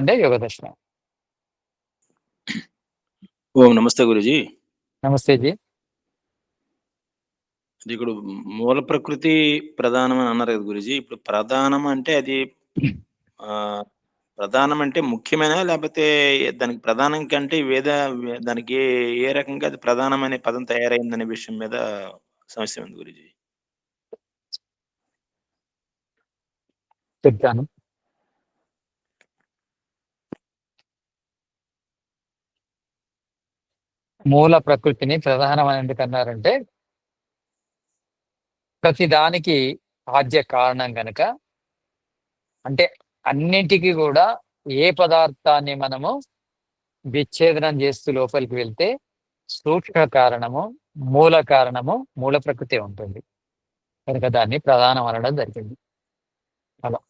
అంటే యోగ దర్శనం. ఓం నమస్తే గురూజీ. నమస్తే జీ. ఇప్పుడు మూల ప్రకృతి ప్రధానం అని అన్నారు కదా గురూజీ. ఇప్పుడు ప్రధానం అంటే అది ఆహ్, ప్రధానం అంటే ముఖ్యమేనా? లేపోతే దానికి ప్రధానం కంటే దానికి ఏ రకంగా అది ప్రధానం అనే పదం తయారైందనే విషయం మీద సమస్య ఉంది గురూజీ. చెప్తాను. మూల ప్రకృతిని ప్రధానం అని ఎందుకన్నారంటే, ప్రతి దానికి ఆద్య కారణం గనక, అంటే అన్నింటికి కూడా ఏ పదార్థాన్ని మనము విచ్ఛేదనం చేస్తూ లోపలికి వెళ్తే సూక్ష్మ కారణము, మూల కారణము, మూల ప్రకృతి ఉంటుంది. కనుక దాన్ని ప్రధానం అనడం జరిగింది. అలా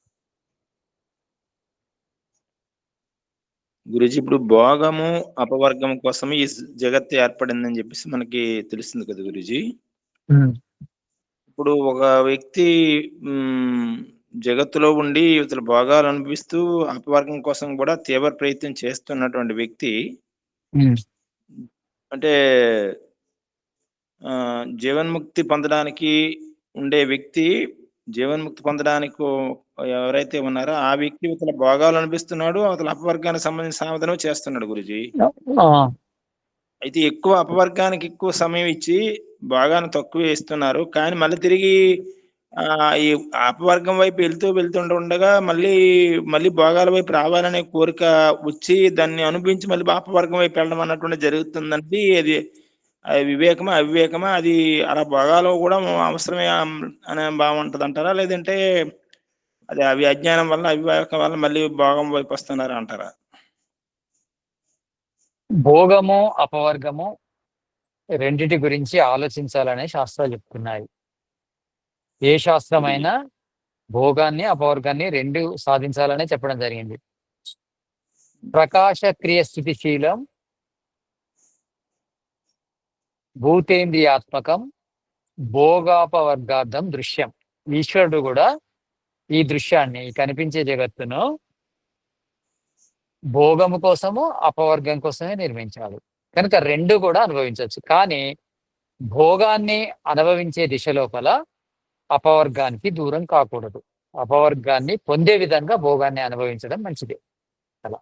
గురూజీ ఇప్పుడు భోగము, అపవర్గం కోసమే ఈ జగత్తు ఏర్పడిందని జెప్పేసి మనకి తెలుస్తుంది కదా గురూజీ. ఉమ్, ఇప్పుడు ఒక వ్యక్తి హ్మ్. జగత్తులో ఉండి ఇవతల భోగాలు అనుభవిస్తూ అపవర్గం కోసం గూడా తీవ్ర ప్రయత్నం చేస్తున్నటువంటి వ్యక్తి ఉమ్. అంటే జీవన్ముక్తి పొందడానికి ఉండే వ్యక్తి జీవన్ముక్తి పొందడానికి ఎవరైతే ఉన్నారో ఆ వ్యక్తి ఇవతల భోగాలు అనిపిస్తున్నాడు. అవతల అపవర్గానికి సంబంధించిన సాధన చేస్తున్నాడు గురూజీ. ఆ, అయితే ఎక్కువ అపవర్గానికి ఎక్కువ సమయం ఇచ్చి భాగాన్ని తక్కువ ఇస్తున్నారు. కానీ మళ్ళీ తిరిగి ఈ అపవర్గం వైపు వెళ్తుండగా మళ్ళీ భోగాల వైపు రావాలనే కోరిక వచ్చి దాన్ని అనుభవించి మళ్ళీ అపవర్గం వైపు వెళ్ళడం అన్నటువంటిది జరుగుతుందండి. అది వివేకమా? అవివేకమా? అది అలా భోగాలు కూడా అవసరమే అనే భావం ఉంటదంటారా? లేదంటే అది అజ్ఞానం వల్ల, అవివేకం వల్ల మళ్ళీ భోగం వైపు వస్తున్నారా అంటారా? భోగము, అపవర్గము రెండిటి గురించి ఆలోచించాలనే శాస్త్రాలు చెప్తున్నాయి. ఏ గురూజీ. శాస్త్రమైనా భోగాన్ని, అపవర్గాన్ని రెండు సాధించాలనే చెప్పడం జరిగింది. ప్రకాశ క్రియ స్థితిశీలం భూతేంద్రియాత్మకం భోగాపవర్గార్థం దృశ్యం. ఈశ్వరుడు కూడా ఈ దృశ్యాన్ని, కనిపించే జగత్తును భోగము కోసము, అపవర్గం కోసమే నిర్మించాడు. కనుక రెండు కూడా అనుభవించవచ్చు. కానీ భోగాన్ని అనుభవించే దిశ లోపల అపవర్గానికి దూరం కాకూడదు. అపవర్గాన్ని పొందే విధంగా భోగాన్ని అనుభవించడం మంచిది. అలా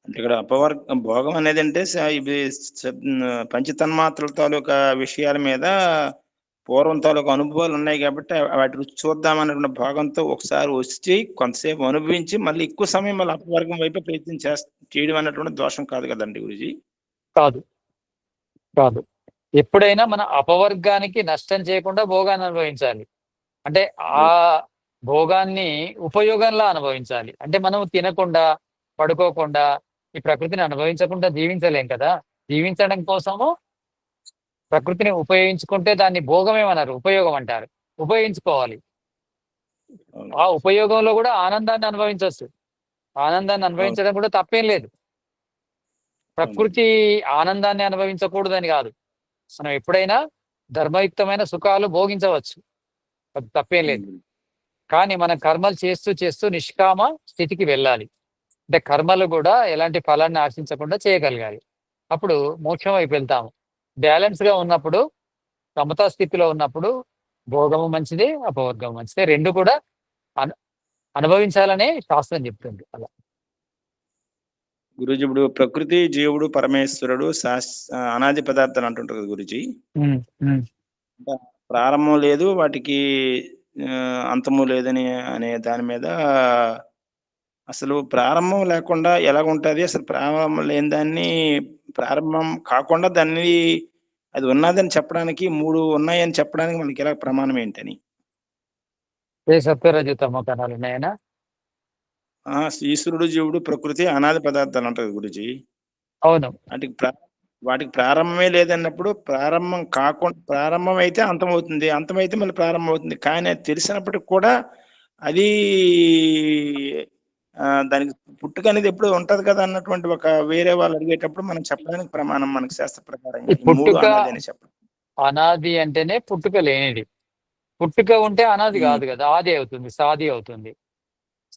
అంటే ఇక్కడ భోగం అనేదంటే ఇవి పంచతన్మాత్రల తాలూకా విషయాల మీద పూర్వం తాలూకా అనుభవాలు ఉన్నాయి కాబట్టి వాటి రుచి చూద్దామన్నటువంటి భాగంతో ఒకసారి వచ్చి కొంతసేపు అనుభవించి మళ్ళీ ఎక్కువ సమయం మళ్ళీ అపవర్గం వైపు ప్రయత్నం చేయడం అన్నటువంటి దోషం కాదు కదండి గురూజీ. కాదు, కాదు. ఎప్పుడైనా మన అపవర్గానికి నష్టం చేయకుండా భోగాన్ని అనుభవించాలి. అంటే ఆ భోగాన్ని ఉపయోగంలా అనుభవించాలి. అంటే మనం తినకుండా, పడుకోకుండా, ఈ ప్రకృతిని అనుభవించకుండా జీవించలేం కదా. జీవించడం కోసము ప్రకృతిని ఉపయోగించుకుంటే దాన్ని భోగమేమన్నారు, ఉపయోగం అంటారు. ఉపయోగించుకోవాలి. ఆ ఉపయోగంలో కూడా ఆనందాన్ని అనుభవించవచ్చు. ఆనందాన్ని అనుభవించడం కూడా తప్పేం లేదు. ప్రకృతి ఆనందాన్ని అనుభవించకూడదని కాదు. మనం ఎప్పుడైనా ధర్మయుక్తమైన సుఖాలు భోగించవచ్చు, అది తప్పేం లేదు. కానీ మనం కర్మలు చేస్తూ చేస్తూ నిష్కామ స్థితికి వెళ్ళాలి. అంటే కర్మలు కూడా ఎలాంటి ఫలాన్ని ఆశించకుండా చేయగలగాలి. అప్పుడు మోక్షం వైపు వెళ్తాము. బ్యాలెన్స్ గా ఉన్నప్పుడు, సమతా స్థితిలో ఉన్నప్పుడు భోగము మంచిదే, అపవర్గము మంచిదే. రెండు కూడా అను అనుభవించాలనే శాస్త్రం చెప్తుంది. అలా గురూజీ ఇప్పుడు ప్రకృతి, జీవుడు, పరమేశ్వరుడు అనాది పదార్థాలు అంటుంటారు కదా గురూజీ. ఉమ్, ఉమ్. ప్రారంభం లేదు వాటికి అంతము లేదని అనే దాని మీద అసలు ప్రారంభం లేకుండా ఎలాగుంటది? అసలు ప్రారంభం లేని దాన్ని ప్రారంభం కాకుండా అది ఉన్నదని చెప్పడానికి 3 ఉన్నాయని చెప్పడానికి మనకి ఎలా ప్రమాణం ఏంటని? ఏ సత్వరజతమో కణాలు ఉన్నాయనా? ఈశ్వరుడు, జీవుడు, ప్రకృతి అనాది పదార్థాలు అంటారు గురూజీ. అవును. వాటికి ప్రారంభమే లేదన్నప్పుడు ప్రారంభం అయితే అంతమవుతుంది. అంతమైతే మళ్ళీ ప్రారంభం అవుతుంది. కానీ అది తెలిసినప్పటికి కూడా అది దానికి పుట్టుక అనేది ఎప్పుడో ఉంటది కదా అన్నటువంటి ఒక వేరే వాళ్ళు అడిగేటప్పుడు మనం చెప్పడానికి ప్రమాణం మనకి శాస్త్ర ప్రకారంగా ఈ ఈ 3 పుట్టుక అనాది అని చెప్పడం. అనాది అంటేనే పుట్టుక లేనిది. పుట్టుక ఉంటే అనాది కాదు కదా, ఆది అవుతుంది, సాది అవుతుంది.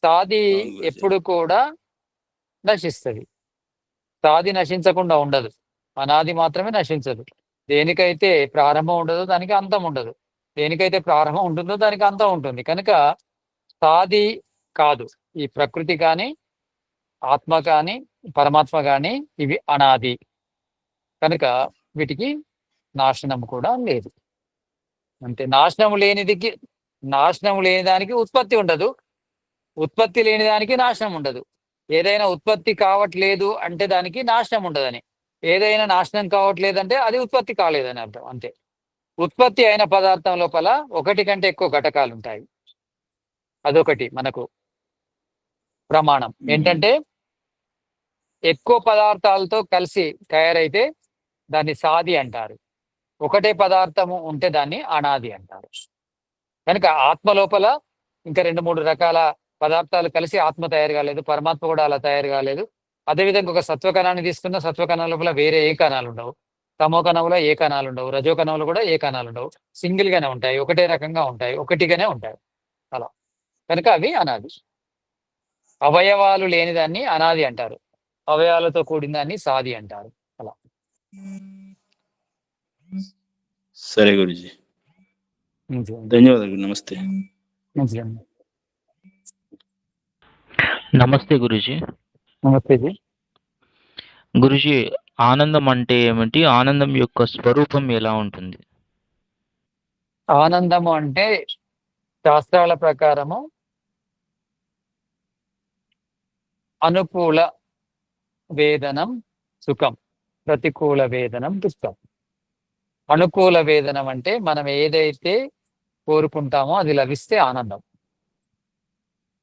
సాది అవును గురుజీ. ఎప్పుడు కూడా నశిస్తుంది. సాది నశించకుండా ఉండదు. అనాది మాత్రమే నశించదు. దేనికైతే ప్రారంభం ఉండదో దానికి అంతం ఉండదు. దేనికైతే ప్రారంభం ఉంటుందో దానికి అంతం ఉంటుంది. కనుక సాది కాదు. ఈ ప్రకృతి కానీ, ఆత్మ కానీ, పరమాత్మ కానీ ఇవి అనాది. కనుక వీటికి నాశనం కూడా లేదు. అంతే. నాశనం లేని దానికి ఉత్పత్తి ఉండదు. ఉత్పత్తి లేని దానికి నాశనం ఉండదు. ఏదైనా ఉత్పత్తి కావట్లేదు అంటే దానికి నాశనం ఉండదని. ఏదైనా నాశనం కావట్లేదంటే అది ఉత్పత్తి కాలేదని అర్థం. అంతే. ఉత్పత్తి అయిన పదార్థం లోపల ఒకటి కంటే ఎక్కువ ఘటకాలు ఉంటాయి. అదొకటి మనకు ప్రమాణం. ఏంటంటే ఎక్కువ పదార్థాలతో కలిసి తయారైతే దాన్ని సాది అంటారు. ఒకటే పదార్థము ఉంటే దాన్ని అనాది అంటారు. కనుక ఆత్మ లోపల ఇంకా 2-3 రకాల పదార్థాలు కలిసి ఆత్మ తయారు కాలేదు. పరమాత్మ కూడా అలా తయారు కాలేదు. అదేవిధంగా ఒక సత్వకణాన్ని తీసుకున్న సత్వకణం లోపల వేరే ఏ కణాలు ఉండవు. తమో కణంలో ఏ కణాలు ఉండవు. రజో కణంలో కూడా ఏ కణాలు ఉండవు. సింగిల్ గానే ఉంటాయి. ఒకటే రకంగా ఉంటాయి. ఒకటిగానే ఉంటాయి. అలా. కనుక అవి అనాది. అవయవాలు లేని దాన్ని అనాది అంటారు. అవయవాలతో కూడిన దాన్ని సాది అంటారు. అలా. సరే గురుజీ. మంచిదండి. ధన్యవాదాలు. నమస్తే. మంచిదండి. నమస్తే గురూజీ. నమస్తే జీ. గురూజీ, ఆనందం అంటే ఏమిటి? ఆనందం యొక్క స్వరూపం ఎలా ఉంటుంది? ఆనందము అంటే శాస్త్రాల ప్రకారము అనుకూల వేదనం సుఖం, ప్రతికూల వేదనం దుఃఖం. అనుకూల వేదనం అంటే మనం ఏదైతే కోరుకుంటామో అది లభిస్తే ఆనందం.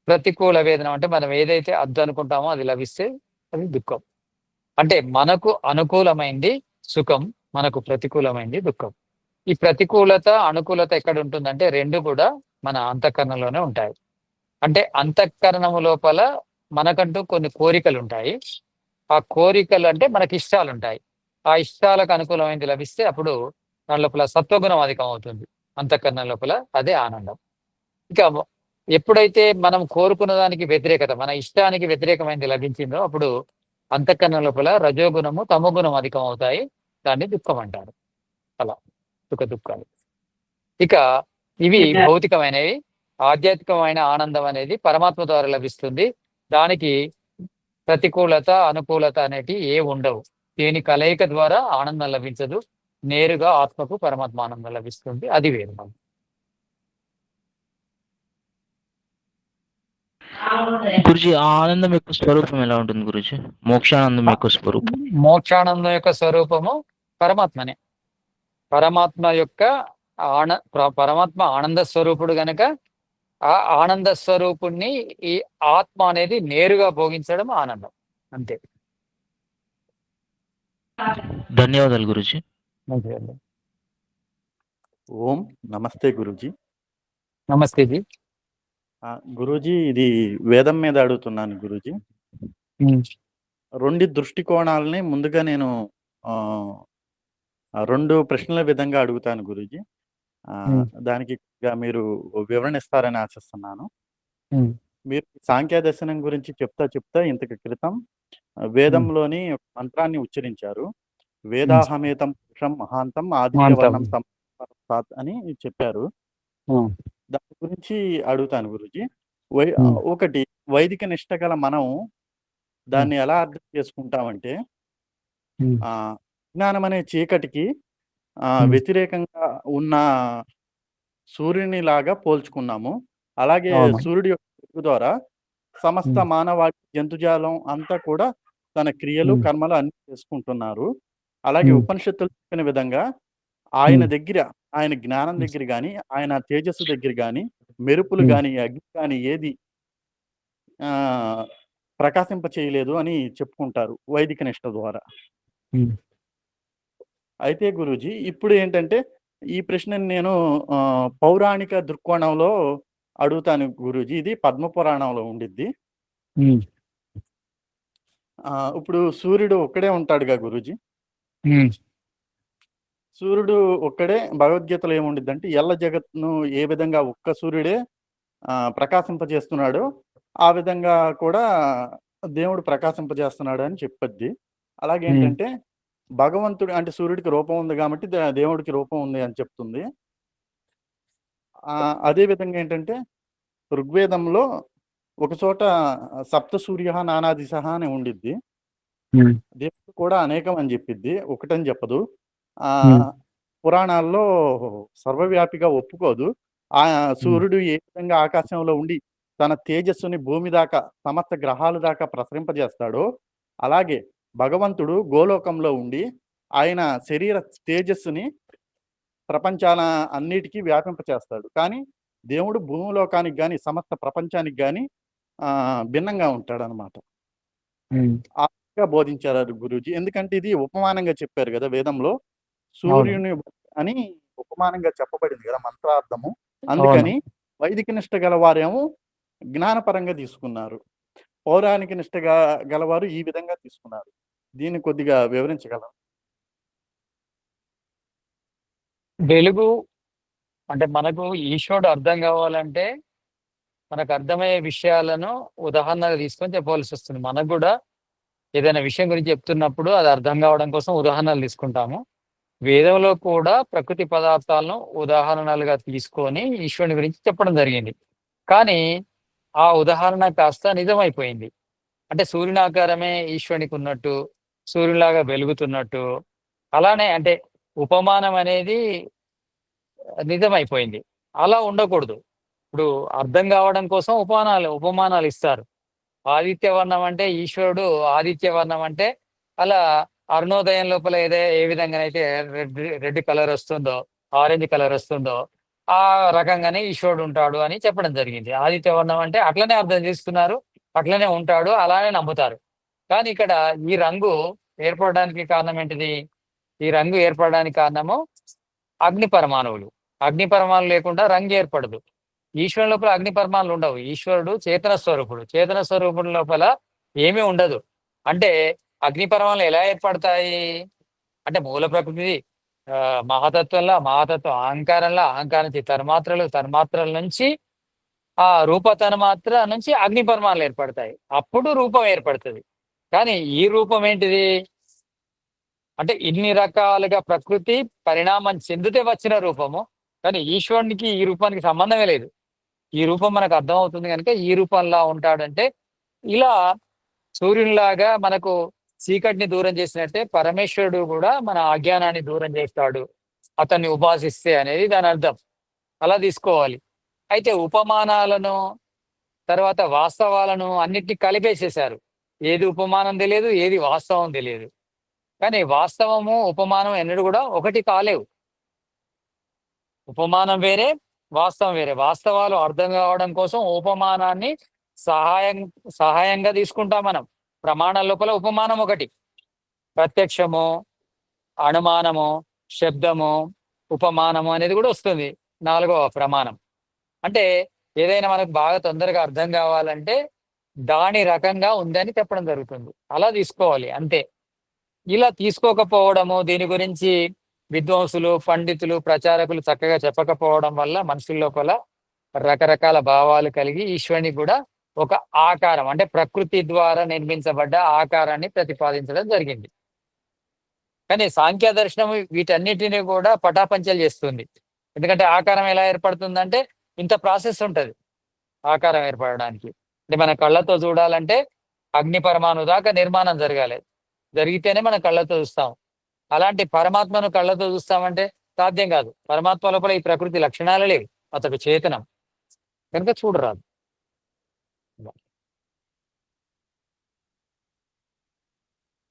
ప్రతికూల వేదనం అంటే మనం ఏదైతే అద్దు అనుకుంటామో అది లభిస్తే అది దుఃఖం. అంటే మనకు అనుకూలమైంది సుఖం, మనకు ప్రతికూలమైంది దుఃఖం. ఈ ప్రతికూలత అనుకూలత ఎక్కడ ఉంటుందంటే రెండు కూడా మన అంతఃకరణలోనే ఉంటాయి. అంటే అంతఃకరణము లోపల మనకంటూ కొన్ని కోరికలు ఉంటాయి. ఆ కోరికలు అంటే మనకి ఇష్టాలు ఉంటాయి. ఆ ఇష్టాలకు అనుకూలమైనది లభిస్తే అప్పుడు దాని లోపల సత్వగుణం అధికం అవుతుంది. అంతఃకరణం లోపల అదే ఆనందం. ఇక ఎప్పుడైతే మనం కోరుకున్న దానికి వ్యతిరేకత, మన ఇష్టానికి వ్యతిరేకమైనది లభించిందో అప్పుడు అంతఃకరణం లోపల రజోగుణము తమోగుణం అధికం అవుతాయి. దాన్ని దుఃఖం అంటారు. అలా సుఖ దుఃఖాలు. ఇక ఇవి భౌతికమైనవి. ఆధ్యాత్మికమైన ఆనందం అనేది పరమాత్మ ద్వారా లభిస్తుంది. దానికి ప్రతికూలత అనుకూలత అనేటివి ఏ ఉండవు. దేని కలయిక ద్వారా ఆనందం లభించదు. నేరుగా ఆత్మకు పరమాత్మ ఆనందం లభిస్తుంది. అది వేరు. గురూజీ, ఆ ఆనందం యొక్క స్వరూపం ఎలా ఉంటుంది గురూజీ? మోక్షానందం యొక్క స్వరూపం. మోక్షానందం యొక్క స్వరూపము పరమాత్మనే. పరమాత్మ యొక్క పరమాత్మ ఆనంద స్వరూపుడు గనక ఆ ఆనంద స్వరూపుణ్ణి ఈ ఆత్మ అనేది నేరుగా భోగించడం ఆనందం. అంతే. ధన్యవాదాలు గురూజీ. మంచిదండి. ఓం నమస్తే గురూజీ. నమస్తే జీ. గురూజీ, ఇది వేదం మీద అడుగుతున్నాను గురూజీ. రెండు దృష్టికోణాలని ముందుగా నేను 2 ప్రశ్నల విధంగా అడుగుతాను గురూజీ. దానికి మీరు వివరణ ఇస్తారని ఆశిస్తున్నాను. మీరు సాంఖ్య దర్శనం గురించి చెప్తా ఇంతకు క్రితం వేదంలోని మంత్రాన్ని ఉచ్చరించారు. వేదాహమేతం పురుషం మహాంతం ఆదిత్యవర్ణం సంసాత్ అని చెప్పారు. దాని గురించి అడుగుతాను గురూజీ. ఒకటి, వైదిక నిష్ట గల మనం దాన్ని ఎలా అర్థం చేసుకుంటామంటే జ్ఞానం అనే చీకటికి వ్యతిరేకంగా ఉన్న సూర్యుని లాగా పోల్చుకున్నాము. అలాగే సూర్యుడి యొక్క వెలుగు ద్వారా సమస్త మానవాళి జంతుజాలం అంతా కూడా తన క్రియలు కర్మలు అన్ని చేసుకుంటున్నారు. అలాగే ఉపనిషత్తులు చెప్పిన విధంగా ఆయన దగ్గర, ఆయన జ్ఞానం దగ్గర గాని, ఆయన తేజస్సు దగ్గర గాని, మెరుపులు గాని, అగ్ని గాని ఏది ప్రకాశింప చేయలేదు అని చెప్పుకుంటారు వైదిక నిష్ట ద్వారా. అయితే గురూజీ, ఇప్పుడు ఏంటంటే ఈ ప్రశ్నని నేను పౌరాణిక దృక్కోణంలో అడుగుతాను గురూజీ. ఇది పద్మపురాణంలో ఉండిద్ది. ఇప్పుడు సూర్యుడు ఒక్కడే ఉంటాడుగా గురూజీ. సూర్యుడు ఒక్కడే భగవద్గీతలో ఏముండిద్దంటే ఎల్ల జగత్తును ఏ విధంగా ఒక్క సూర్యుడే ప్రకాశింపజేస్తున్నాడో ఆ విధంగా కూడా దేవుడు ప్రకాశింపజేస్తున్నాడు అని చెప్పొద్ది. అలాగేంటంటే భగవంతుడు అంటే సూర్యుడికి రూపం ఉంది కాబట్టి దేవుడికి రూపం ఉంది అని చెప్తుంది. అదే విధంగా ఏంటంటే ఋగ్వేదంలో ఒక చోట సప్త సూర్యః నానాదిశః అని ఉండిద్ది. దేవుడు కూడా అనేకం అని చెప్పిద్ది. ఒకటని చెప్పదు. పురాణాల్లో సర్వవ్యాపిగా ఒప్పుకోదు. సూర్యుడు ఏ విధంగా ఆకాశంలో ఉండి తన తేజస్సుని భూమి దాకా సమస్త గ్రహాల దాకా ప్రసరింపజేస్తాడో, అలాగే భగవంతుడు గోలోకంలో ఉండి ఆయన శరీర తేజస్సుని ప్రపంచాల అన్నిటికీ వ్యాపింపచేస్తాడు. కానీ దేవుడు భూలోకానికి గాని, సమస్త ప్రపంచానికి గాని భిన్నంగా ఉంటాడనమాట. ఆ విధంగా బోధించారు గురూజీ. ఎందుకంటే ఇది ఉపమానంగా చెప్పారు గదా! వేదంలో. సూర్యుని అని ఉపమానంగా చెప్పబడింది గదా! మంత్రార్థము. అందుకని వైదిక నిష్ట గలవారేమో జ్ఞానపరంగా తీసుకున్నారు. పౌరాణిక నిష్ట గలవారు ఈ విధంగా తీసుకున్నారు. దీన్ని కొద్దిగా వివరించగలరా? వెలుగు అంటే మనకు ఈశ్వరుడు అర్థం కావాలంటే మనకు అర్థమయ్యే విషయాలను ఉదాహరణగా తీసుకొని చెప్పవలసి వస్తుంది. మనకు కూడా ఏదైనా విషయం గురించి చెప్తున్నప్పుడు అది అర్థం కావడం కోసం ఉదాహరణలు తీసుకుంటాము. వేదంలో కూడా ప్రకృతి పదార్థాలను ఉదాహరణలుగా తీసుకొని ఈశ్వరుని గురించి చెప్పడం జరిగింది. కానీ ఆ ఉదాహరణ కాస్త నిజమైపోయింది. అంటే సూర్యుని ఆకారమే ఈశ్వరునికి ఉన్నట్టు, సూర్యునిలాగా వెలుగుతున్నట్టు, అలానే అంటే ఉపమానం అనేది నిజమైపోయింది. అలా ఉండకూడదు. ఇప్పుడు అర్థం కావడం కోసం ఉపమానాలు ఇస్తారు. ఆదిత్యవర్ణం అంటే ఈశ్వరుడు ఆదిత్యవర్ణం అంటే అలా అరుణోదయం లోపల ఏ విధంగానైతే రెడ్ కలర్ వస్తుందో, ఆరెంజ్ కలర్ వస్తుందో ఆ రకంగానే ఈశ్వరుడు ఉంటాడు అని చెప్పడం జరిగింది. ఆదిత్యవర్ణం అంటే అట్లనే అర్థం చేసుకున్నారు, అట్లనే ఉంటాడు, అలానే నమ్ముతారు. కానీ ఇక్కడ ఈ రంగు ఏర్పడడానికి కారణం ఏంటిది? ఈ రంగు ఏర్పడడానికి కారణము అగ్ని పరమాణువులు. అగ్ని పరమాణులు లేకుండా రంగు ఏర్పడదు. ఈశ్వరుని లోపల అగ్ని పరమాణులు ఉండవు. ఈశ్వరుడు చేతన స్వరూపుడు. చేతన స్వరూపుడు లోపల ఏమీ ఉండదు. అంటే అగ్ని పరమాణులు ఎలా ఏర్పడతాయి? అంటే మూల ప్రకృతి మహాతత్వంలో, మహాతత్వం అహంకారంలో, అహంకారం నుంచి తన్మాత్రల నుంచి ఆ రూప తన్మాత్ర నుంచి అగ్ని పరమాణులు ఏర్పడతాయి. అప్పుడు రూపం ఏర్పడుతుంది. కానీ ఈ రూపం ఏంటిది? అంటే ఇన్ని రకాలుగా ప్రకృతి పరిణామం చెందితే వచ్చిన రూపము. కానీ ఈశ్వరునికి ఈ రూపానికి సంబంధమే లేదు. ఈ రూపం మనకు అర్థం అవుతుంది కనుక ఈ రూపంలా ఉంటాడంటే, ఇలా సూర్యునిలాగా మనకు చీకటిని దూరం చేసినట్టే పరమేశ్వరుడు కూడా మన అజ్ఞానాన్ని దూరం చేస్తాడు అతన్ని ఉపాసిస్తే అనేది దాని అర్థం. అలా తీసుకోవాలి. అయితే ఉపమానాలను తర్వాత వాస్తవాలను అన్నిటినీ కలిపేసేశారు. ఏది ఉపమానం తెలియదు, ఏది వాస్తవం తెలియదు. కానీ వాస్తవము ఉపమానం ఎన్నడూ కూడా ఒకటి కాలేవు. ఉపమానం వేరే, వాస్తవం వేరే. వాస్తవాలు అర్థం కావడం కోసం ఉపమానాన్ని సహాయంగా తీసుకుంటాం మనం. ప్రమాణాల లోపల ఉపమానం ఒకటి. ప్రత్యక్షము, అనుమానము, శబ్దము, ఉపమానము అనేది కూడా వస్తుంది 4వ ప్రమాణం. అంటే ఏదైనా మనకు బాగా తొందరగా అర్థం కావాలంటే దాని రకంగా ఉందని చెప్పడం జరుగుతుంది. అలా తీసుకోవాలి అంతే. ఇలా తీసుకోకపోవడము, దీని గురించి విద్వాంసులు, పండితులు, ప్రచారకులు చక్కగా చెప్పకపోవడం వల్ల మనుషుల లోపల రకరకాల భావాలు కలిగి ఈశ్వరుని కూడా ఒక ఆకారం అంటే ప్రకృతి ద్వారా నిర్మించబడ్డ ఆకారాన్ని ప్రతిపాదించడం జరిగింది. కానీ సాంఖ్య దర్శనం వీటన్నిటిని కూడా పటాపంచలు చేస్తుంది. ఎందుకంటే ఆకారం ఎలా ఏర్పడుతుందంటే ఇంత ప్రాసెస్ ఉంటుంది ఆకారం ఏర్పడడానికి. అంటే మన కళ్ళతో చూడాలంటే అగ్ని పరమాణు దాకా నిర్మాణం జరగాలి. జరిగితేనే మనం కళ్ళతో చూస్తాం. అలాంటి పరమాత్మను కళ్ళతో చూస్తామంటే సాధ్యం కాదు. పరమాత్మ లోపల ఈ ప్రకృతి లక్షణాలు లేవు. అతడు చేతనం కనుక చూడరాదు.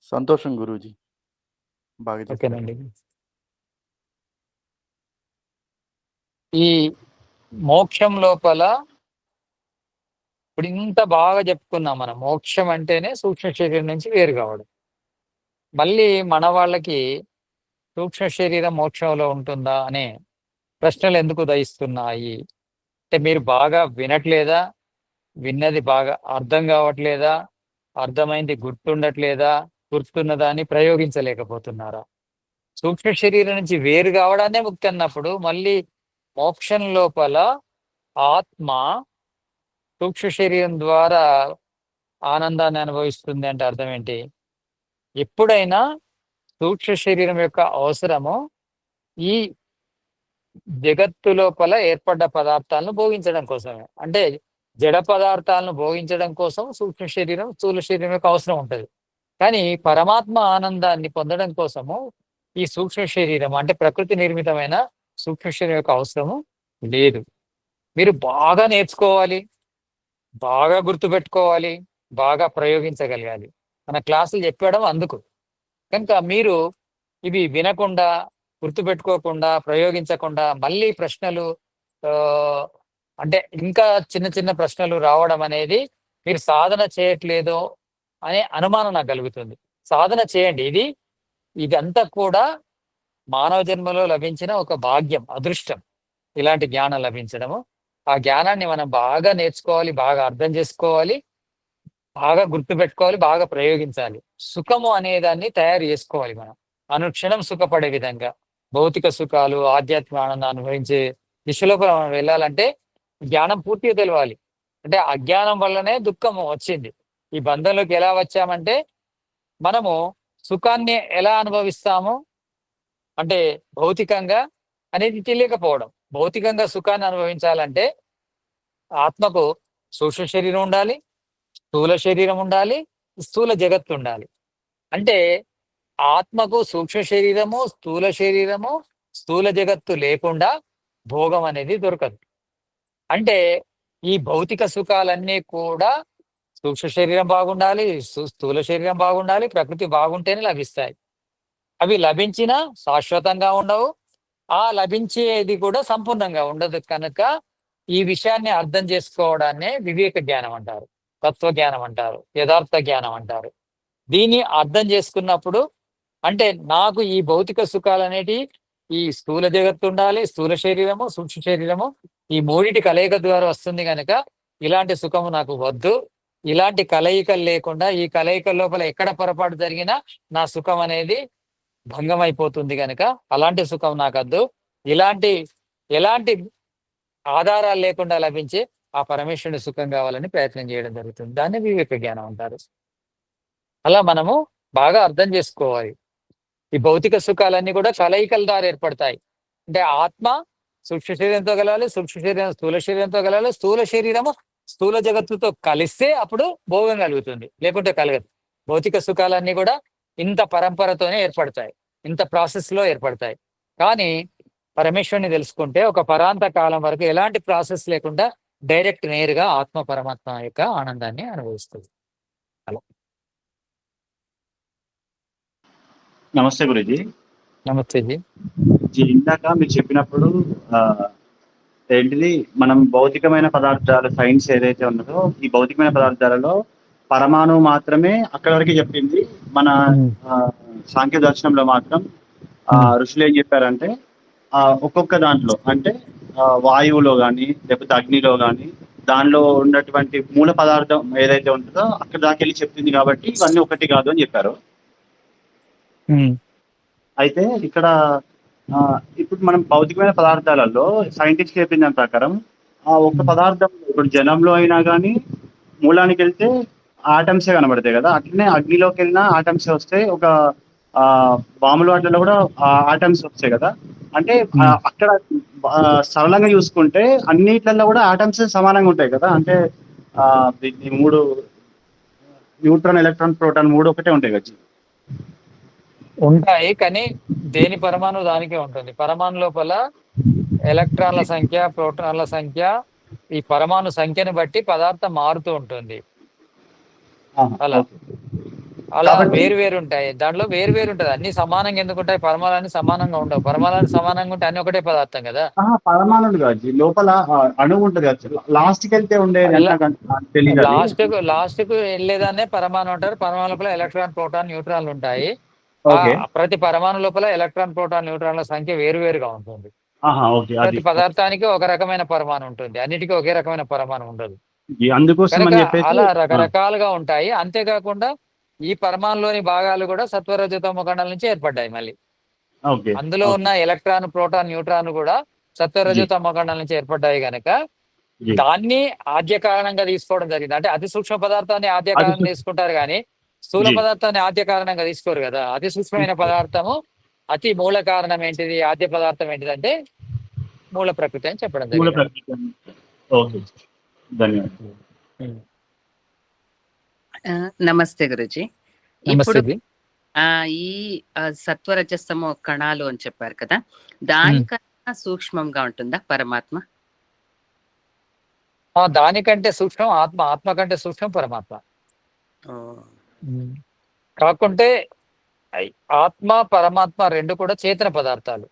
సంతోషం గురూజీ. బాగా చెప్పారు. ఓకేనండి. ఈ మోక్షం లోపల ఇప్పుడు ఇంత బాగా చెప్పుకున్నాం మనం. మోక్షం అంటేనే సూక్ష్మ శరీరం నుంచి వేరు కావడం. మళ్ళీ మన వాళ్ళకి సూక్ష్మ శరీరం మోక్షంలో ఉంటుందా అనే ప్రశ్నలు ఎందుకు ఉదయిస్తున్నాయి అంటే మీరు బాగా వినట్లేదా? విన్నది బాగా అర్థం కావట్లేదా? అర్థమైంది గుర్తుండట్లేదా? గుర్తున్నదా అని ప్రయోగించలేకపోతున్నారా? సూక్ష్మ శరీరం నుంచి వేరు కావడాన్నే ముక్తి అన్నప్పుడు మళ్ళీ మోక్షం లోపల ఆత్మ సూక్ష్మ శరీరం ద్వారా ఆనందాన్ని అనుభవిస్తుంది అంటే అర్థం ఏంటి? ఎప్పుడైనా సూక్ష్మ శరీరం యొక్క అవసరము ఈ జగత్తు లోపల ఏర్పడ్డ పదార్థాలను భోగించడం కోసమే. అంటే జడ పదార్థాలను భోగించడం కోసం సూక్ష్మ శరీరం, స్థూల శరీరం యొక్క అవసరం ఉంటుంది. కానీ పరమాత్మ ఆనందాన్ని పొందడం కోసము ఈ సూక్ష్మ శరీరం అంటే ప్రకృతి నిర్మితమైన సూక్ష్మ శరీరం యొక్క అవసరము లేదు. మీరు బాగా నేర్చుకోవాలి, బాగా గుర్తుపెట్టుకోవాలి, బాగా ప్రయోగించగలగాలి. మన క్లాసులు చెప్పడం అందుకు. కనుక మీరు ఇవి వినకుండా, గుర్తుపెట్టుకోకుండా, ప్రయోగించకుండా మళ్ళీ ప్రశ్నలు అంటే ఇంకా చిన్న చిన్న ప్రశ్నలు రావడం అనేది మీరు సాధన చేయట్లేదో అనే అనుమానం నాకు కలుగుతుంది. సాధన చేయండి. ఇదంతా కూడా మానవ జన్మలో లభించిన ఒక భాగ్యం, అదృష్టం. ఇలాంటి జ్ఞానం లభించడము. ఆ జ్ఞానాన్ని మనం బాగా నేర్చుకోవాలి, బాగా అర్థం చేసుకోవాలి, బాగా గుర్తుపెట్టుకోవాలి, బాగా ప్రయోగించాలి. సుఖము అనేదాన్ని తయారు చేసుకోవాలి మనం. అనుక్షణం సుఖపడే విధంగా భౌతిక సుఖాలు, ఆధ్యాత్మిక ఆనందం అనుభవించే దిశలో మనం వెళ్ళాలంటే జ్ఞానం పూర్తిగా తెలవాలి. అంటే అజ్ఞానం వల్లనే దుఃఖము వచ్చింది. ఈ బంధంలోకి ఎలా వచ్చామంటే మనము సుఖాన్ని ఎలా అనుభవిస్తాము అంటే భౌతికంగా అనేది తెలియకపోవడం. భౌతికంగా సుఖాన్ని అనుభవించాలంటే ఆత్మకు సూక్ష్మ శరీరం ఉండాలి, స్థూల శరీరం ఉండాలి, స్థూల జగత్తు ఉండాలి. అంటే ఆత్మకు సూక్ష్మ శరీరము, స్థూల శరీరము, స్థూల జగత్తు లేకుండా భోగం అనేది దొరకదు. అంటే ఈ భౌతిక సుఖాలన్నీ కూడా సూక్ష్మ శరీరం బాగుండాలి, స్థూల శరీరం బాగుండాలి, ప్రకృతి బాగుంటేనే లభిస్తాయి. అవి లభించినా శాశ్వతంగా ఉండవు, ఆ లభించేది కూడా సంపూర్ణంగా ఉండదు. కనుక ఈ విషయాన్ని అర్థం చేసుకోవడాన్నే వివేక జ్ఞానం అంటారు, తత్వ జ్ఞానం అంటారు, యథార్థ జ్ఞానం అంటారు. దీన్ని అర్థం చేసుకున్నప్పుడు అంటే నాకు ఈ భౌతిక సుఖాలు అనేటి ఈ స్థూల జగత్తు ఉండాలి, స్థూల శరీరము, సూక్ష్మ శరీరము, ఈ మూడిటి కలయిక ద్వారా వస్తుంది కనుక ఇలాంటి సుఖము నాకు వద్దు. ఇలాంటి కలయికలు లేకుండా ఈ కలయిక లోపల ఎక్కడ పొరపాటు జరిగినా నా సుఖం అనేది భంగం అయిపోతుంది కనుక అలాంటి సుఖం నాకు వద్దు. ఎలాంటి ఆధారాలు లేకుండా లభించే ఆ పరమేశ్వరుని సుఖం కావాలని ప్రయత్నం చేయడం జరుగుతుంది. దాన్ని వివేక జ్ఞానం అంటారు. అలా మనము బాగా అర్థం చేసుకోవాలి. ఈ భౌతిక సుఖాలన్నీ కూడా కలయికల ద్వారా ఏర్పడతాయి. అంటే ఆత్మ సూక్ష్మ శరీరంతో కలవాలి, సూక్ష్మ శరీరం స్థూల శరీరంతో కలవాలి, స్థూల శరీరము స్థూల జగత్తుతో కలిస్తే అప్పుడు భోగం కలుగుతుంది, లేకుంటే కలగదు. భౌతిక సుఖాలన్నీ కూడా ఇంత పరంపరతోనే ఏర్పడతాయి, ఇంత ప్రాసెస్లో ఏర్పడతాయి. కానీ పరమేశ్వరుని తెలుసుకుంటే ఒక పరాంత కాలం వరకు ఎలాంటి ప్రాసెస్ లేకుండా డైరెక్ట్ నేరుగా ఆత్మ పరమాత్మ యొక్క ఆనందాన్ని అనుభవిస్తుంది. అలా. నమస్తే గురూజీ. నమస్తే జీ. ఇందాక మీరు చెప్పినప్పుడు ఏంటిది మనం భౌతికమైన పదార్థాలు సైన్స్ ఏదైతే ఉన్నదో ఈ భౌతికమైన పదార్థాలలో పరమాణువు మాత్రమే అక్కడి వరకు చెప్పింది. మన సాంఖ్య దర్శనంలో మాత్రం ఋషులు ఏం చెప్పారంటే ఒక్కొక్క దాంట్లో అంటే వాయువులో కానీ లేకపోతే అగ్నిలో కానీ దానిలో ఉన్నటువంటి మూల పదార్థం ఏదైతే ఉంటుందో అక్కడ దాకా వెళ్ళి చెప్తుంది కాబట్టి ఇవన్నీ ఒకటి కాదు అని చెప్పారు. అయితే ఇక్కడ ఇప్పుడు మనం భౌతికమైన పదార్థాలలో సైంటిస్ట్ చెప్పిన దాని ప్రకారం ఒక పదార్థం ఇప్పుడు జనంలో అయినా కానీ మూలానికి వెళ్తే ఆటమ్సే కనబడతాయి కదా, అట్లనే అగ్నిలోకి వెళ్ళినా ఆటమ్సే వస్తాయి, ఒక బాంబుల వాటిలో కూడా ఆటమ్స్ వస్తాయి కదా. అంటే అక్కడ సరళంగా చూసుకుంటే అన్నిట్లలో కూడా ఆటమ్స్ సమానంగా ఉంటాయి కదా. అంటే మూడు న్యూట్రాన్, ఎలక్ట్రాన్, ప్రోటాన్ మూడు ఒకటే ఉంటాయి కదా. ఉంటాయి, కానీ దేని పరమాణు దానికే ఉంటుంది. పరమాణు లోపల ఎలక్ట్రాన్ల సంఖ్య, ప్రోటాన్ల సంఖ్య, ఈ పరమాణు సంఖ్యను బట్టి పదార్థం మారుతూ ఉంటుంది. అలా వేరు ఉంటాయి. దాంట్లో వేరు ఉంటుంది. అన్ని సమానంగా ఎందుకు ఉంటాయి? పరమాణులు సమానంగా ఉండవు. పరమాణులు సమానంగా ఉంటే అన్ని ఒకటే పదార్థం కదా. పరమాణులు కాదు, లోపల అణువు ఉంటుంది కదా. లాస్ట్ కి వెళ్తే ఉండేది లాస్ట్ కు వెళ్ళేదాన్నే పరమాణు అంటారు. పరమాణు లోపల ఎలక్ట్రాన్, ప్రోటాన్, న్యూట్రాన్లు ఉంటాయి. ప్రతి పరమాణు లోపల ఎలక్ట్రాన్, ప్రోటాన్, న్యూట్రాన్ల సంఖ్య వేరుగా ఉంటుంది. ప్రతి పదార్థానికి ఒక రకమైన పరమాణు ఉంటుంది, అన్నిటికీ ఒకే రకమైన పరమాణు ఉండదు. అలా రకరకాలుగా ఉంటాయి. అంతేకాకుండా ఈ పరమాణులోని భాగాలు కూడా సత్వరజతమ కణాల నుంచి ఏర్పడ్డాయి. మళ్ళీ అందులో ఉన్న ఎలక్ట్రాన్, ప్రోటాన్, న్యూట్రాన్ కూడా సత్వరజతమ కణాల నుంచి ఏర్పడ్డాయి కనుక జీ. దాన్ని ఆద్య కారణంగా తీసుకోవడం జరిగింది. అంటే అతి సూక్ష్మ పదార్థాన్ని ఆద్య అది కారణం తీసుకుంటారు కానీ స్థూల జీ. పదార్థాన్ని ఆద్య కారణంగా తీసుకోరు కదా. అతి సూక్ష్మమైన పదార్థము అతి మూల కారణం ఏంటిది, ఆద్య పదార్థం ఏంటిది అంటే మూల ప్రకృతి అని చెప్పడం మూల జరిగింది. ప్రకృతి. ఓకే, ధన్యవాదాలు. ఉమ్. నమస్తే గురుజీ. నమస్తే ఇప్పుడు జీ. ఈ సత్వరజస్తమో కణాలు అని చెప్పారు కదా, దానికన్నా సూక్ష్మంగా ఉంటుందా పరమాత్మ? దానికంటే సూక్ష్మం ఆత్మ, ఆత్మ కంటే సూక్ష్మం పరమాత్మ. ఓ, కాకుంటే ఆత్మ పరమాత్మ రెండు కూడా చేతన పదార్థాలు,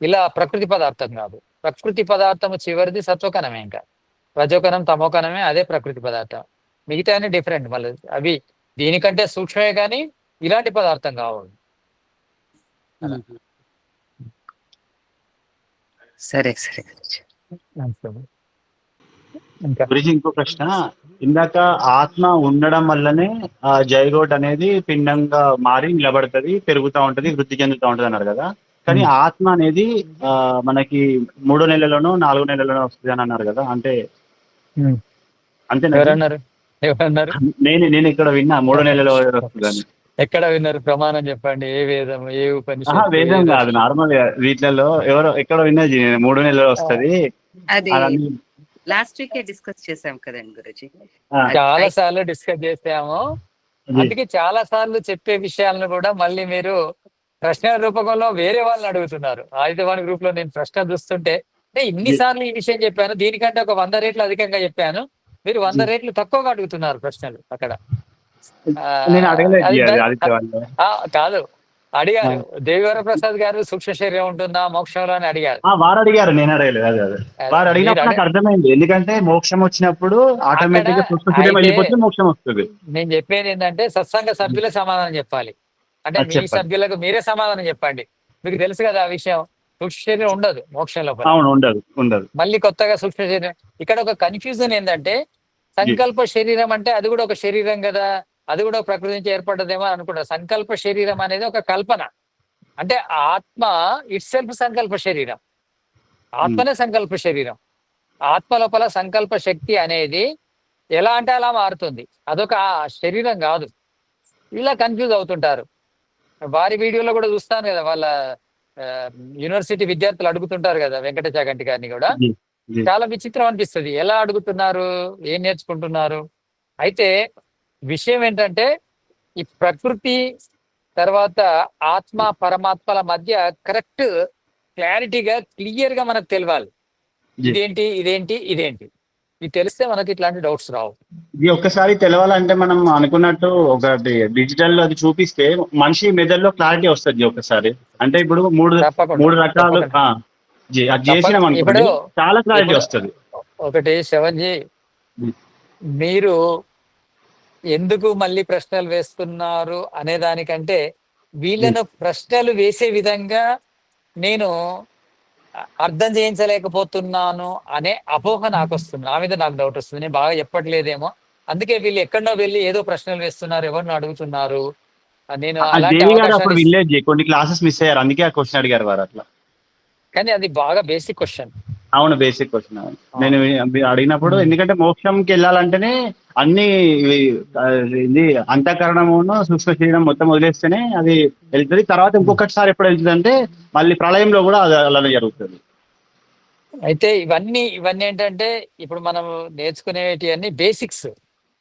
ఇలా ప్రకృతి పదార్థం కాదు. ప్రకృతి పదార్థము చివరిది సత్వకణమే, ఇంకా రజోకణం తమోకణమే, అదే ప్రకృతి పదార్థం. మిగతా అన్ని డిఫరెంట్ మళ్ళీ. అవి దీనికంటే సూక్ష్మమే కానీ ఇలాంటి పదార్థం కావాలి. సరే సరే గురుజీ. ఇంకా గురించి ఇంకో ప్రశ్న, ఇందాక ఆత్మ ఉండడం వల్లనే ఆ జైగోట్ అనేది పిండంగా మారి నిలబడుతుంది, పెరుగుతూ ఉంటది, వృద్ధి చెందుతూ ఉంటది అన్నారు కదా. కానీ ఆత్మ అనేది మనకి 3 నెలలోనో 4 నెలలోనో వస్తుంది అని అన్నారు కదా, అంటే అంతేనా? ఎవరన్నారు ఎవరన్నారు? నేను ఇక్కడ విన్నా 3 నెలలో వస్తుందని. ఎక్కడ విన్నారు? ప్రమాణం చెప్పండి. ఏ వేదం, ఏ ఉపనిషత్తు? వేదం కాదు, నార్మల్ వీటిలలో ఎవరో ఎక్కడ విన్నది 3 నెలలు వస్తుంది అది అని. లాస్ట్ వీకే డిస్కస్ చేసాం కదండి గురుజీ. చాలా సార్లు డిస్కస్ చేసాము. అందుకే చాలా సార్లు చెప్పే విషయాలను కూడా మళ్ళీ మీరు ప్రశ్న రూపకంలో వేరే వాళ్ళని అడుగుతున్నారు. ఆదిత్యవాణి గ్రూప్ లో నేను ప్రశ్న చూస్తుంటే ఇన్నిసార్లు ఈ విషయం చెప్పాను, దీనికంటే ఒక 100 రెట్లు అధికంగా చెప్పాను, మీరు 100 రెట్లు తక్కువగా అడుగుతున్నారు ప్రశ్నలు అక్కడ. నేను అడగలేదు అది అది ఆదిత్య వాళ్ళు. కాదు, అడిగారు. దేవివర ప్రసాద్ గారు సూక్ష్మ శరీరం ఉంటుందా మోక్షంలో అని అడిగారు. వారు అడిగారు, నేను అడగలేదు. అదే వారు అడిగినప్పుడు నాకు అర్థమైంది, ఎందుకంటే మోక్షం వచ్చినప్పుడు ఆటోమేటిక్ గా సూక్ష్మ శరీరం వెళ్ళిపోతే మోక్షం వస్తుంది. నేను చెప్పేది ఏంటంటే సత్సంగ సభ్యుల సమాధానం చెప్పాలి. అంటే మీ సభ్యులకు మీరే సమాధానం చెప్పండి. మీకు తెలుసు కదా ఆ విషయం. సూక్ష్మ శరీరం ఉండదు మోక్షంలో. అవును, ఉండదు. మళ్ళీ కొత్తగా సూక్ష్మ శరీరం. ఇక్కడ ఒక కన్ఫ్యూజన్ ఏంటంటే సంకల్ప శరీరం అంటే అది కూడా ఒక శరీరం కదా, అది కూడా ప్రకృతి నుంచి ఏర్పడ్డదేమో అనుకుంటారు. సంకల్ప శరీరం అనేది ఒక కల్పన. అంటే ఆత్మ ఇట్ సెల్ఫ్ సంకల్ప శరీరం, ఆత్మనే సంకల్ప శరీరం. ఆత్మ లోపల సంకల్ప శక్తి అనేది ఎలా అంటే అలా మారుతుంది, అదొక శరీరం కాదు. ఇలా కన్ఫ్యూజ్ అవుతుంటారు. వారి వీడియోలో కూడా చూస్తాను కదా, వాళ్ళ యూనివర్సిటీ విద్యార్థులు అడుగుతుంటారు కదా, వెంకట చాగంటి గారిని కూడా. చాలా విచిత్రం అనిపిస్తుంది, ఎలా అడుగుతున్నారు, ఏం నేర్చుకుంటున్నారు. అయితే విషయం ఏంటంటే ఈ ప్రకృతి తర్వాత ఆత్మ పరమాత్మల మధ్య కరెక్ట్ క్లారిటీగా క్లియర్ గా మనకు తెలియాలి. ఇదేంటి ఇదేంటి ఇదేంటి ఇది తెలిస్తే మనకి ఇట్లాంటి డౌట్స్ రావు. ఇది ఒక్కసారి తెలవాలంటే మనం అనుకున్నట్టు ఒకటి డిజిటల్ అది చూపిస్తే మనిషి మెదడులో క్లారిటీ వస్తుంది ఒకసారి. అంటే ఇప్పుడు మూడు రకాలు అది చేసినాం అనుకోండి, చాలా క్లారిటీ వస్తుంది. ఒకటి శవన్జీ, మీరు ఎందుకు మళ్ళీ ప్రశ్నలు వేస్తున్నారు అనే దానికంటే వీళ్ళను ప్రశ్నలు వేసే విధంగా నేను అర్థం చేయించలేకపోతున్నాను అనే అపోహ నాకు వస్తుంది. నా మీద నాకు డౌట్ వస్తుంది, నేను బాగా చెప్పట్లేదేమో, అందుకే వీళ్ళు ఎక్కడో వెళ్ళి ఏదో ప్రశ్నలు వేస్తున్నారు, ఎవరిని అడుగుతున్నారు. నేను కొన్ని క్లాసెస్ మిస్ అయ్యారు, అందుకే ఆ క్వశ్చన్ అడిగారు వారు అట్లా. కానీ అది బాగా బేసిక్ క్వశ్చన్. అవును, బేసిక్ క్వశ్చన్. నేను అడిగినప్పుడు, ఎందుకంటే మోక్షంకి వెళ్ళాలంటేనే అన్ని అంతఃకరణమును సూక్ష్మ శరీరం మొత్తం వదిలేస్తేనే అది వెళ్తుంది. తర్వాత ఇంకొకటిసారి ఎప్పుడు వెళ్తుంది అంటే మళ్ళీ ప్రళయంలో కూడా అది అలానే జరుగుతుంది. అయితే ఇవన్నీ ఏంటంటే ఇప్పుడు మనం నేర్చుకునేటి అన్ని బేసిక్స్.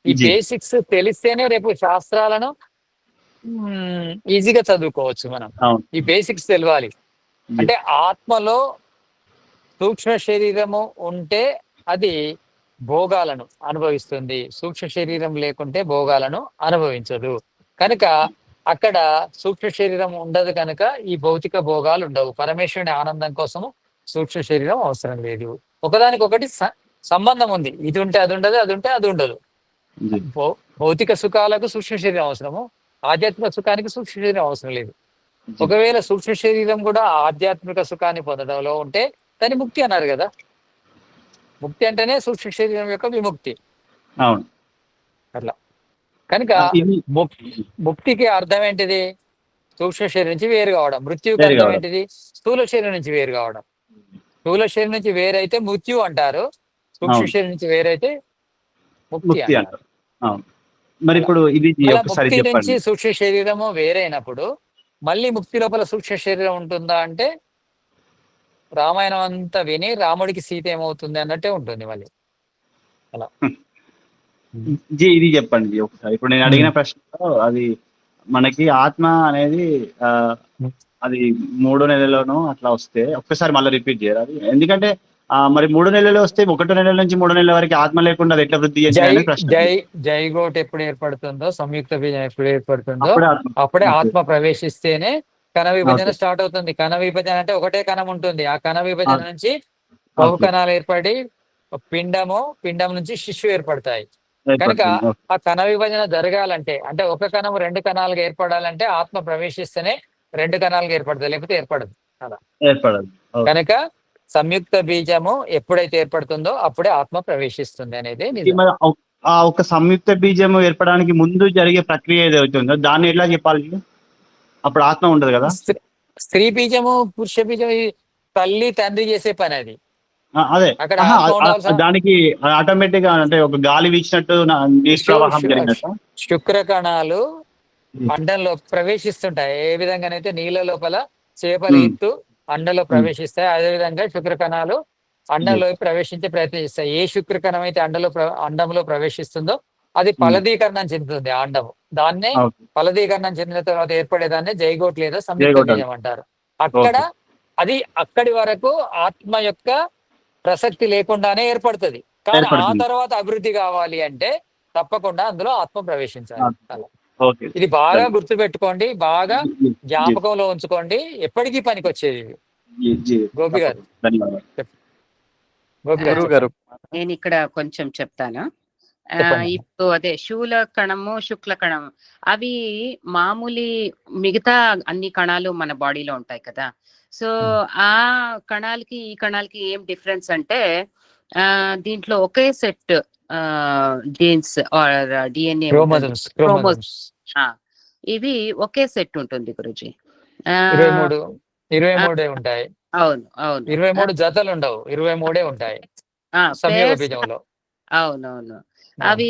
ఈ బేసిక్స్ తెలిస్తేనే రేపు శాస్త్రాలను ఈజీగా చదువుకోవచ్చు మనం. ఈ బేసిక్స్ తెలియాలి. అంటే ఆత్మలో సూక్ష్మ శరీరము ఉంటే అది భోగాలను అనుభవిస్తుంది, సూక్ష్మ శరీరం లేకుంటే భోగాలను అనుభవించదు. కనుక అక్కడ సూక్ష్మ శరీరం ఉండదు కనుక ఈ భౌతిక భోగాలు ఉండవు. పరమేశ్వరుని ఆనందం కోసము సూక్ష్మ శరీరం అవసరం లేదు. ఒకదానికొకటి సంబంధం ఉంది. ఇది ఉంటే అది ఉండదు, అది ఉంటే అది ఉండదు. భౌతిక సుఖాలకు సూక్ష్మ శరీరం అవసరము, ఆధ్యాత్మిక సుఖానికి సూక్ష్మ శరీరం అవసరం లేదు. ఒకవేళ సూక్ష్మ శరీరం కూడా ఆధ్యాత్మిక సుఖాన్ని పొందడంలో ఉంటే దాన్ని ముక్తి అన్నారు కదా. ముక్తి అంటేనే సూక్ష్మ శరీరం యొక్క విముక్తి. అట్లా కనుక ముక్తికి అర్థం ఏంటిది? సూక్ష్మ శరీరం నుంచి వేరు కావడం. మృత్యుకి అర్థం ఏంటిది? స్థూల శరీరం నుంచి వేరు కావడం. స్థూల శరీరం నుంచి వేరైతే మృత్యు అంటారు, సూక్ష్మ అవును. శరీరం నుంచి వేరైతే ముక్తి ముక్తి అంటారు. అంటారు. అవును. మరి అలా. ఇప్పుడు ఇది అలా ఒకసారి ముక్తి నుంచి చెప్పండి. సూక్ష్మ శరీరము వేరైనప్పుడు మళ్ళీ ముక్తి లోపల సూక్ష్మ శరీరం ఉంటుందా అంటే రామాయణం అంతా విని రాముడికి సీత ఏమవుతుంది అన్నట్టే ఉంటుంది మళ్ళీ. అలా. ఇది చెప్పండి జీ ఒకసారి. ఇప్పుడు నేను అడిగిన ప్రశ్నలో అది మనకి ఆత్మ అనేది అది 3 నెలలోనో అట్లా వస్తే ఒక్కసారి మళ్ళీ రిపీట్ చేయరు అది? ఎందుకంటే మరి 3 నెలలు వస్తే 1 నెల నుంచి 3 నెలల వరకు ఆత్మ లేకుండా అది ఎట్లా వృద్ధి చెందింది అనేది ప్రశ్న. జైగోట్ ఎప్పుడు ఏర్పడుతుందో, సంయుక్త బీజం ఎప్పుడు ఏర్పడుతుందో అప్పుడే ఆత్మ. అప్పుడే ఓకే. ఆత్మ ప్రవేశిస్తేనే కణ విభజన ఓకే. స్టార్ట్ అవుతుంది. కణ విభజన అంటే ఒకటే కణం ఉంటుంది. ఆ కణ విభజన ఓకే. నుంచి బహు ఓకే. కణాలు ఏర్పడి పిండం నుంచి శిశువు ఏర్పడతాయి. కనుక ఏర్పడుతుంది. ఓకే. ఆ కణ విభజన జరగాలంటే, అంటే ఒక కణం 2 కణాలుగా ఏర్పడాలంటే ఆత్మ ప్రవేశిస్తేనే 2 కణాలుగా ఏర్పడుతుంది, లేకపోతే ఏర్పడదు. అలా. ఏర్పడదు. ఓకే. కనుక సంయుక్త బీజము ఎప్పుడైతే ఏర్పడుతుందో అప్పుడే ఆత్మ ప్రవేశిస్తుంది అనేది నిజం. మరి ఆ ఒక సంయుక్త బీజం ఏర్పడడానికి ముందు జరిగే ప్రక్రియ ఏదైతుందో దాన్ని ఎట్లా చెప్పాలి? అప్పుడు ఆత్మ ఉండదు కదా? స్త్రీ బీజము పురుష బీజం తల్లి తండ్రి చేసే పని అది. అదే అక్కడ ఆత్మ ఉండాల్సిన దానికి ఆటోమేటిక్ గా అంటే ఒక గాలి వీచినట్టు నీటి ప్రవాహం జరిగినట్టు శుక్ర కణాలు అండంలో ప్రవేశిస్తుంటాయి. ఏ విధంగానైతే నీళ్ళ లోపల చేపల ఎత్తు అండంలో ప్రవేశిస్తాయి, అదేవిధంగా శుక్ర కణాలు అండంలో ప్రవేశించే ప్రయత్నం చేస్తాయి. ఏ శుక్ర కణం అయితే అండంలో ప్రవేశిస్తుందో అది ఫలదీకరణం చెందుతుంది ఆ అండము. దాన్నే ఫలదీకరణం చెందిన తర్వాత ఏర్పడేదాన్ని జైగోట్ లేదా సంయుక్త బీజం అంటారు. అక్కడ అది అక్కడి వరకు ఆత్మ యొక్క ప్రసక్తి లేకుండానే ఏర్పడుతుంది. కానీ ఆ తర్వాత అభివృద్ధి కావాలి అంటే తప్పకుండా అందులో ఆత్మ ప్రవేశించాలి. ఇది బాగా గుర్తు పెట్టుకోండి, బాగా జ్ఞాపకంలో ఉంచుకోండి, ఎప్పటికీ పనికొచ్చేది. గోపి గారు, గురువు గారు నేను ఇక్కడ కొంచెం చెప్తాను. ఇప్పుడు అదే శూల కణము శుక్ల కణము అవి మామూలి మిగతా అన్ని కణాలు మన బాడీలో ఉంటాయి కదా. సో ఆ కణాలకి ఈ కణాలకి ఏం డిఫరెన్స్ అంటే దీంట్లో ఒకే set genes or DNA chromosomes ఇవి ఒకే సెట్ ఉంటుంది గురుజీ. 23 ఉంటాయి. అవును అవును, 23 జతలు ఉండవు, 23 ఉంటాయి సంయోగ బీజంలో. అవునవును. అవి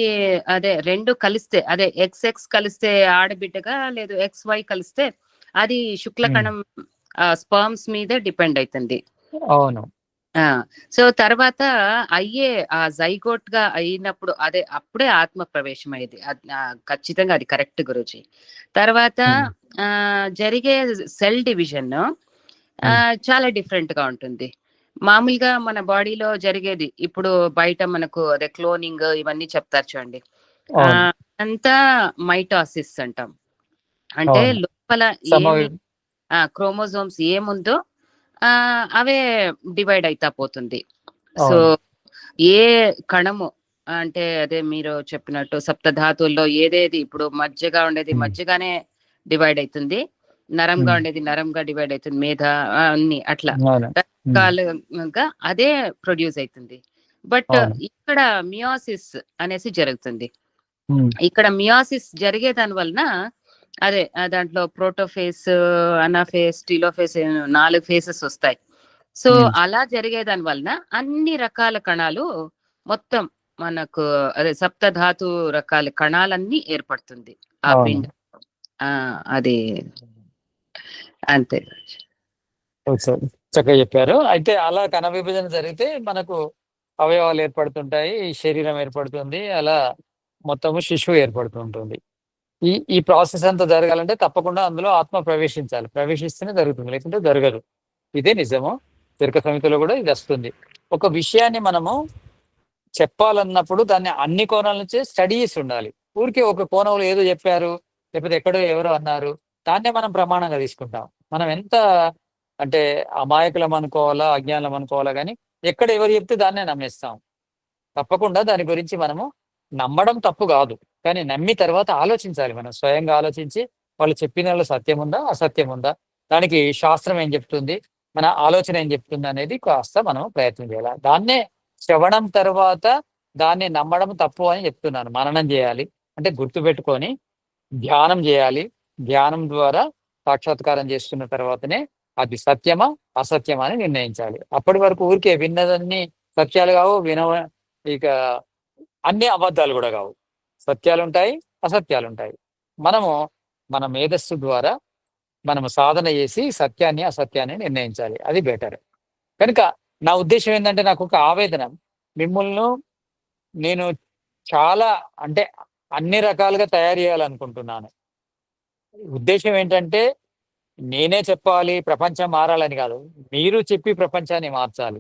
అదే 2 కలిస్తే అదే XX కలిస్తే ఆడబిడ్డగా, లేదు XY కలిస్తే అది శుక్ల కణం స్పర్మ్స్ మీదే డిపెండ్ అవుతుంది. అవును. సో తర్వాత అయ్యే ఆ జైగోట్ గా అయినప్పుడు అదే అప్పుడే ఆత్మ ప్రవేశం అయ్యేది. ఖచ్చితంగా అది కరెక్ట్ గురుజీ. తర్వాత జరిగే సెల్ డివిజన్ చాలా డిఫరెంట్ గా ఉంటుంది. మామూలుగా మన బాడీలో జరిగేది ఇప్పుడు బయట మనకు అదే క్లోనింగ్ ఇవన్నీ చెప్తారు చూడండి, అంతా మైటాసిస్ అంటాం. అంటే లోపల క్రోమోజోమ్స్ ఏముందో అవే డివైడ్ అయితా పోతుంది. సో ఏ కణము అంటే అదే మీరు చెప్పినట్టు సప్తధాతుల్లో ఏదేది ఇప్పుడు మధ్యగా ఉండేది మధ్యగానే డివైడ్ అవుతుంది, నరంగా ఉండేది నరంగా డివైడ్ అవుతుంది, మేధ అన్ని అట్లా రకాలుగా అదే ప్రొడ్యూస్ అవుతుంది. బట్ ఇక్కడ మియోసిస్ అనేసి జరుగుతుంది. ఇక్కడ మియోసిస్ జరిగే దాని వలన అదే దాంట్లో ప్రోటోఫేస్, అనాఫేస్, టీలోఫేస్ 4 ఫేసెస్ వస్తాయి. సో అలా జరిగే దాని వలన అన్ని రకాల కణాలు మొత్తం మనకు అదే సప్తధాతు రకాల కణాలన్నీ ఏర్పడుతుంది ఆ పిండ. అది అంతే. చక్కగా చెప్పారు. అయితే అలా కణ విభజన జరిగితే మనకు అవయవాలు ఏర్పడుతుంటాయి, శరీరం ఏర్పడుతుంది, అలా మొత్తము శిశువు ఏర్పడుతుంటుంది. ఈ ప్రాసెస్ అంతా జరగాలంటే తప్పకుండా అందులో ఆత్మ ప్రవేశించాలి, ప్రవేశిస్తేనే జరుగుతుంది, లేకుంటే జరగదు. ఇదే నిజము. దీర్ఘ సమితిలో కూడా ఇది వస్తుంది. ఒక విషయాన్ని మనము చెప్పాలన్నప్పుడు దాన్ని అన్ని కోణాల నుంచి స్టడీ చేసి ఉండాలి. ఊరికే ఒక కోణంలో ఏదో చెప్పారు, లేకపోతే ఎక్కడో ఎవరో అన్నారు, దాన్నే మనం ప్రమాణంగా తీసుకుంటాం. మనం ఎంత అంటే అమాయకులం అనుకోవాలా, అజ్ఞానం అనుకోవాలా, కానీ ఎక్కడ ఎవరు చెప్తే దాన్నే నమ్మేస్తాం. తప్పకుండా దాని గురించి మనము నమ్మడం తప్పు కాదు, కానీ నమ్మి తర్వాత ఆలోచించాలి. మనం స్వయంగా ఆలోచించి వాళ్ళు చెప్పిన సత్యం ఉందా, అసత్యం ఉందా, దానికి శాస్త్రం ఏం చెప్తుంది, మన ఆలోచన ఏం చెప్తుంది అనేది కాస్త మనం ప్రయత్నం చేయాలి. దాన్నే శ్రవణం తర్వాత దాన్ని నమ్మడం తప్పు అని చెప్తున్నాను. మననం చేయాలి అంటే గుర్తుపెట్టుకొని ధ్యానం చేయాలి. ధ్యానం ద్వారా సాక్షాత్కారం చేసుకున్న తర్వాతనే అది సత్యమా అసత్యమా అని నిర్ణయించాలి. అప్పటి వరకు ఊరికే విన్నదన్నీ సత్యాలు కావు, ఇక అన్ని అబద్ధాలు కూడా కావు. సత్యాలు ఉంటాయి, అసత్యాలు ఉంటాయి. మనము మన మేధస్సు ద్వారా మనము సాధన చేసి సత్యాన్ని అసత్యాన్ని నిర్ణయించాలి. అది బెటర్. కనుక నా ఉద్దేశం ఏంటంటే, నాకు ఒక ఆవేదన, మిమ్మల్ని నేను చాలా అంటే అన్ని రకాలుగా తయారు చేయాలనుకుంటున్నాను. ఉద్దేశం ఏంటంటే నేనే చెప్పాలి, ప్రపంచం మారాలని కాదు. మీరు చెప్పి ప్రపంచాన్ని మార్చాలి.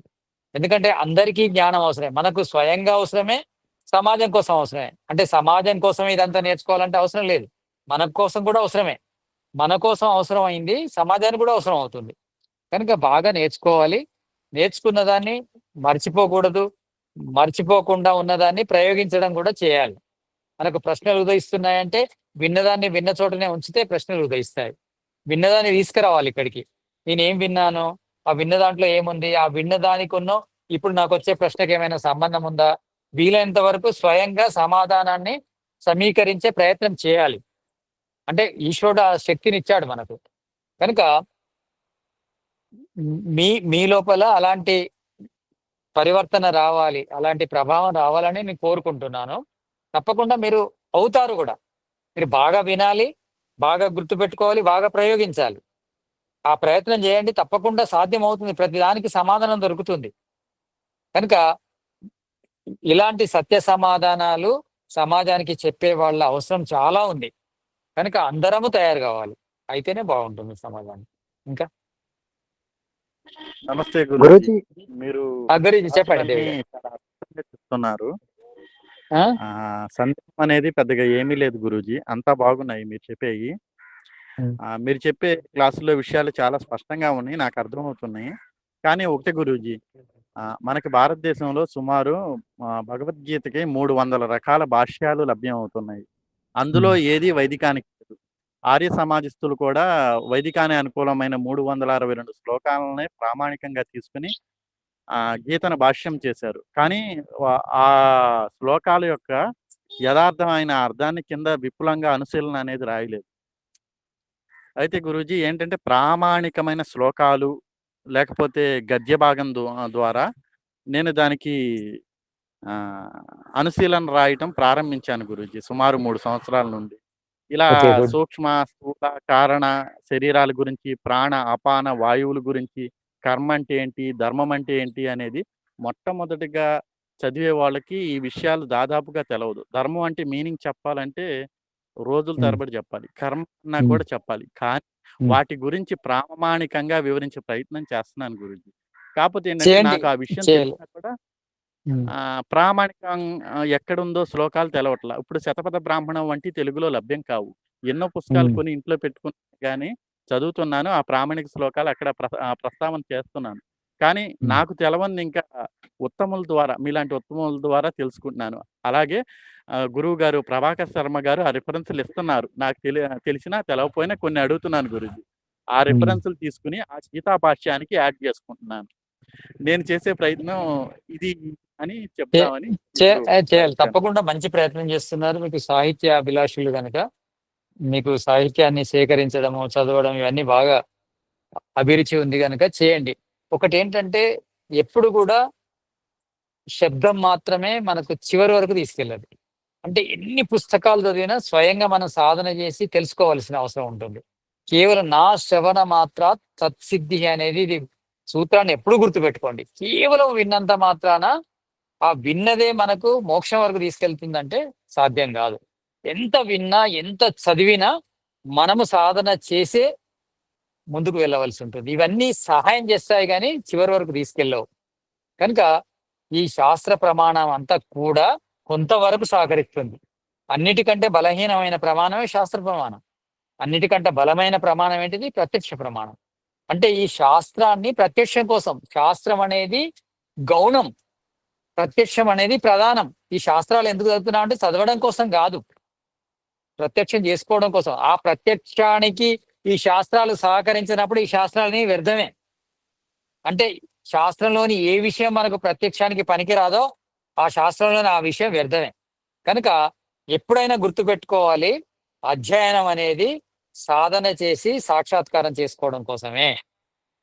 ఎందుకంటే అందరికీ జ్ఞానం అవసరమే. మనకు స్వయంగా అవసరమే, సమాజం కోసం అవసరమే. అంటే సమాజం కోసం ఇదంతా నేర్చుకోవాలంటే అవసరం లేదు. మన కోసం కూడా అవసరమే. మన కోసం అవసరం అయింది, సమాజానికి కూడా అవసరం అవుతుంది. కనుక బాగా నేర్చుకోవాలి. నేర్చుకున్న దాన్ని మర్చిపోకూడదు. మర్చిపోకుండా ఉన్నదాన్ని ప్రయోగించడం కూడా చేయాలి. మనకు ప్రశ్నలు ఉదయిస్తున్నాయంటే విన్నదాన్ని విన్న చోటనే ఉంచితే ప్రశ్నలు ఉదయిస్తాయి. విన్నదాన్ని తీసుకురావాలి ఇక్కడికి. నేనేం విన్నాను, ఆ విన్న దాంట్లో ఏముంది, ఆ విన్న దానికున్న ఇప్పుడు నాకు వచ్చే ప్రశ్నకి ఏమైనా సంబంధం ఉందా, వీలైనంత వరకు స్వయంగా సమాధానాన్ని సమీకరించే ప్రయత్నం చేయాలి. అంటే ఈశ్వరుడు ఆ శక్తిని ఇచ్చాడు మనకు. కనుక మీ లోపల అలాంటి పరివర్తన రావాలి, అలాంటి ప్రభావం రావాలని నేను కోరుకుంటున్నాను. తప్పకుండా మీరు అవుతారు కూడా. మీరు బాగా వినాలి, బాగా గుర్తుపెట్టుకోవాలి, బాగా ప్రయోగించాలి. ఆ ప్రయత్నం చేయండి, తప్పకుండా సాధ్యం అవుతుంది. ప్రతి దానికి సమాధానం దొరుకుతుంది. కనుక ఇలాంటి సత్య సమాధానాలు సమాజానికి చెప్పే వాళ్ళ అవసరం చాలా ఉంది. కనుక అందరము తయారు కావాలి, అయితేనే బాగుంటుంది సమాజానికి. ఇంకా నమస్తే గురూజీ. గురూజీ. మీరు గురూజీ చెప్పండి. మాటలన్నీ దేవుడు. చాలా అర్థంగా చెప్తున్నారు. ఆ? సందేహం అనేది పెద్దగా ఏమీ లేదు గురూజీ. అంతా బాగున్నాయి మీరు చెప్పేవి. మీరు చెప్పే క్లాసులో విషయాలు చాలా స్పష్టంగా ఉన్నాయి, నాకు అర్థమవుతున్నాయి. కానీ ఒకటే గురూజీ, మనకి భారతదేశంలో సుమారు భగవద్గీతకి 300 రకాల భాష్యాలు లభ్యం అవుతున్నాయి. అందులో ఏది వైదికానికి లేదు. ఆర్య సమాజస్తులు కూడా వైదికానికి అనుకూలమైన 362 శ్లోకాలనే ప్రామాణికంగా తీసుకుని గీతను భాష్యం చేశారు. కానీ ఆ శ్లోకాల యొక్క యథార్థమైన అర్థాన్ని కింద విపులంగా అనుశీలన అనేది రాయలేదు. అయితే గురూజీ ఏంటంటే ప్రామాణికమైన శ్లోకాలు లేకపోతే గద్య భాగం ద్వారా నేను దానికి అనుశీలన రాయటం ప్రారంభించాను గురూజీ సుమారు 3 సంవత్సరాల నుండి. ఇలా Okay, good. సూక్ష్మ, స్థూల, కారణ శరీరాల గురించి, ప్రాణ, అపాన వాయువుల గురించి, కర్మ అంటే ఏంటి, ధర్మం అంటే ఏంటి అనేది మొట్టమొదటిగా చదివే వాళ్ళకి ఈ విషయాలు దాదాపుగా తెలవదు. ధర్మం అంటే మీనింగ్ చెప్పాలంటే రోజుల తరబడి చెప్పాలి. కర్మ అన్నా కూడా చెప్పాలి. కానీ వాటి గురించి ప్రామాణికంగా వివరించే ప్రయత్నం చేస్తున్నాను గురూజీ. కాకపోతే ఏంటంటే చేయండి, నాకు ఆ విషయం చేయాలి. తెలిసినా కూడా ప్రామాణికం ఎక్కడుందో శ్లోకాలు తెలవట్ల. ఇప్పుడు శతపథ బ్రాహ్మణం వంటి తెలుగులో లభ్యం కావు. ఎన్నో పుస్తకాలు కొని ఇంట్లో పెట్టుకుని గాని చదువుతున్నాను. ఆ ప్రామాణిక శ్లోకాలు అక్కడ ప్రస్తావన చేస్తున్నాను. కానీ నాకు తెలవంది ఇంకా ఉత్తముల ద్వారా, మీలాంటి ఉత్తముల ద్వారా తెలుసుకుంటున్నాను. అలాగే గురువు గారు ప్రభాకర్ శర్మ గారు ఆ రిఫరెన్స్‌లు ఇస్తున్నారు. నాకు తెలిసినా తెలవకపోయినా కొన్ని అడుగుతున్నాను గురూజీ. ఆ రిఫరెన్స్‌లు తీసుకుని ఆ గీతా భాష్యానికి యాడ్ చేసుకుంటున్నాను. నేను చేసే ప్రయత్నం ఇది అని చెప్దామని చేయాలి. తప్పకుండా మంచి ప్రయత్నం చేస్తున్నారు. మీకు సాహిత్య అభిలాషులు కనుక మీకు సాహిత్యాన్ని సేకరించడము, చదవడం ఇవన్నీ బాగా అభిరుచి ఉంది కనుక చేయండి. ఒకటి ఏంటంటే ఎప్పుడు కూడా శబ్దం మాత్రమే మనకు చివరి వరకు తీసుకెళ్ళదు. అంటే ఎన్ని పుస్తకాలు చదివినా స్వయంగా మనం సాధన చేసి తెలుసుకోవాల్సిన అవసరం ఉంటుంది. కేవలం నా శ్రవణ మాత్ర తత్సిద్ధి అనేది ఇది సూత్రాన్ని ఎప్పుడు గుర్తుపెట్టుకోండి. కేవలం విన్నంత మాత్రాన ఆ విన్నదే మనకు మోక్షం వరకు తీసుకెళ్తుందంటే సాధ్యం కాదు. ఎంత విన్నా, ఎంత చదివినా మనము సాధన చేసే ముందుకు వెళ్ళవలసి ఉంటుంది. ఇవన్నీ సహాయం చేస్తాయి కానీ చివరి వరకు తీసుకెళ్ళవు. కనుక ఈ శాస్త్ర ప్రమాణం అంతా కూడా కొంతవరకు సహకరిస్తుంది. అన్నిటికంటే బలహీనమైన ప్రమాణమే శాస్త్ర ప్రమాణం. అన్నిటికంటే బలమైన ప్రమాణం ఏంటిది? ప్రత్యక్ష ప్రమాణం. అంటే ఈ శాస్త్రాన్ని ప్రత్యక్షం కోసం, శాస్త్రం అనేది గౌణం, ప్రత్యక్షం అనేది ప్రధానం. ఈ శాస్త్రాలు ఎందుకు చదువుతున్నా అంటే చదవడం కోసం కాదు, ప్రత్యక్షం చేసుకోవడం కోసం. ఆ ప్రత్యక్షానికి ఈ శాస్త్రాలు సహకరించినప్పుడు ఈ శాస్త్రాలని వ్యర్థమే. అంటే శాస్త్రంలోని ఏ విషయం మనకు ప్రత్యక్షానికి పనికిరాదో ఆ శాస్త్రంలోని ఆ విషయం వ్యర్థమే. కనుక ఎప్పుడైనా గుర్తుపెట్టుకోవాలి, అధ్యయనం అనేది సాధన చేసి సాక్షాత్కారం చేసుకోవడం కోసమే,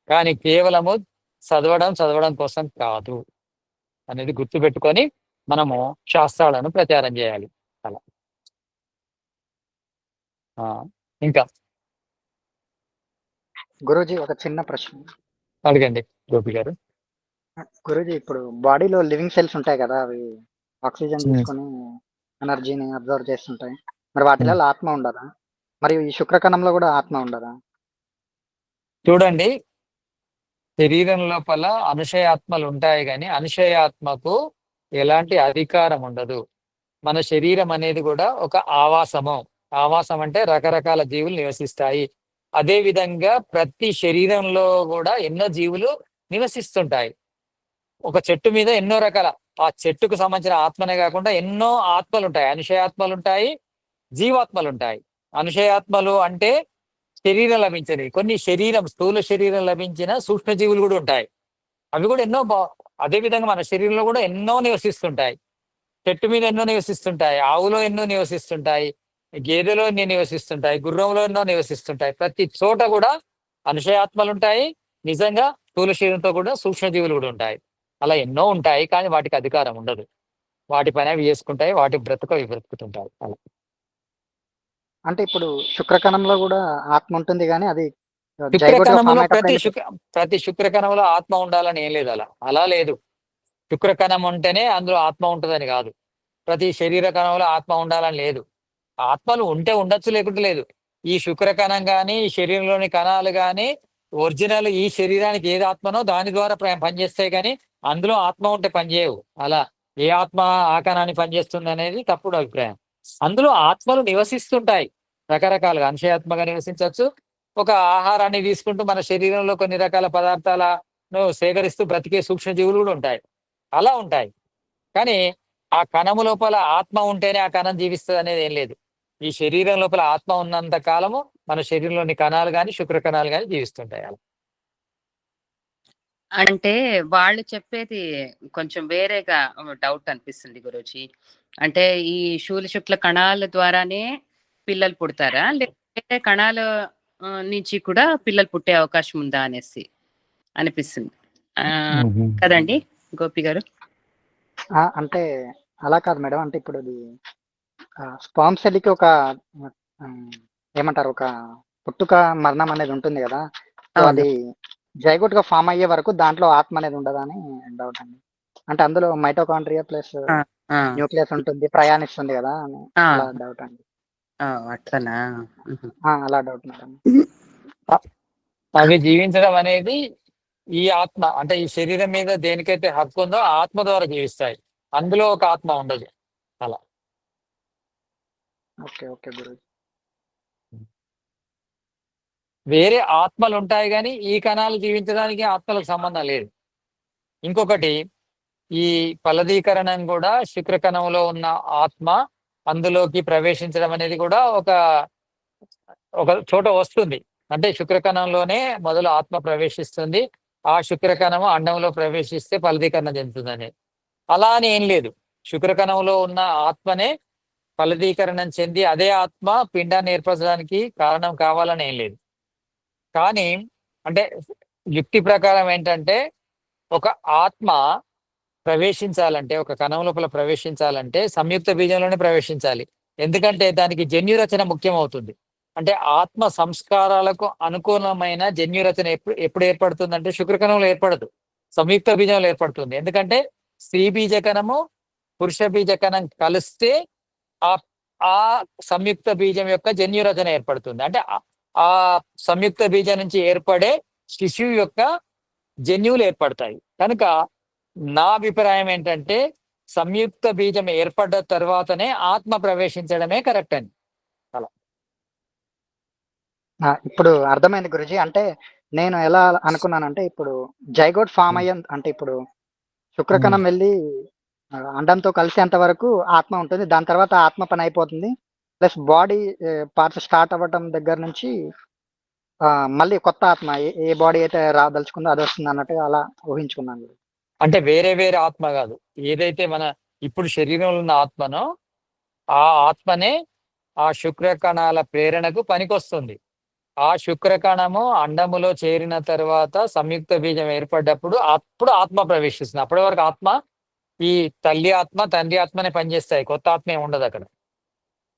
కానీ కేవలము చదవడం కోసం కాదు అనేది గుర్తుపెట్టుకొని మనము శాస్త్రాలను ప్రచారం చేయాలి. అలా. ఆ! ఇంకా గురూజీ ఒక చిన్న ప్రశ్న. అడగండి గోపి గారు. గురూజీ ఇప్పుడు బాడీలో లివింగ్ సెల్స్ ఉంటాయి కదా! అవి ఆక్సిజన్ హ్మ్. తీసుకొని ఎనర్జీని అబ్జర్వ్ చేస్తుంటాయి. మరి హ్మ్. వాటిలలో ఆత్మ ఉండదా? మరియు ఈ శుక్రకణంలో కూడా ఆత్మ ఉండదా? చూడండి, శరీరం లోపల అనుషయాత్మలు ఉంటాయి గాని, అనుషయాత్మకు ఎలాంటి అధికారం ఉండదు. మన శరీరం అనేది కూడా ఒక ఆవాసము. ఆవాసం అంటే రకరకాల జీవులు నివసిస్తాయి. అదే విధంగా ప్రతి శరీరంలో కూడా ఎన్నో జీవులు నివసిస్తుంటాయి. ఒక చెట్టు మీద ఎన్నో రకాల ఆ చెట్టుకు సంబంధించిన ఆత్మనే కాకుండా ఎన్నో ఆత్మలుంటాయి. అనుషయాత్మలుంటాయి, జీవాత్మలుంటాయి. అనుషయాత్మలు అంటే శరీరం లభించనివి. కొన్ని స్థూల శరీరం లభించిన సూక్ష్మజీవులు కూడా ఉంటాయి. అవి కూడా ఎన్నో అదే విధంగా మన శరీరంలో కూడా ఎన్నో నివసిస్తుంటాయి. చెట్టు మీద ఎన్నో నివసిస్తుంటాయి. ఆవులో ఎన్నో నివసిస్తుంటాయి. గేదెలో ఎన్నో నివసిస్తుంటాయి. గుర్రంలో ఎన్నో నివసిస్తుంటాయి. ప్రతి చోట కూడా అనుషయాత్మలుంటాయి. నిజంగా స్థూల శరీరంతో కూడా సూక్ష్మజీవులు కూడా ఉంటాయి. అలా ఎన్నో ఉంటాయి. కానీ వాటికి అధికారం ఉండదు. వాటి పని అవి చేసుకుంటాయి. వాటి బ్రతుకు అవి బ్రతుకుతుంటాయి. అలా. అంటే ఇప్పుడు శుక్రకణంలో కూడా ఆత్మ ఉంటుంది గానీ అది జైగోట్‌గా శుక్రకణములో ఫార్మ్ అయ్యేటప్పుడు ఎందుకు? ప్రతి శుక్రకణంలో ఆత్మ ఉండాలని ఏం లేదు అలా. అలా లేదు. శుక్రకణం ఉంటేనే అందులో ఆత్మ ఉంటదని కాదు. ప్రతి శరీర కణంలో ఆత్మ ఉండాలని లేదు. ఆత్మలు ఉంటే ఉండొచ్చు, లేకుంటే లేదు. ఈ శుక్రకణం గాని, ఈ శరీరంలోని కణాలు గాని, ఒరిజినల్ ఈ శరీరానికి ఏది ఆత్మనో దాని ద్వారా పనిచేస్తాయి కానీ, అందులో ఆత్మ ఉంటే పనిచేయవు. అలా ఏ ఆత్మ ఆ కణాన్ని పనిచేస్తుంది అనేది తప్పుడు అభిప్రాయం. అందులో ఆత్మలు నివసిస్తుంటాయి. రకరకాలుగా అనుషయాత్మగా నివసించవచ్చు. ఒక ఆహారాన్ని తీసుకుంటూ మన శరీరంలో కొన్ని రకాల పదార్థాలను సేకరిస్తూ బ్రతికే సూక్ష్మజీవులు కూడా ఉంటాయి. అలా ఉంటాయి. కానీ ఆ కణము లోపల ఆత్మ ఉంటేనే ఆ కణం జీవిస్తది అనేది ఏం లేదు. ఈ శరీరం లోపల ఆత్మ ఉన్నంత కాలము మన శరీరంలోని కణాలు గాని, శుక్ర కణాలు గాని జీవిస్తుంటాయి. అలా. అంటే వాళ్ళు చెప్పేది కొంచెం వేరేగా డౌట్ అనిపిస్తుంది గురూజీ. అంటే ఈ శుక్ల కణాల ద్వారానే పిల్లలు పుడతారా? లేకపోతే కణాల నుంచి కూడా పిల్లలు పుట్టే అవకాశం ఉందా అనేసి అనిపిస్తుంది. కదండి గోపి గారు? అంటే అలా కాదు మేడం. అంటే ఇప్పుడు అది స్పర్మ్ సెల్‌కి ఒక ఏమంటారు, ఒక పుట్టుక, మరణం అనేది ఉంటుంది కదా! సో, అవును. అది జైగోట్‌గా ఫార్మ్ అయ్యే వరకు దాంట్లో ఆత్మ అనేది ఉండదా అని డౌట్ అండి. అంటే అందులో మైటోకాండ్రియా ప్లస్ ఆ! ఆ! న్యూక్లియస్ ఉంటుంది, ప్రయాణిస్తుంది కదా అని ఆ! అలా డౌట్ అండి. అట్లనా? హుహు. అలా డౌట్ మేడం. అవి జీవించడం అనేది ఈ ఆత్మ అంటే ఈ శరీరం మీద దేనికైతే హక్కు ఉందో ఆ ఆత్మ ద్వారా జీవిస్తాయి. అందులో ఒక ఆత్మ ఉండదు. అలా. ఓకే. ఓకే గురూజీ. వేరే ఆత్మలు ఉంటాయి కానీ ఈ కణాలు జీవించడానికి ఆత్మలకు సంబంధం లేదు. ఇంకొకటి, ఈ ఫలదీకరణం కూడా శుక్రకణంలో ఉన్న ఆత్మ అందులోకి ప్రవేశించడం అనేది కూడా ఒక చోట వస్తుంది. అంటే శుక్రకణంలోనే మొదలు ఆత్మ ప్రవేశిస్తుంది. ఆ శుక్రకణము అండంలో ప్రవేశిస్తే ఫలదీకరణ చెందుతుందని. అలా అని ఏం లేదు. శుక్రకణంలో ఉన్న ఆత్మనే ఫలదీకరణం చెంది అదే ఆత్మ పిండాన్ని ఏర్పరచడానికి కారణం కావాలని ఏం లేదు. కానీ అంటే యుక్తి ప్రకారం ఏంటంటే ఒక ఆత్మ ప్రవేశించాలంటే, ఒక కణం లోపల ప్రవేశించాలంటే సంయుక్త బీజంలోనే ప్రవేశించాలి. ఎందుకంటే దానికి జన్యురచన ముఖ్యమవుతుంది. అంటే ఆత్మ సంస్కారాలకు అనుకూలమైన జన్యురచన ఎప్పుడు ఏర్పడుతుందంటే శుక్రకణంలో ఏర్పడదు. సంయుక్త బీజంలో ఏర్పడుతుంది. ఎందుకంటే స్త్రీ బీజ కణము, పురుష బీజ కణం కలిస్తే ఆ ఆ సంయుక్త బీజం యొక్క జన్యురచన ఏర్పడుతుంది. అంటే ఆ సంయుక్త బీజం నుంచి ఏర్పడే శిశువు యొక్క జన్యువులు ఏర్పడతాయి. కనుక నా అభిప్రాయం ఏంటంటే సంయుక్త బీజం ఏర్పడ్డ తర్వాతనే ఆత్మ ప్రవేశించడమే కరెక్ట్ అని. అలా. ఇప్పుడు అర్థమైంది గురూజీ. అంటే నేను ఎలా అనుకున్నానంటే ఇప్పుడు జైగోట్ ఫార్మ్ అంటే ఇప్పుడు శుక్రకణం వెళ్ళి అండంతో కలిసేంత వరకు ఆత్మ ఉంటుంది. దాని తర్వాత ఆత్మ పని అయిపోతుంది. ప్లస్ బాడీ పార్ట్స్ స్టార్ట్ అవ్వటం దగ్గర నుంచి మళ్ళీ కొత్త ఆత్మ ఏ బాడీ అయితే రాదలుచుకుందో అది వస్తుంది అన్నట్టుగా అలా ఊహించుకున్నాను. అంటే వేరే వేరే ఆత్మ కాదు. ఏదైతే మన ఇప్పుడు శరీరంలో ఉన్న ఆత్మనో ఆ ఆత్మనే ఆ శుక్రకణాల ప్రేరణకు పనికొస్తుంది. ఆ శుక్రకణము అండములో చేరిన తర్వాత సంయుక్త బీజం ఏర్పడ్డప్పుడు అప్పుడు ఆత్మ ప్రవేశిస్తుంది. అప్పటి వరకు ఆత్మ ఈ తల్లి ఆత్మ తండ్రి ఆత్మనే పనిచేస్తాయి, కొత్త ఆత్మ ఏమి ఉండదు అక్కడ.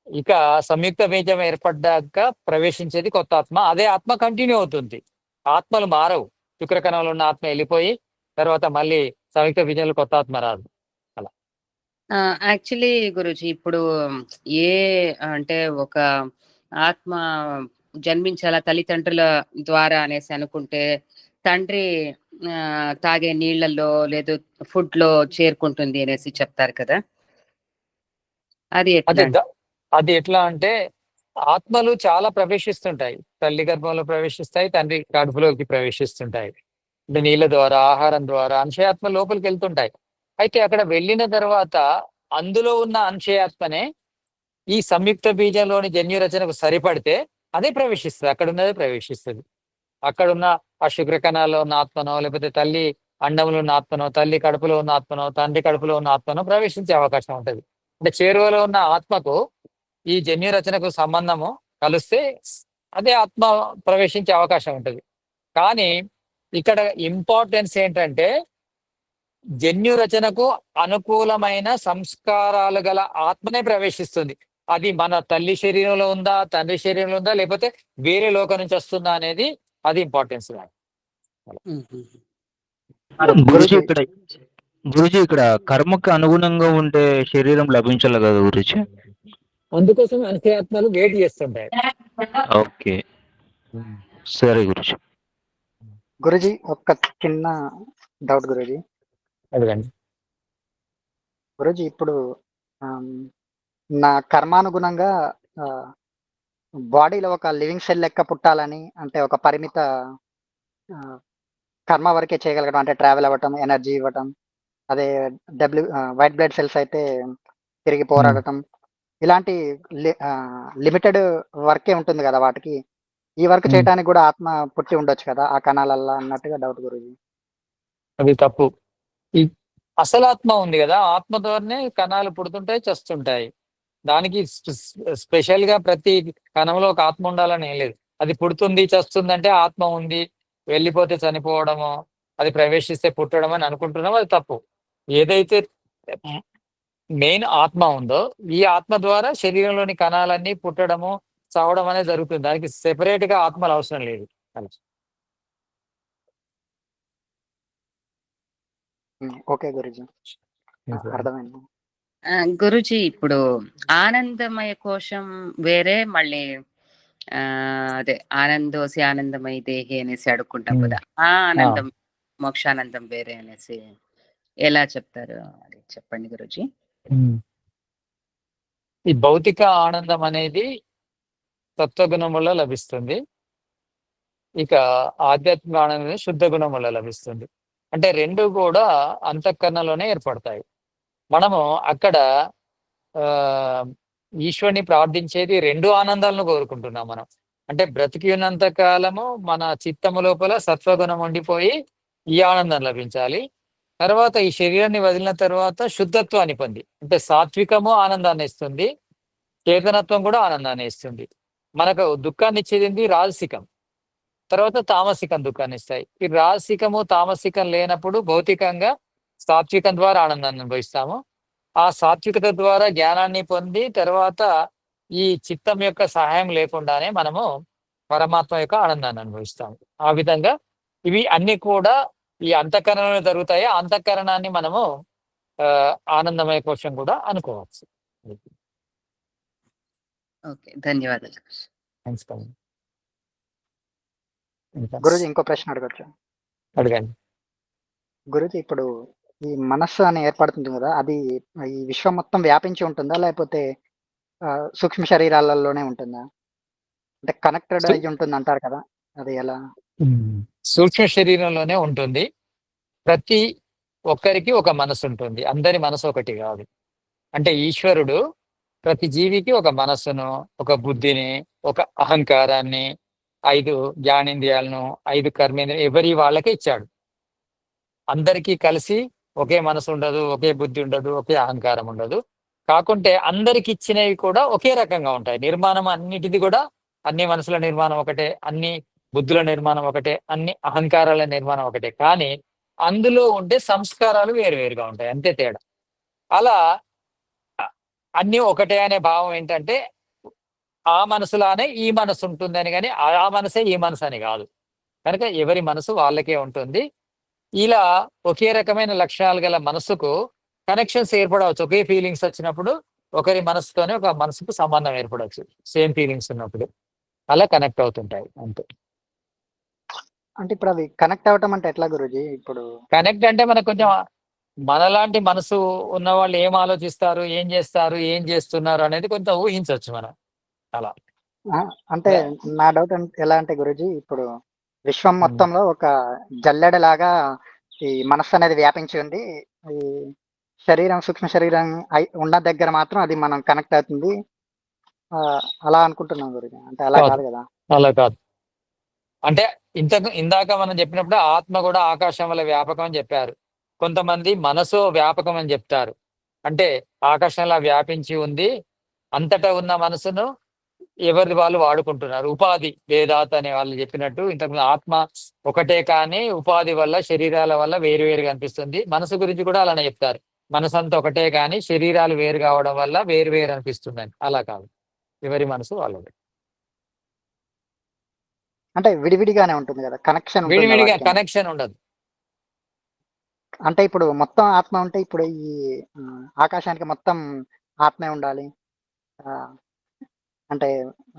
ఇక సంయుక్త బీజం ఏర్పడ్డాక ప్రవేశించేది కొత్త ఆత్మ, అదే ఆత్మ కంటిన్యూ అవుతుంది. ఆత్మలు మారవు. శుక్రకణంలో ఉన్న ఆత్మ వెళ్ళిపోయి తర్వాత మళ్ళీ సంయుక్త బీజంలో కొత్త ఆత్మ రాదు. అలా యాక్చువల్లీ గురుజీ ఇప్పుడు ఏ అంటే ఒక ఆత్మ జన్మించాల తల్లిదండ్రుల ద్వారా అనేసి అనుకుంటే తండ్రి తాగే నీళ్లలో లేదు ఫుడ్ లో చేరుకుంటుంది అనేసి చెప్తారు కదా, అది అది ఎట్లా? అది ఎట్లా అంటే ఆత్మలు చాలా ప్రవేశిస్తుంటాయి. తల్లి గర్భంలో ప్రవేశిస్తాయి, తండ్రి కడుపులోకి ప్రవేశిస్తుంటాయి. అంటే నీళ్ళ ద్వారా, ఆహారం ద్వారా అంశయాత్మ లోపలికి వెళ్తుంటాయి. అయితే అక్కడ వెళ్ళిన తర్వాత అందులో ఉన్న అంశయాత్మనే ఈ సంయుక్త బీజంలోని జన్యు రచనకు సరిపడితే అదే ప్రవేశిస్తుంది, అక్కడ ఉన్నదే ప్రవేశిస్తుంది. అక్కడున్న ఆ శుక్రకణాల్లో ఉన్న ఆత్మనో, లేకపోతే తల్లి అండంలో ఉన్న ఆత్మనో, తల్లి కడుపులో ఉన్న ఆత్మనో, తండ్రి కడుపులో ఉన్న ఆత్మనో ప్రవేశించే అవకాశం ఉంటుంది. అంటే చేరువలో ఉన్న ఆత్మకు ఈ జన్యు రచనకు సంబంధము కలిస్తే అదే ఆత్మ ప్రవేశించే అవకాశం ఉంటుంది. కానీ ఇక్కడ ఇంపార్టెన్స్ ఏంటంటే జన్యు రచనకు అనుకూలమైన సంస్కారాలు గల ఆత్మనే ప్రవేశిస్తుంది. అది మన తల్లి శరీరంలో ఉందా, తండ్రి శరీరంలో ఉందా, లేకపోతే వేరే లోకం నుంచి వస్తుందా అనేది అది ఇంపార్టెన్స్. గురుజీ ఇక్కడ కర్మకు అనుగుణంగా ఉండే శరీరం లభించాలి కదా గురుజీ? అందుకోసం అంత్యాత్మలు వెయిట్ చేస్తుంటాయి. ఓకే, సరే గురుజీ. గురుజీ ఒక్క చిన్న డౌట్ గురుజీ. అడగండి. గురుజీ ఇప్పుడు నా కర్మానుగుణంగా బాడీలో ఒక లివింగ్ సెల్ లెక్క పుట్టాలని, అంటే ఒక పరిమిత కర్మ వరకే చేయగలగడం, అంటే ట్రావెల్ అవ్వటం, ఎనర్జీ ఇవ్వటం, అదే వైట్ బ్లడ్ సెల్స్ అయితే తిరిగి పోరాడటం, ఇలాంటి లిమిటెడ్ వర్కే ఉంటుంది కదా వాటికి. ఈ వర్క్ చేయడానికి కూడా ఆత్మ పుట్టి ఉండొచ్చు కదా ఆ కణాలల్లా అన్నట్టుగా డౌట్ గురుజీ. అది తప్పు. ఈ అసలు ఆత్మ ఉంది కదా, ఆత్మ ద్వారానే కణాలు పుడుతుంటాయి, చస్తుంటాయి. దానికి స్పెషల్ గా ప్రతి కణంలో ఒక ఆత్మ ఉండాలని ఏం లేదు. అది పుడుతుంది చస్తుంది అంటే ఆత్మ ఉంది, వెళ్ళిపోతే చనిపోవడము, అది ప్రవేశిస్తే పుట్టడం అని అనుకుంటున్నాం, అది తప్పు. ఏదైతే మెయిన్ ఆత్మ ఉందో ఈ ఆత్మ ద్వారా శరీరంలోని కణాలన్నీ పుట్టడము చావడం అనేది జరుగుతుంది. దానికి సెపరేట్ గా ఆత్మలు అవసరం లేదు. ఓకే గురుజీ, అర్థమైంది. గురుజీ ఇప్పుడు ఆనందమయ కోశం వేరే, మళ్ళీ అదే ఆనందోసి ఆనందమయ దేహి అనేసి అడుక్కుంటాం కదా, ఆ ఆనందం మోక్షానందం వేరే అనేసి ఎలా చెప్తారు అది చెప్పండి గురుజీ. ఈ భౌతిక ఆనందం అనేది తత్వగుణం వల్ల లభిస్తుంది. ఇక ఆధ్యాత్మిక ఆనందం శుద్ధ గుణం వల్ల లభిస్తుంది. అంటే రెండు కూడా అంతఃకరణలోనే ఏర్పడతాయి. మనము అక్కడ ఈశ్వరుని ప్రార్థించేది రెండు ఆనందాలను కోరుకుంటున్నాం మనం. అంటే బ్రతికి ఉన్నంత కాలము మన చిత్తము లోపల సత్వగుణం ఉండిపోయి ఈ ఆనందం లభించాలి. తర్వాత ఈ శరీరాన్ని వదిలిన తర్వాత శుద్ధత్వాన్ని పొంది, అంటే సాత్వికము ఆనందాన్ని ఇస్తుంది, చేతనత్వం కూడా ఆనందాన్ని ఇస్తుంది. మనకు దుఃఖాన్ని ఇచ్చేది రాజసికం, తర్వాత తామసికం దుఃఖాన్ని ఇస్తాయి. ఈ రాజసికము తామసికం లేనప్పుడు భౌతికంగా సాత్వికం ద్వారా ఆనందాన్ని అనుభవిస్తాము. ఆ సాత్వికత ద్వారా జ్ఞానాన్ని పొంది తర్వాత ఈ చిత్తం యొక్క సహాయం లేకుండానే మనము పరమాత్మ యొక్క ఆనందాన్ని అనుభవిస్తాము. ఆ విధంగా ఇవి అన్ని కూడా ఈ అంతఃకరణలో జరుగుతాయి. అంతఃకరణాన్ని మనము ఆనందమయ కోశం కూడా అనుకోవచ్చు. ఓకే, ధన్యవాదాలు. నమస్కారం. గురుజీ ఇంకో ప్రశ్న అడగచ్చు? అడగండి. గురుజీ ఇప్పుడు ఈ మనస్సు అని ఏర్పడుతుంది కదా, అది ఈ విశ్వం మొత్తం వ్యాపించి ఉంటుందా, లేకపోతే సూక్ష్మ శరీరాలలోనే ఉంటుందా? అంటే కనెక్టెడ్ అయ్యి ఉంటుంది అంటారు కదా, అది ఎలా? సూక్ష్మ శరీరంలోనే ఉంటుంది. ప్రతి ఒక్కరికి ఒక మనసు ఉంటుంది, అందరి మనసు ఒకటి కాదు. అంటే ఈశ్వరుడు ప్రతి జీవికి ఒక మనస్సును, ఒక బుద్ధిని, ఒక అహంకారాన్ని, 5 జ్ఞానేంద్రియాలను, 5 కర్మేంద్రియాలు ఎవరి వాళ్ళకే ఇచ్చాడు. అందరికీ కలిసి ఒకే మనసు ఉండదు, ఒకే బుద్ధి ఉండదు, ఒకే అహంకారం ఉండదు. కాకుంటే అందరికి ఇచ్చినవి కూడా ఒకే రకంగా ఉంటాయి. నిర్మాణం అన్నిటిది కూడా, అన్ని మనసుల నిర్మాణం ఒకటే, అన్ని బుద్ధుల నిర్మాణం ఒకటే, అన్ని అహంకారాల నిర్మాణం ఒకటే. కానీ అందులో ఉండే సంస్కారాలు వేరువేరుగా ఉంటాయి, అంతే తేడా. అలా అన్నీ ఒకటే అనే భావం ఏంటంటే ఆ మనసులానే ఈ మనసు ఉంటుందని, కానీ ఆ మనసే ఈ మనసు అని కాదు. కనుక ఎవరి మనసు వాళ్ళకే ఉంటుంది. ఇలా ఒకే రకమైన లక్షణాలు గల మనసుకు కనెక్షన్స్ ఏర్పడవచ్చు. ఒకే ఫీలింగ్స్ వచ్చినప్పుడు ఒకరి మనసుతోనే ఒక మనసుకు సంబంధం ఏర్పడవచ్చు, సేమ్ ఫీలింగ్స్ ఉన్నప్పుడు. అలా కనెక్ట్ అవుతుంటాయి అంతే. అంటే ఇప్పుడు అవి కనెక్ట్ అవ్వటం అంటే ఎట్లా గురూజీ? ఇప్పుడు కనెక్ట్ అంటే మనకు కొంచెం మనలాంటి మనసు ఉన్న వాళ్ళు ఏం ఆలోచిస్తారు, ఏం చేస్తారు, ఏం చేస్తున్నారు అనేది కొంచెం ఊహించవచ్చు మనం. అలా అంటే నా డౌట్ ఎలా అంటే గురూజీ, ఇప్పుడు విశ్వం మొత్తంలో ఒక జల్లెడలాగా ఈ మనస్సు అనేది వ్యాపించి ఉంది. ఈ శరీరం, సూక్ష్మ శరీరం ఉన్న దగ్గర మాత్రం అది మనం కనెక్ట్ అవుతుంది. అలా అనుకుంటున్నాం గురూజీ. అంటే అలా కాదు. కాదు కదా? అలా కాదు. అంటే ఇందాక మనం చెప్పినప్పుడు ఆత్మ కూడా ఆకాశం వల్ల వ్యాపకం అని చెప్పారు. కొంతమంది మనసు వ్యాపకం అని చెప్తారు. అంటే ఆకాశంలా వ్యాపించి ఉంది, అంతటా ఉన్న మనసును ఎవరిది వాళ్ళు వాడుకుంటున్నారు. ఉపాధి వేదాత్ అనే వాళ్ళు చెప్పినట్టు ఇంతకుముందు ఆత్మ ఒకటే కానీ ఉపాధి వల్ల, శరీరాల వల్ల వేరు వేరుగా అనిపిస్తుంది. మనసు గురించి కూడా అలానే చెప్తారు. మనసు అంతా ఒకటే కానీ శరీరాలు వేరు కావడం వల్ల వేరు వేరు అనిపిస్తుందని. అలా కాదు, ఎవరి మనసు వాళ్ళది. అంటే విడివిడిగానే ఉంటుంది కదా, కనెక్షన్ ఉంటుంది విడివిడిగా వాటికి. కనెక్షన్ ఉండదు. అంటే ఇప్పుడు మొత్తం ఆత్మ ఉంటే ఇప్పుడు ఈ ఆకాశానికి మొత్తం ఆత్మే ఉండాలి. ఆ, అంటే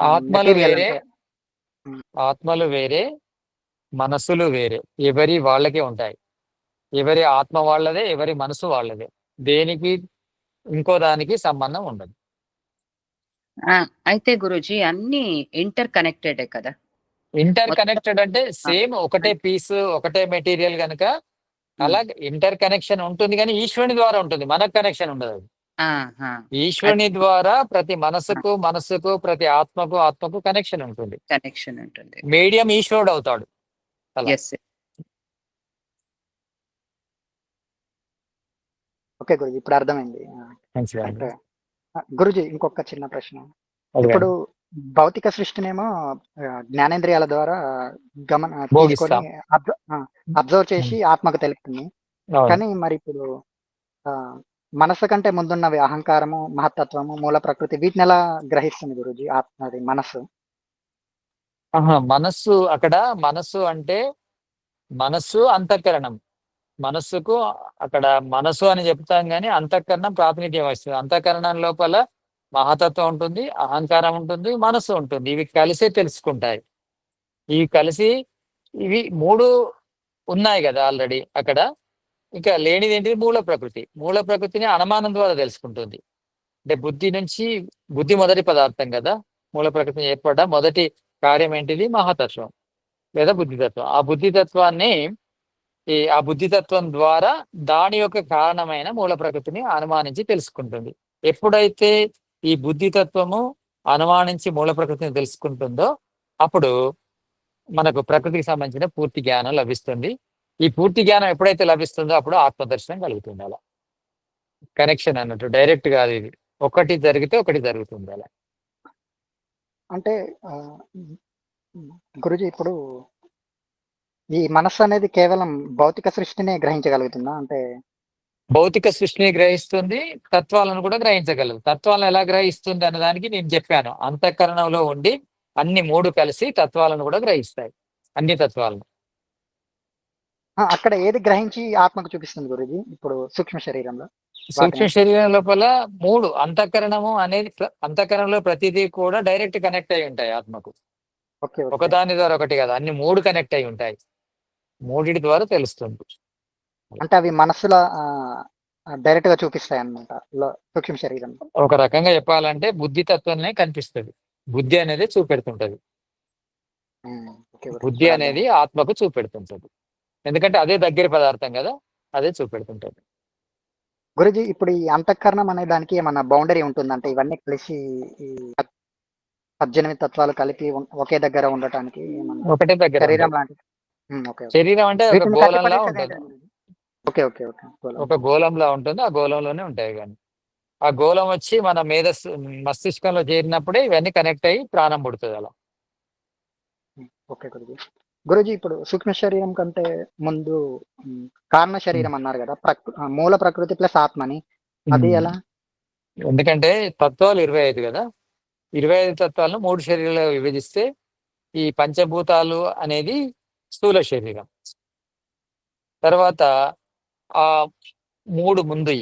ఆత్మలు మెటీరియల్ వేరే, అంటే ఆత్మలు వేరే, మనసులు వేరే. ఎవరి వాళ్ళకే ఉంటాయి. ఎవరి ఆత్మ వాళ్ళదే, ఎవరి మనసు వాళ్ళదే. దేనికి ఇంకో దానికి సంబంధం ఉండదు. అయితే గురూజీ అన్ని ఇంటర్ కనెక్టెడే కదా? ఇంటర్ మొత్తం కనెక్టెడ్ అంటే సేమ్ ఒకటే పీస్, ఒకటే మెటీరియల్ కనుక అలా ఇంటర్ కనెక్షన్ ఉంటుంది, కానీ ఈశ్వరుని ద్వారా ఉంటుంది, మనకు కనెక్షన్ ఉండదు. ఆహా. ఈశ్వరుని ద్వారా ప్రతి మనసుకు ప్రతి ఆత్మకు కనెక్షన్ ఉంటుంది. కనెక్షన్ ఉంటుంది. మీడియం ఈశ్వరుడు అవుతాడు. అలా. ఎస్. ఓకే గురుజీ, ఇప్పుడు అర్థమైంది. మంచిదండి. గురుజీ, ఇంకొక చిన్న ప్రశ్న. అదే. ఇప్పుడు భౌతిక సృష్టినేమో జ్ఞానేంద్రియాల ద్వారా తీసుకొని భోగిస్తాం. అబ్జర్వ్ చేసి ఆత్మకు తెలుపుతుంది. అవును. కానీ మరి ఇప్పుడు మనస్సు కంటే ముందున్నవి అహంకారము, మహత్తత్వము, మూల ప్రకృతి, వీటిని ఎలా గ్రహిస్తుంది గురుజీ అది మనస్సు? మనస్సు అక్కడ మనస్సు అంటే మనస్సు అంతఃకరణం. మనస్సుకు అక్కడ మనసు అని చెప్తాం కానీ అంతఃకరణం ప్రాతినిధ్యం వస్తుంది. అంతఃకరణం లోపల మహతత్వం ఉంటుంది, అహంకారం ఉంటుంది, మనస్సు ఉంటుంది. ఇవి కలిసే తెలుసుకుంటాయి. ఇవి కలిసి ఇవి మూడు ఉన్నాయి కదా ఆల్రెడీ అక్కడ. ఇంకా లేనిది ఏంటిది? మూల ప్రకృతి. మూల ప్రకృతిని అనుమానం ద్వారా తెలుసుకుంటుంది. అంటే బుద్ధి మొదటి పదార్థం కదా. మూల ప్రకృతిని ఏర్పడ్డ మొదటి కార్యం ఏంటిది? మహాతత్వం లేదా బుద్ధితత్వం. ఆ బుద్ధితత్వం ద్వారా దాని యొక్క కారణమైన మూల ప్రకృతిని అనుమానించి తెలుసుకుంటుంది. ఎప్పుడైతే ఈ బుద్ధితత్వము అనుమానించి మూల ప్రకృతిని తెలుసుకుంటుందో అప్పుడు మనకు ప్రకృతికి సంబంధించిన పూర్తి జ్ఞానం లభిస్తుంది. ఈ పూర్తి జ్ఞానం ఎప్పుడైతే లభిస్తుందో అప్పుడు ఆత్మదర్శనం కలుగుతుంది. అలా కనెక్షన్ అన్నట్టు, డైరెక్ట్ కాదు ఇది. ఒకటి జరిగితే ఒకటి జరుగుతుంది. అలా అంటే గురుజీ, ఇప్పుడు ఈ మనస్సు అనేది కేవలం భౌతిక సృష్టినే గ్రహించగలుగుతుందా? అంటే భౌతిక సృష్టిని గ్రహిస్తుంది, తత్వాలను కూడా గ్రహించగలదు. తత్వాలను ఎలా గ్రహిస్తుంది అన్నదానికి నేను చెప్పాను. అంతఃకరణంలో ఉండి అన్ని మూడు కలిసి తత్వాలను కూడా గ్రహిస్తాయి, అన్ని తత్వాలను. అక్కడ ఏది గ్రహించి ఆత్మకు చూపిస్తుంది గురుజీ? ఇప్పుడు సూక్ష్మ శరీరంలో సూక్ష్మ శరీరం లోపల మూడు అంతఃకరణము అనేది, అంతఃకరణలో ప్రతిదీ కూడా డైరెక్ట్ కనెక్ట్ అయి ఉంటాయి ఆత్మకు. ఒకదాని ద్వారా ఒకటి కదా, అన్ని మూడు కనెక్ట్ అయి ఉంటాయి. మూడిటి ద్వారా తెలుస్తుంది. అంటే అవి మనస్సులో డైరెక్ట్ గా చూపిస్తాయి అన్నమాట సూక్ష్మ శరీరం. ఒక రకంగా చెప్పాలంటే బుద్ధి తత్వమే కనిపిస్తుంది. బుద్ధి అనేది చూపెడుతుంటది. బుద్ధి అనేది ఆత్మకు చూపెడుతుంటది. ఎందుకంటే అదే దగ్గర పదార్థం కదా, అదే చూపెడుతుంటది. గురుజీ, ఇప్పుడు ఈ అంతఃకరణం అనే దానికి ఏమన్నా బౌండరీ ఉంటుందంటే ఇవన్నీ కలిసి 18 తత్వాలు కలిపి ఒకే దగ్గర ఉండటానికి ఒకటే దగ్గర శరీరం లాంటి శరీరం అంటే ఒక గోళంలా ఉంటుంది. ఒక గోళంలా ఉంటుంది. ఆ గోళంలోనే ఉంటాయి. కానీ ఆ గోళం వచ్చి మన మస్తిష్కంలో చేరినప్పుడే ఇవన్నీ కనెక్ట్ అయ్యి ప్రాణం పుడుతుంది. అలా. ఓకే గురుజీ. గురూజీ ఇప్పుడు సూక్ష్మ శరీరం కంటే ముందు కారణ శరీరం అన్నారు కదా, మూల ప్రకృతి ప్లస్ ఆత్మని, అది ఎలా? ఎందుకంటే తత్వాలు 25 కదా, 25 తత్వాలను 3 శరీరాలుగా విభజిస్తే ఈ పంచభూతాలు అనేది స్థూల శరీరం. తర్వాత ఆ 3 ముందు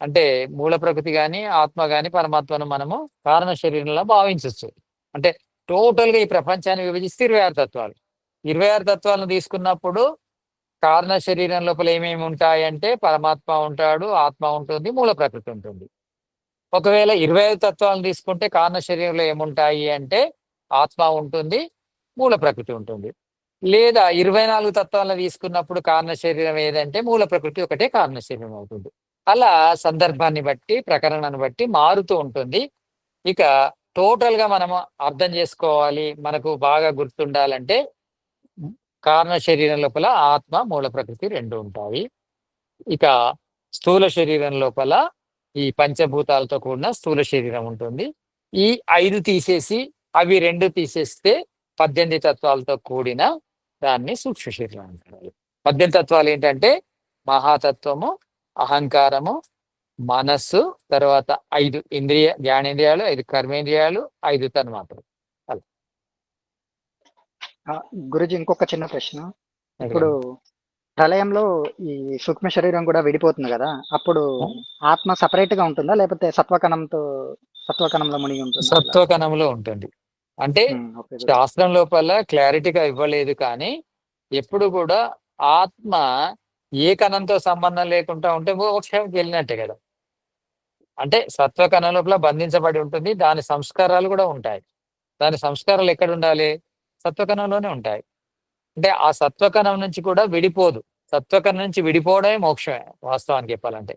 అంటే మూల ప్రకృతి కానీ ఆత్మ కానీ పరమాత్మను మనము కారణ శరీరంలో భావించవచ్చు. అంటే టోటల్గా ఈ ప్రపంచాన్ని విభజిస్తే 26 తత్వాలు. 26 తత్వాలను తీసుకున్నప్పుడు కారణ శరీరం లోపల ఏమేమి ఉంటాయంటే పరమాత్మ ఉంటాడు, ఆత్మ ఉంటుంది, మూల ప్రకృతి ఉంటుంది. ఒకవేళ 25 తత్వాలను తీసుకుంటే కారణ శరీరంలో ఏముంటాయి అంటే ఆత్మ ఉంటుంది, మూల ప్రకృతి ఉంటుంది. లేదా 24 తత్వాలను తీసుకున్నప్పుడు కారణ శరీరం ఏదంటే మూల ప్రకృతి ఒకటే కారణ శరీరం అవుతుంది. అలా సందర్భాన్ని బట్టి ప్రకరణాన్ని బట్టి మారుతూ ఉంటుంది. ఇక టోటల్ గా మనము అర్థం చేసుకోవాలి, మనకు బాగా గుర్తుండాలంటే కారణ శరీరం లోపల ఆత్మ మూల ప్రకృతి 2 ఉంటాయి. ఇక స్థూల శరీరం లోపల ఈ పంచభూతాలతో కూడిన స్థూల శరీరం ఉంటుంది. ఈ 5 తీసేసి అవి 2 తీసేస్తే 18 తత్వాలతో కూడిన దాన్ని సూక్ష్మ శరీరం అంటారు. 18 తత్వాలు ఏంటంటే మహాతత్వము, అహంకారము, మనస్సు, తర్వాత 5 జ్ఞానేంద్రియాలు, 5 కర్మేంద్రియాలు, 5 తన్మాత్రలు. గురుజీ ఇంకొక చిన్న ప్రశ్న. ఇప్పుడు ప్రళయంలో ఈ సూక్ష్మ శరీరం కూడా విడిపోతుంది కదా, అప్పుడు ఆత్మ సపరేట్ గా ఉంటుందా లేకపోతే సత్వకణంలో మునిగి ఉంటుందా? సత్వకణంలో ఉంటుంది. అంటే శాస్త్రం లోపల క్లారిటీగా ఇవ్వలేదు, కానీ ఎప్పుడు కూడా ఆత్మ ఏ కణంతో సంబంధం లేకుండా ఉంటే మోక్షానికి వెళ్ళినట్టే కదా. అంటే సత్వకణం లోపల బంధించబడి ఉంటుంది, దాని సంస్కారాలు కూడా ఉంటాయి. దాని సంస్కారాలు ఎక్కడ ఉండాలి? సత్వకణంలోనే ఉంటాయి. అంటే ఆ సత్వకణం నుంచి కూడా విడిపోదు. సత్వకణం నుంచి విడిపోవడమే మోక్షమే వాస్తవానికి చెప్పాలంటే.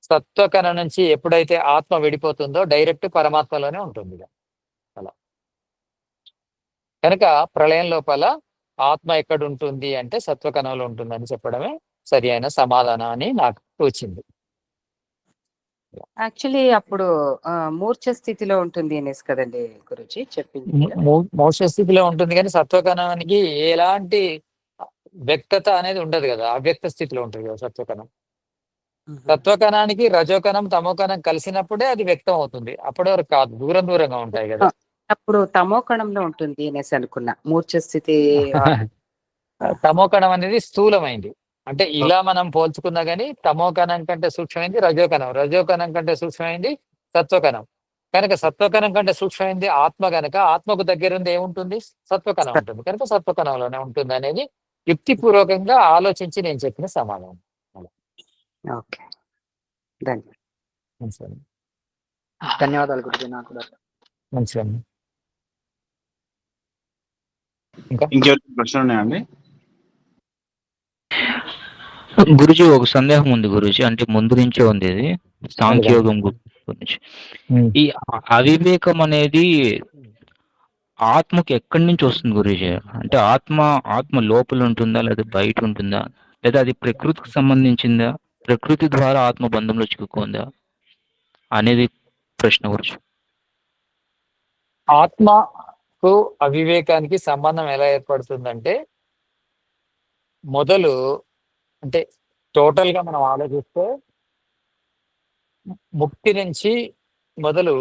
సత్వకణం నుంచి ఎప్పుడైతే ఆత్మ విడిపోతుందో డైరెక్ట్ పరమాత్మలోనే ఉంటుంది అలా. కనుక ప్రళయం లోపల ఆత్మ ఎక్కడ ఉంటుంది అంటే సత్వకణంలో ఉంటుందని చెప్పడమే సరి అయిన సమాధానం అని నాకు వచ్చింది. యాక్చువల్లీ అప్పుడు మూర్ఛ స్థితిలో ఉంటుంది అనేసి కదండి గురుజీ చెప్పింది. మోక్ష స్థితిలో ఉంటుంది, కానీ సత్వకణానికి ఎలాంటి వ్యక్తత అనేది ఉండదు కదా, అవ్యక్త స్థితిలో ఉంటుంది కదా సత్వకణం. సత్వకణానికి రజోకణం తమోకణం కలిసినప్పుడే అది వ్యక్తం అవుతుంది, అప్పటి వరకు కాదు, దూరంగా ఉంటాయి కదా. అప్పుడు తమోకణంలో ఉంటుంది అనేసి అనుకున్నా. మూర్ఛ స్థితి తమోకణం అనేది స్థూలమైంది. అంటే ఇలా మనం పోల్చుకున్నా కానీ తమోకణం కంటే సూక్ష్మైంది రజోకణం, రజోకణం కంటే సూక్ష్మైంది సత్వకణం. కనుక సత్వకణం కంటే సూక్ష్మైంది ఆత్మ, కనుక ఆత్మకు దగ్గర ఉంది ఏముంటుంది? సత్వకణం ఉంటుంది. కనుక సత్వకణంలోనే ఉంటుంది అనేది యుక్తిపూర్వకంగా ఆలోచించి నేను చెప్పిన సమాధానం. ఓకే, ధన్యవాదాలు. ధన్యవాదాలు గురుజీ. నాకు మంచిదండి. ఇంకెవరికి ప్రశ్నలు ఉన్నాయండి? గురుజీ ఒక సందేహం ఉంది గురుజీ, అంటే ముందు నుంచే ఉంది ఇది సాంఖ్యయోగం గురించి. ఈ అవివేకం అనేది ఆత్మకి ఎక్కడి నుంచి వస్తుంది గురుజీ? అంటే ఆత్మ లోపల ఉంటుందా లేదా బయట ఉంటుందా, లేదా అది ప్రకృతికి సంబంధించిందా, ప్రకృతి ద్వారా ఆత్మ బంధంలో చిక్కుకుందా అనేది ప్రశ్న గురుజీ. ఆత్మకు అవివేకానికి సంబంధం ఎలా ఏర్పడుతుందంటే, మొదలు అంటే టోటల్ గా మనం ఆలోచిస్తే ముక్తి నుంచి మొదలు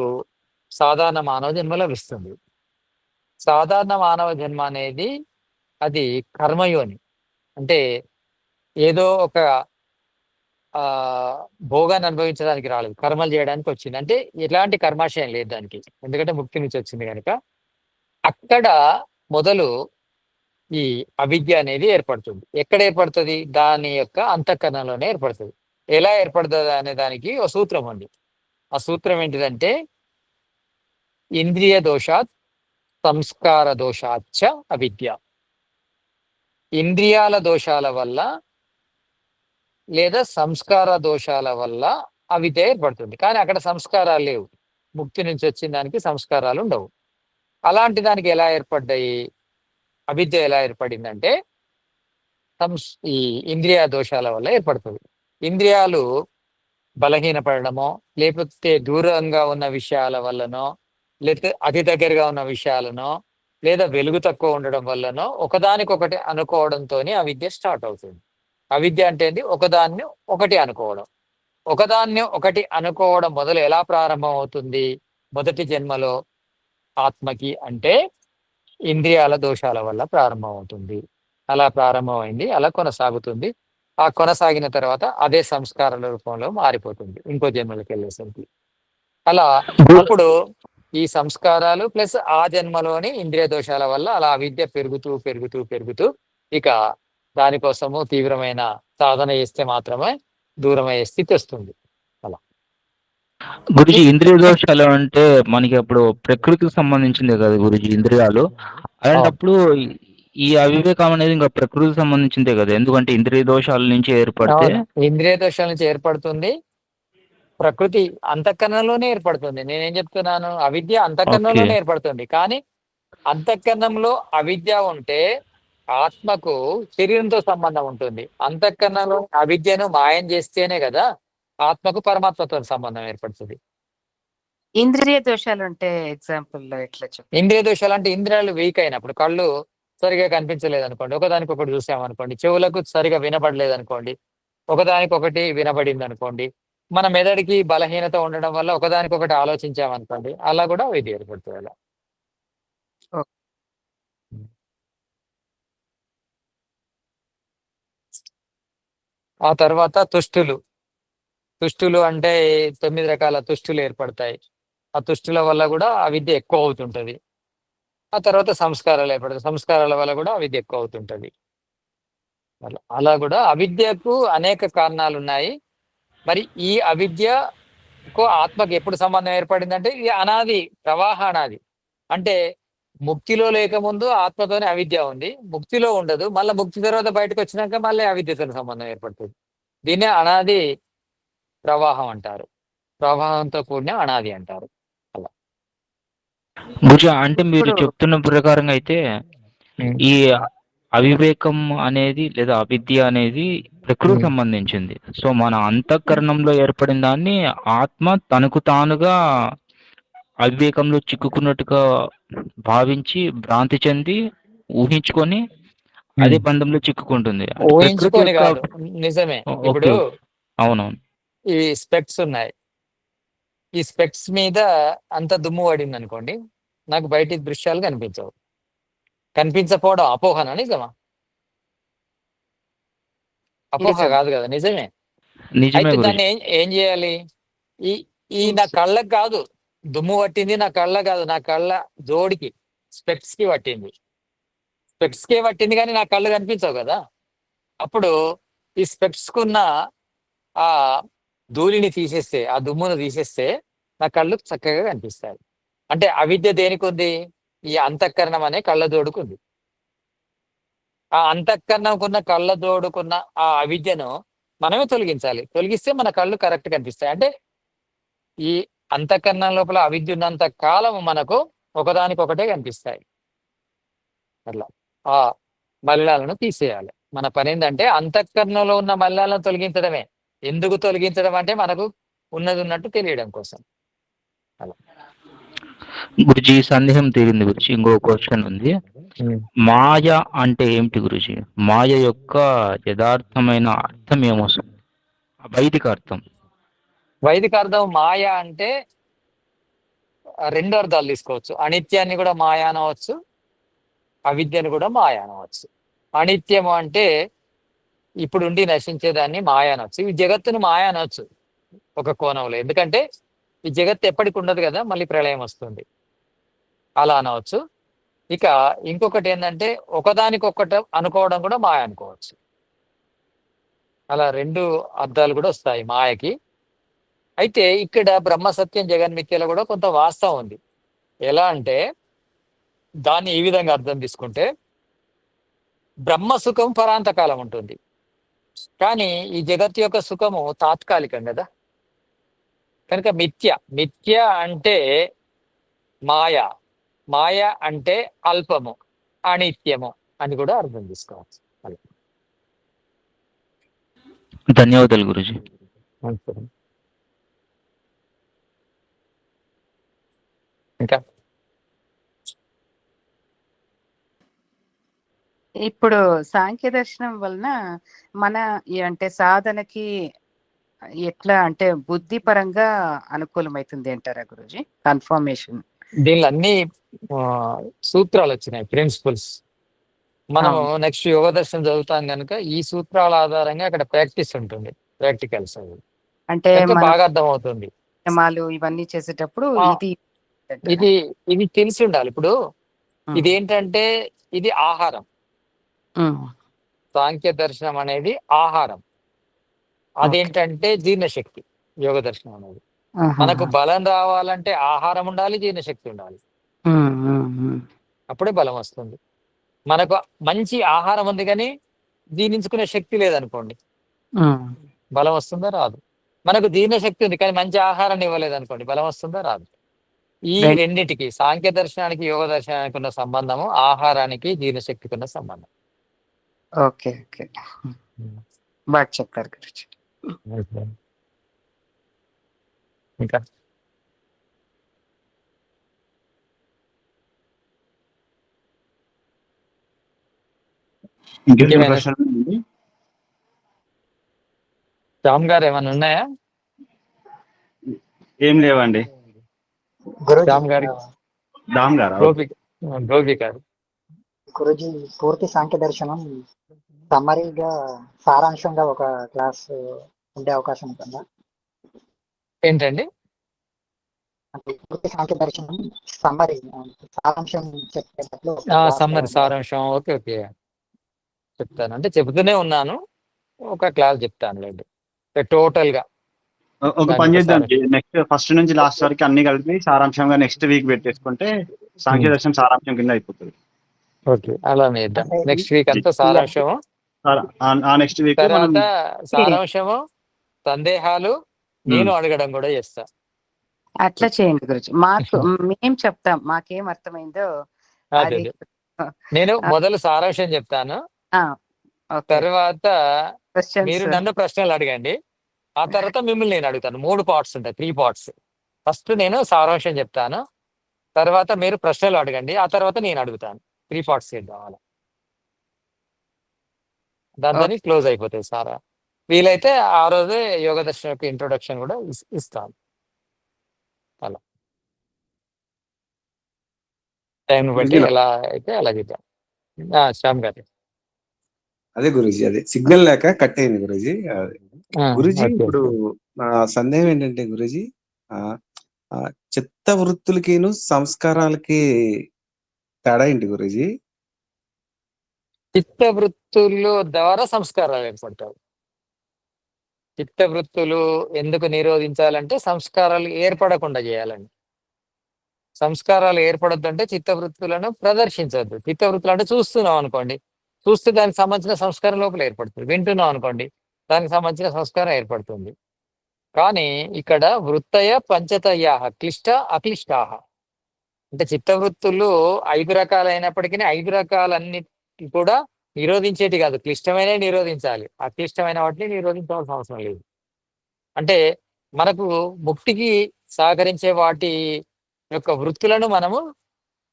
సాధారణ మానవ జన్మ లభిస్తుంది. సాధారణ మానవ జన్మ అనేది అది కర్మయోని, అంటే ఏదో ఒక భోగాన్ని అనుభవించడానికి రాలేదు, కర్మలు చేయడానికి వచ్చింది. అంటే ఎలాంటి కర్మాశయం లేదు దానికి, ఎందుకంటే ముక్తి నుంచి వచ్చింది కనుక. అక్కడ మొదలు ఈ అవిద్య అనేది ఏర్పడుతుంది. ఎక్కడ ఏర్పడుతుంది? దాని యొక్క అంతఃకరణలోనే ఏర్పడుతుంది. ఎలా ఏర్పడుతుంది అనే దానికి ఒక సూత్రం ఉంది. ఆ సూత్రం ఏంటిదంటే ఇంద్రియ దోషాత్ సంస్కార దోషాచ్చ అవిద్య. ఇంద్రియాల దోషాల వల్ల లేదా సంస్కార దోషాల వల్ల అవిద్య ఏర్పడుతుంది. కానీ అక్కడ సంస్కారాలు లేవు, ముక్తి నుంచి వచ్చిన దానికి సంస్కారాలు ఉండవు. అలాంటి దానికి ఎలా ఏర్పడ్డాయి? అవిద్య ఎలా ఏర్పడిందంటే ఈ ఇంద్రియ దోషాల వల్ల ఏర్పడుతుంది. ఇంద్రియాలు బలహీనపడడమో, లేకపోతే దూరంగా ఉన్న విషయాల వల్లనో, లేకపోతే అతి దగ్గరగా ఉన్న విషయాలనో, లేదా వెలుగు తక్కువ ఉండడం వల్లనో ఒకదానికొకటి అనుకోవడంతోనే అవిద్య స్టార్ట్ అవుతుంది. అవిద్య అంటే ఏంటి? ఒకదాన్ని ఒకటి అనుకోవడం. ఒకదాన్ని ఒకటి అనుకోవడం మొదలు ఎలా ప్రారంభం అవుతుంది మొదటి జన్మలో ఆత్మకి అంటే ఇంద్రియాల దోషాల వల్ల ప్రారంభం అవుతుంది. అలా ప్రారంభమైంది, అలా కొనసాగుతుంది. ఆ కొనసాగిన తర్వాత అదే సంస్కారాల రూపంలో మారిపోతుంది ఇంకో జన్మలకు వెళ్ళేసరికి. అలా అప్పుడు ఈ సంస్కారాలు ప్లస్ ఆ జన్మలోని ఇంద్రియ దోషాల వల్ల అలా అవిద్య పెరుగుతూ పెరుగుతూ పెరుగుతూ ఇక దానికోసము తీవ్రమైన సాధన చేస్తే మాత్రమే దూరమయ్యే స్థితి వస్తుంది. అలా గురుజీ ఇంద్రియ దోషాలు అంటే మనకి అప్పుడు ప్రకృతికి సంబంధించిందే కదా గురుజీ ఇంద్రియాలు. అలాంటప్పుడు ఈ అవివేకం అనేది ఇంకా ప్రకృతికి సంబంధించిందే కదా, ఎందుకంటే ఇంద్రియ దోషాల నుంచి ఏర్పడితే అవును, ఇంద్రియ దోషాల నుంచి ఏర్పడుతుంది. ప్రకృతి అంతఃకరణలోనే ఏర్పడుతుంది. నేనేం చెప్తున్నాను, అవిద్య అంతఃకరణలోనే ఏర్పడుతుంది. కానీ అంతఃకరణంలో అవిద్య ఉంటే ఆత్మకు శరీరంతో సంబంధం ఉంటుంది. అంతఃకరణలో అవిద్యను మాయం చేస్తేనే కదా ఆత్మకు పరమాత్మతో సంబంధం ఏర్పడుతుంది. ఇంద్రియ దోషాలు అంటే ఎగ్జాంపుల్ ఎట్లా చెప్పు? ఇంద్రియ దోషాలు అంటే ఇంద్రియాలు వీక్ అయినప్పుడు, కళ్ళు సరిగా కనిపించలేదు అనుకోండి, ఒకదానికొకటి చూసామనుకోండి, చెవులకు సరిగా వినపడలేదు అనుకోండి, ఒకదానికొకటి వినబడింది అనుకోండి, మన మెదడుకి బలహీనత ఉండడం వల్ల ఒకదానికొకటి ఆలోచించామనుకోండి, అలా కూడా ఇది ఏర్పడుతుంది. అలా ఆ తర్వాత తుష్టులు అంటే 9 రకాల తుష్టులు ఏర్పడతాయి. ఆ తుష్టుల వల్ల కూడా అవిద్య ఎక్కువ అవుతుంటది. ఆ తర్వాత సంస్కారాలు ఏర్పడతాయి. సంస్కారాల వల్ల కూడా అవిద్య ఎక్కువ అవుతుంటది. అలా కూడా అవిద్యకు అనేక కారణాలు ఉన్నాయి. మరి ఈ అవిద్యకు ఆత్మకు ఎప్పుడు సంబంధం ఏర్పడిందంటే ఇది అనాది ప్రవాహ అనాది. అంటే ముక్తిలో లేకముందు ఆత్మతోనే అవిద్య ఉంది, ముక్తిలో ఉండదు, మళ్ళీ ముక్తి తర్వాత బయటకు వచ్చినాక మళ్ళీ అవిద్యతో సంబంధం ఏర్పడుతుంది. దీన్నే అనాది ప్రవాహం అంటారు, ప్రవాహంతో కూడిన అనాది అంటారు. అలా గురుజీ అంటే మీరు చెప్తున్న ప్రకారంగా అయితే ఈ అవివేకం అనేది లేదా అవిద్య అనేది ప్రకృతికి సంబంధించింది. సో మన అంతఃకరణంలో ఏర్పడిన దాన్ని ఆత్మ తనకు తానుగా అవివేకంలో చిక్కుకున్నట్టుగా భావించి భ్రాంతి చెంది ఊహించుకొని అదే బంధంలో చిక్కుకుంటుంది. ప్రకృతి ఊహించుకొని యొక్క కాదు, నిజమే. ఇప్పుడు అవునవును, ఈ స్పెక్ట్స్ ఉన్నాయి, ఈ స్పెక్ట్స్ మీద అంత దుమ్ము పడింది అనుకోండి, నాకు బయటి దృశ్యాలు కనిపించవు. కనిపించకపోవడం అపోహన నిజమా? అపోహ కాదు కదా, నిజమే. అయితే దాన్ని ఏం చేయాలి? ఈ ఈ నా కళ్ళకు కాదు, దుమ్ము పట్టింది నా కళ్ళ కాదు, నా కళ్ళ జోడికి స్పెక్ట్స్ కి పట్టింది. స్పెక్ట్స్ కే పట్టింది కానీ నా కళ్ళు కనిపించవు కదా. అప్పుడు ఈ స్పెక్ట్స్ కున్న ఆ ధూళిని తీసేస్తే, ఆ దుమ్మును తీసేస్తే నా కళ్ళు చక్కగా కనిపిస్తాయి. అంటే అవిద్య దేనికి ఉంది? ఈ అంతఃకరణం అనే కళ్ళజోడుకుంది. ఆ అంతఃకరణంకున్న కళ్ళజోడుకున్న ఆ అవిద్యను మనమే తొలగించాలి. తొలగిస్తే మన కళ్ళు కరెక్ట్ కనిపిస్తాయి. అంటే ఈ అంతఃకరణం లోపల అవిద్య ఉన్నంత కాలం మనకు ఒకదానికొకటే కనిపిస్తాయి. అట్లా ఆ మలినాలను తీసేయాలి. మన పని ఏంటంటే అంతఃకరణంలో ఉన్న మలినాలను తొలగించడమే. ఎందుకు తొలగించడం అంటే మనకు ఉన్నది ఉన్నట్టు తెలియడం కోసం. అలా గురుజీ సందేహం తీరింది గురుజీ. ఇంకో క్వశ్చన్ ఉంది. మాయ అంటే ఏమిటి గురుజీ? మాయ యొక్క యథార్థమైన అర్థం ఏమొస్తుంది? వైదిక అర్థం. వైదిక అర్థం మాయ అంటే రెండు అర్థాలు తీసుకోవచ్చు. అనిత్యాన్ని కూడా మాయ అనవచ్చు, అవిద్యను కూడా మాయ అనవచ్చు. అనిత్యము అంటే ఇప్పుడు ఉండి నశించేదాన్ని మాయ అనవచ్చు. ఈ జగత్తును మాయ అనవచ్చు ఒక కోణంలో, ఎందుకంటే ఈ జగత్తు ఎప్పటికి ఉండదు కదా, మళ్ళీ ప్రళయం వస్తుంది, అలా అనవచ్చు. ఇక ఇంకొకటి ఏంటంటే ఒకదానికొకటి అనుకోవడం కూడా మాయ అనుకోవచ్చు. అలా రెండు అర్థాలు కూడా వస్తాయి మాయకి. అయితే ఇక్కడ బ్రహ్మసత్యం జగన్మిథ్యలో కూడా కొంత వాస్తవం ఉంది. ఎలా అంటే దాన్ని ఈ విధంగా అర్థం తీసుకుంటే బ్రహ్మ సుఖం పరాంతకాలం ఉంటుంది, కానీ ఈ జగత్తు యొక్క సుఖము తాత్కాలికం కదా. కనుక మిథ్య అంటే మాయ, మాయ అంటే అల్పము, అనిత్యము అని కూడా అర్థం తీసుకోవచ్చు. ధన్యవాదాలు గురుజీ. ఇంకా ఇప్పుడు సాంఖ్య దర్శనం వలన మన అంటే సాధనకి ఎట్లా అంటే బుద్ధి పరంగా అనుకూలమైతుంది అంటారా గురూజీ? కన్ఫర్మేషన్. దీనిలో అన్ని సూత్రాలు వచ్చినాయి, ప్రిన్సిపల్స్. మనము నెక్స్ట్ యోగ దర్శనం చదువుతాం కనుక ఈ సూత్రాల ఆధారంగా అక్కడ ప్రాక్టీస్ ఉంటుంది, ప్రాక్టికల్స్ అవి అంటే కనుక మన బాగా అర్థమవుతుంది. నియమాలు ఇవన్నీ చేసేటప్పుడు ఆ, ఇది ఇది ఇది తెలిసి ఉండాలి. ఇప్పుడు ఇదేంటంటే ఇది ఆహారం. సాంఖ్య దర్శనం అనేది ఆహారం. అదేంటంటే జీర్ణశక్తి. యోగ దర్శనం అనేది మనకు బలం రావాలంటే ఆహారం ఉండాలి, జీర్ణశక్తి ఉండాలి, అప్పుడే బలం వస్తుంది. మనకు మంచి ఆహారం ఉంది కానీ జీర్ణించుకునే శక్తి లేదనుకోండి, బలం వస్తుందా? రాదు. మనకు జీర్ణశక్తి ఉంది కానీ మంచి ఆహారాన్ని ఇవ్వలేదు అనుకోండి, బలం వస్తుందా? రాదు. ఈ రెండింటికి, సాంఖ్య దర్శనానికి యోగ దర్శనానికి ఉన్న సంబంధము ఆహారానికి జీర్ణశక్తికి ఉన్న సంబంధం. ఓకే ఓకే, బాగా చెప్పారు గురించి. ఇంకా ఇంకేమైనా ప్రశ్నలు ఉన్నాయండి? శ్యామ్ గారు ఏమైనా ఉన్నాయా? ఏం లేవండి. శ్యామ్ గారి దామ్ గారు గోపి గారు. గురుజీ పూర్తి సాంఖ్య దర్శనం సమ్మరీగా, సారాంశంగా ఒక క్లాస్ ఉండే అవకాశం ఉంటుందా? ఏంటండి? అంటే పూర్తి సాంఖ్య దర్శనం సమ్మరీ, సారాంశం చెప్పేటప్పుడు సమ్మరి సారాంశం. ఓకే ఓకే, చెప్తాను. అంటే చెబుతూనే ఉన్నాను, ఒక క్లాస్ చెప్తాను లేండి టోటల్ గా. ఒక పని చేద్దాం, నెక్స్ట్ ఫస్ట్ నుంచి లాస్ట్ వరకు అన్ని కలిపి సారాంశంగా నెక్స్ట్ వీక్ పెట్టేసుకుంటే సాంఖ్య దర్శనం సారాంశం కింద అయిపోతుంది. ఓకే, అలానే ఇద్దాం. నెక్స్ట్ వీక్ అంతా సారాంశము, ఆ నెక్స్ట్ వీక్ తర్వాత సారాంశము, సందేహాలు నేను అడగడం కూడా చేస్తా. అట్లా చేయండి గురించి. మాకు మేం చెప్తాం, మాకేం అర్థమైందో అదే అది. నేను మొదలు సారాంశం చెప్తాను, తర్వాత మీరు నన్ను ప్రశ్నలు అడగండి, ఆ తర్వాత మిమ్మల్ని నేను అడుగుతాను. 3 పార్ట్స్ ఉంటాయి, 3 పార్ట్స్. ఫస్ట్ నేను సారాంశం చెప్తాను, తర్వాత మీరు ప్రశ్నలు అడగండి, ఆ తర్వాత నేను అడుగుతాను. 3 పార్ట్స్ చేద్దాం అలా. దాంతో క్లోజ్ అయిపోతాయి సారా. వీలైతే ఆ రోజే యోగ దర్శనం యొక్క ఇంట్రొడక్షన్ కూడా ఇస్తాను. అలా టైం బట్టి ఎలా అయితే అలా చేద్దాం. శ్యామ్ గారు. అదే గురూజీ, అదే సిగ్నల్ లేక కట్ అయింది గురూజీ. గురూజీ ఇప్పుడు నా సందేహం ఏంటంటే గురూజీ, చిత్త వృత్తులకిను సంస్కారాలకి తేడా ఏంటి గురూజీ? చిత్త వృత్తుల ద్వారా సంస్కారాలు ఏర్పడతాయి. చిత్త వృత్తులు ఎందుకు నిరోధించాలంటే సంస్కారాలు ఏర్పడకుండా చేయాలండి. సంస్కారాలు ఏర్పడొద్దంటే చిత్తవృత్తులను ప్రదర్శించవద్దు. చిత్తవృత్తులు అంటే చూస్తున్నాం అనుకోండి, చూస్తే దానికి సంబంధించిన సంస్కారం లోపల ఏర్పడుతుంది. వింటున్నాం అనుకోండి, దానికి సంబంధించిన సంస్కారం ఏర్పడుతుంది. కానీ ఇక్కడ వృత్తయ పంచతయాహ క్లిష్ట అక్లిష్టాహ అంటే చిత్తవృత్తులు 5 రకాలైనప్పటికీ 5 రకాలన్నీ కూడా నిరోధించేటి కాదు, క్లిష్టమైన నిరోధించాలి. అక్లిష్టమైన వాటిని నిరోధించవలసిన అవసరం లేదు. అంటే మనకు ముక్తికి సహకరించే వాటి యొక్క వృత్తులను మనము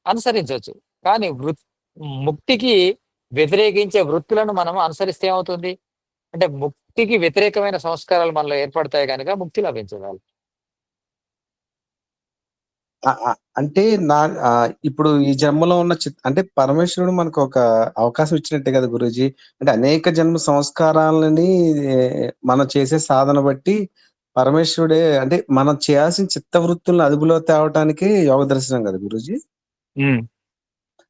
అనుసరించవచ్చు, కానీ ముక్తికి వ్యతిరేకించే వృత్తులను మనము అనుసరిస్తే ఏమవుతుంది అంటే ముక్తికి వ్యతిరేకమైన సంస్కారాలు మనలో ఏర్పడతాయి కనుక ముక్తి లభించగలదు. అంటే ఇప్పుడు ఈ జన్మలో ఉన్న అంటే పరమేశ్వరుడు మనకు ఒక అవకాశం ఇచ్చినట్టే కదా గురూజీ. అంటే అనేక జన్మ సంస్కారాలని మనం చేసే సాధన బట్టి పరమేశ్వరుడే, అంటే మనం చేయాల్సిన చిత్త వృత్తులను అదుపులో తేవటానికి యోగ దర్శనం కదా గురూజీ.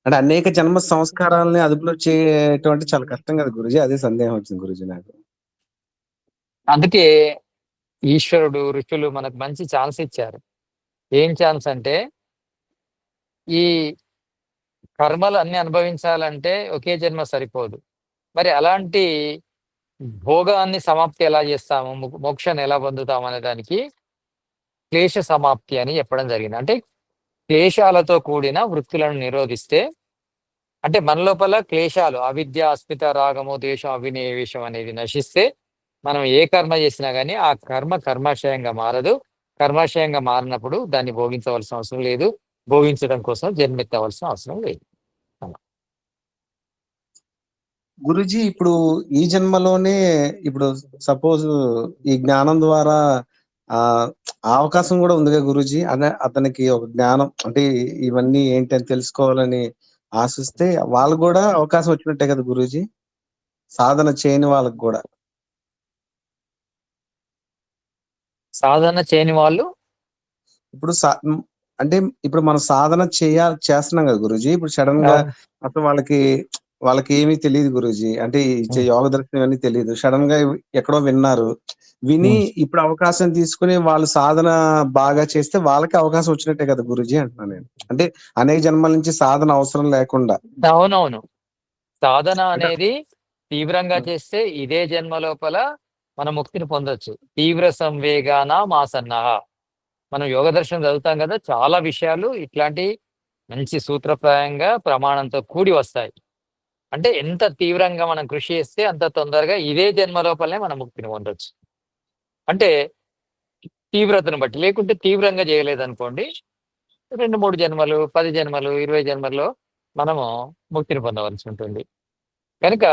అంటే అనేక జన్మ సంస్కారాలని అదుపులో చేయటం అంటే చాలా కష్టం కదా గురూజీ. అదే సందేహం వచ్చింది గురూజీ నాకు. అందుకే ఈశ్వరుడు, ఋషులు మనకు మంచి ఛాన్స్ ఇచ్చారు. ఏం ఛాన్స్ అంటే ఈ కర్మలు అన్ని అనుభవించాలంటే ఒకే జన్మ సరిపోదు. మరి అలాంటి భోగాన్ని సమాప్తి ఎలా చేస్తాము, మోక్షాన్ని ఎలా పొందుతాము అనే దానికి క్లేశ సమాప్తి అని చెప్పడం జరిగింది. అంటే క్లేశాలతో కూడిన వృత్తులను నిరోధిస్తే, అంటే మన లోపల క్లేశాలు అవిద్య, అస్మిత, రాగము, ద్వేషం, అవినివేశం అనేది నశిస్తే మనం ఏ కర్మ చేసినా కానీ ఆ కర్మ కర్మాశయంగా మారదు. కర్మాశయంగా మారినప్పుడు దాన్ని భోగించవలసిన అవసరం లేదు, భోగించడం కోసం జన్మెత్తవలసిన అవసరం లేదు. గురూజీ ఇప్పుడు ఈ జన్మలోనే ఇప్పుడు సపోజ్ ఈ జ్ఞానం ద్వారా ఆ ఆ అవకాశం కూడా ఉందిగా గురూజీ. అతనికి ఒక జ్ఞానం అంటే ఇవన్నీ ఏంటి అని తెలుసుకోవాలని ఆశిస్తే వాళ్ళకు కూడా అవకాశం వచ్చినట్టే కదా గురూజీ, సాధన చేయని వాళ్ళకి కూడా. సాధన చేయని వాళ్ళు ఇప్పుడు అంటే ఇప్పుడు మనం సాధన చేస్తున్నాం కదా గురూజీ. ఇప్పుడు సడన్ గా అవును. అసలు వాళ్ళకి ఏమీ తెలియదు గురూజీ. అంటే ఈ యోగ దర్శనం అన్ని తెలియదు. సడన్ గా ఎక్కడో విన్నారు. విని ఇప్పుడు అవకాశం తీసుకుని వాళ్ళు సాధన బాగా చేస్తే వాళ్ళకి అవకాశం వచ్చినట్టే కదా గురూజీ అంటున్నాను నేను. అంటే అనేక జన్మల నుంచి సాధన అవసరం లేకుండా. అవునవును. సాధన అంటే అనేది తీవ్రంగా చేస్తే ఇదే జన్మ లోపల మనం ముక్తిని పొందొచ్చు. తీవ్ర సంవేగాన మాసన్నః. మనం యోగ దర్శనం చదువుతాం కదా, చాలా విషయాలు ఇట్లాంటి మంచి సూత్రప్రాయంగా ప్రమాణంతో కూడి వస్తాయి. అంటే ఎంత తీవ్రంగా మనం కృషి చేస్తే అంత తొందరగా ఇదే జన్మ లోపలనే మనం ముక్తిని పొందొచ్చు. అంటే తీవ్రతను బట్టి. లేకుంటే తీవ్రంగా చేయలేదనుకోండి, 2, 3 జన్మలు, 10 జన్మలు, 20 జన్మల్లో మనము ముక్తిని పొందవలసి ఉంటుంది. కనుక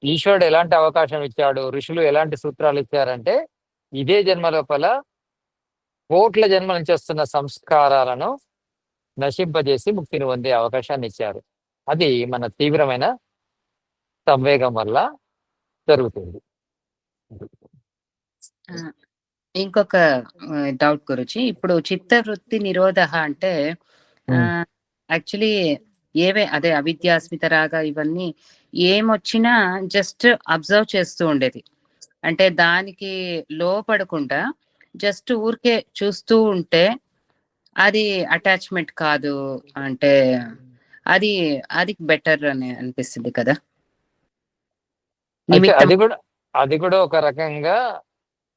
ఈశ్వరుడు ఎలాంటి అవకాశం ఇచ్చాడు, ఋషులు ఎలాంటి సూత్రాలు ఇచ్చారంటే, ఇదే జన్మ లోపల కోట్ల జన్మల నుంచి వస్తున్న సంస్కారాలను నశింపజేసి ముక్తిని పొందే అవకాశాన్ని ఇచ్చారు. అది మన తీవ్రమైన సంవేగం వల్ల జరుగుతుంది. ఇంకొక డౌట్ గురించి, ఇప్పుడు చిత్తవృత్తి నిరోధ అంటే యాక్చువల్లీ అదే అవిద్యాస్మిత రాగ ఇవన్నీ ఏమొచ్చినా జస్ట్ అబ్జర్వ్ చేస్తూ ఉండేది. అంటే దానికి లోపడకుండా జస్ట్ ఊరికే చూస్తూ ఉంటే అది అటాచ్మెంట్ కాదు అంటే అది అది బెటర్ అని అనిపిస్తుంది కదా. అయితే నిమిత్తం అది కూడా ఒక రకంగా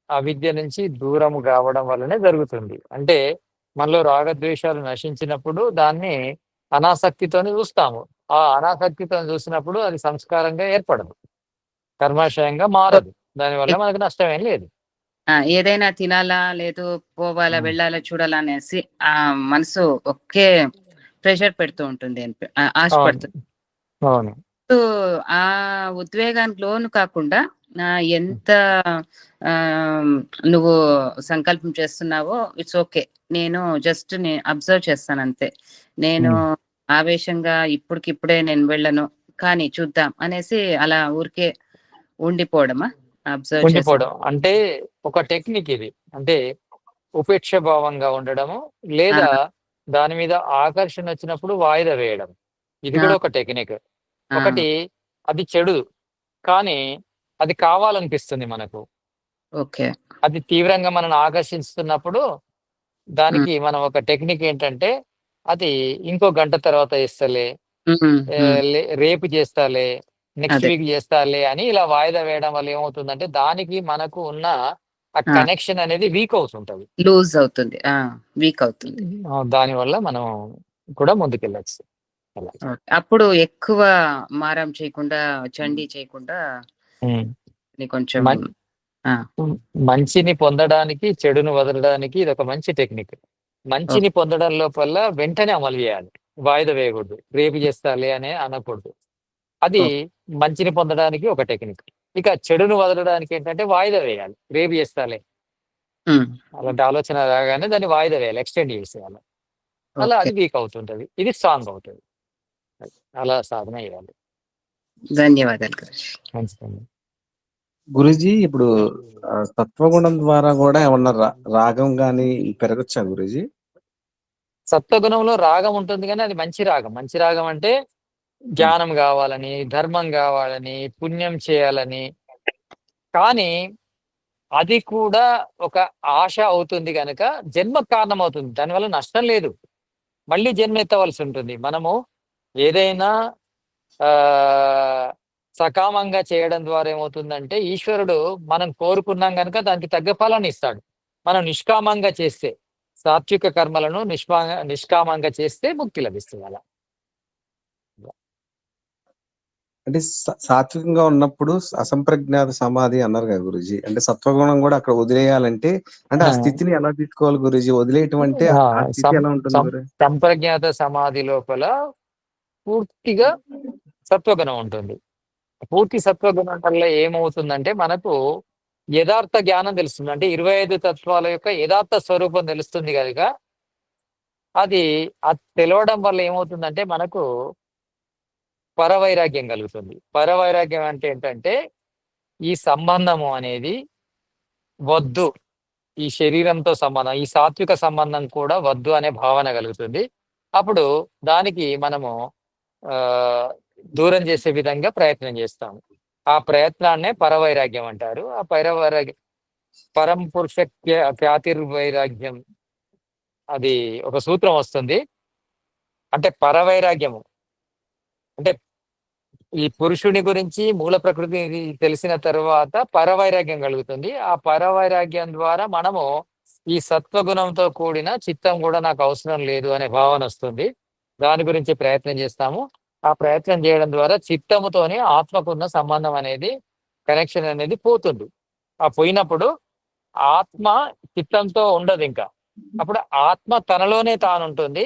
అవిద్య నుంచి దూరం కావడం వల్లనే జరుగుతుంది. అంటే మనలో రాగద్వేషాలు నశించినప్పుడు దాన్ని అనాసక్తితోనే చూస్తాము. ఆ అనాసక్తితో చూసినప్పుడు అది సంస్కారంగా ఏర్పడదు, కర్మాశయంగా మారదు. దానివల్ల మనకు నష్టం ఏం లేదు. ఏదైనా తినాలా లేదు పోవాలా వెళ్ళాలా చూడాలా అనేసి ఆ మనసు ఒకే ప్రెషర్ పెడుతూ ఉంటుంది, ఆశపడుతుంది. అవును. ఆ ఉద్వేగానికి లోను కాకుండా ఎంత నువ్వు సంకల్పం చేస్తున్నావో ఇట్స్ ఓకే, నేను జస్ట్ అబ్జర్వ్ చేస్తాను అంతే. నేను ఆవేశంగా ఇప్పటికిప్పుడే నేను వెళ్ళను, కానీ చూద్దాం అనేసి అలా ఊరికే ఉండిపోవడమా అబ్జర్వ్ చేసి? ఉండిపోవడం అంటే ఒక టెక్నిక్ ఇది. అంటే ఉపేక్ష భావంగా ఉండడము, లేదా దాని మీద ఆకర్షణ వచ్చినప్పుడు వాయిదా వేయడం. ఇది కూడా ఒక టెక్నిక్. ఒకటి అది చెడు, కానీ అది కావాలనిపిస్తుంది మనకు. ఓకే. అది తీవ్రంగా మనల్ని ఆకర్షిస్తున్నప్పుడు దానికి మనం ఒక టెక్నిక్ ఏంటంటే, అది ఇంకో గంట తర్వాత ఇస్తలే, రేపు చేస్తాలే, నెక్స్ట్ వీక్ చేస్తాలే అని ఇలా వాయిదా వేయడం వల్ల ఏమవుతుందంటే దానికి మనకు ఉన్న ఆ కనెక్షన్ అనేది వీక్ అవుతుంటది, లూజ్ అవుతుంది, వీక్ అవుతుంది. దానివల్ల మనం కూడా ముందుకెళ్ళచ్చు. అప్పుడు ఎక్కువ మారం చేయకుండా, చండీ చేయకుండా కొంచెం మంచిని పొందడానికి చెడును వదలడానికి ఇది ఒక మంచి టెక్నిక్. మంచిని పొందడం లోపల వెంటనే అమలు చేయాలి, వాయిదా వేయకూడదు, రేపు చేస్తాలే అని అనకూడదు. అది మంచిని పొందడానికి ఒక టెక్నిక్. ఇక చెడును వదలడానికి ఏంటంటే వాయిదా వేయాలి, రేపు చేస్తాలే అలాంటి ఆలోచన రాగానే దాన్ని వాయిదా వేయాలి, ఎక్స్టెండ్ చేసేయాలి. అలా అది వీక్ అవుతుంటది, ఇది స్ట్రాంగ్ అవుతుంది. అలా సాధన చేయాలి. ధన్యవాదాలు. మంచిదండి గురూజీ. ఇప్పుడు సత్వగుణం ద్వారా కూడా ఏమన్నా రాగం గాని పెరగచ్చా గురూజీ? సత్వగుణంలో రాగం ఉంటుంది, కానీ అది మంచి రాగం. మంచి రాగం అంటే జ్ఞానం కావాలని, ధర్మం కావాలని, పుణ్యం చేయాలని. కానీ అది కూడా ఒక ఆశ అవుతుంది కనుక జన్మ కారణం అవుతుంది. దానివల్ల నష్టం లేదు, మళ్ళీ జన్మ ఎత్తవలసి ఉంటుంది. మనము ఏదైనా సకామంగా చేయడం ద్వారా ఏమవుతుందంటే ఈశ్వరుడు మనం కోరుకున్నాం కనుక దానికి తగ్గ ఫలాన్ని ఇస్తాడు. మనం నిష్కామంగా చేస్తే, సాత్విక కర్మలను నిష్కామంగా చేస్తే ముక్తి లభిస్తుంది. అలా అంటే సాత్వికంగా ఉన్నప్పుడు అసంప్రజ్ఞాత సమాధి అన్నారు కదా గురూజీ. అంటే సత్వగుణం కూడా అక్కడ వదిలేయాలంటే అంటే ఆ స్థితిని ఎలా తీసుకోవాలి గురూజీ? వదిలేయటం అంటే ఆ స్థితి ఎలా ఉంటుంది గురు? సంప్రజ్ఞాత సమాధి లోపల పూర్తిగా సత్వగుణం ఉంటుంది. పూర్తి సత్వగుణం వల్ల ఏమవుతుందంటే మనకు యథార్థ జ్ఞానం తెలుస్తుంది. అంటే 25 తత్వాల యొక్క యథార్థ స్వరూపం తెలుస్తుంది కనుక అది తెలవడం వల్ల ఏమవుతుందంటే మనకు పరవైరాగ్యం కలుగుతుంది. పరవైరాగ్యం అంటే ఏంటంటే ఈ సంబంధము అనేది వద్దు, ఈ శరీరంతో సంబంధం, ఈ సాత్విక సంబంధం కూడా వద్దు అనే భావన కలుగుతుంది. అప్పుడు దానికి మనము దూరం చేసే విధంగా ప్రయత్నం చేస్తాము. ఆ ప్రయత్నాన్నే పరవైరాగ్యం అంటారు. ఆ పరవైరాగ్యం పరం పురుష ఖ్యాతిర్వైరాగ్యం, అది ఒక సూత్రం వస్తుంది. అంటే పరవైరాగ్యము అంటే ఈ పురుషుని గురించి మూల ప్రకృతి తెలిసిన తర్వాత పరవైరాగ్యం కలుగుతుంది. ఆ పరవైరాగ్యం ద్వారా మనము ఈ సత్వగుణంతో కూడిన చిత్తం కూడా నాకు అవసరం లేదు అనే భావన వస్తుంది. దాని గురించి ప్రయత్నం చేస్తాము. ఆ ప్రయత్నం చేయడం ద్వారా చిత్తముతోని ఆత్మకున్న సంబంధం అనేది, కనెక్షన్ అనేది పోతుంది. ఆ పోయినప్పుడు ఆత్మ చిత్తంతో ఉండదు. ఇంకా అప్పుడు ఆత్మ తనలోనే తానుంటుంది.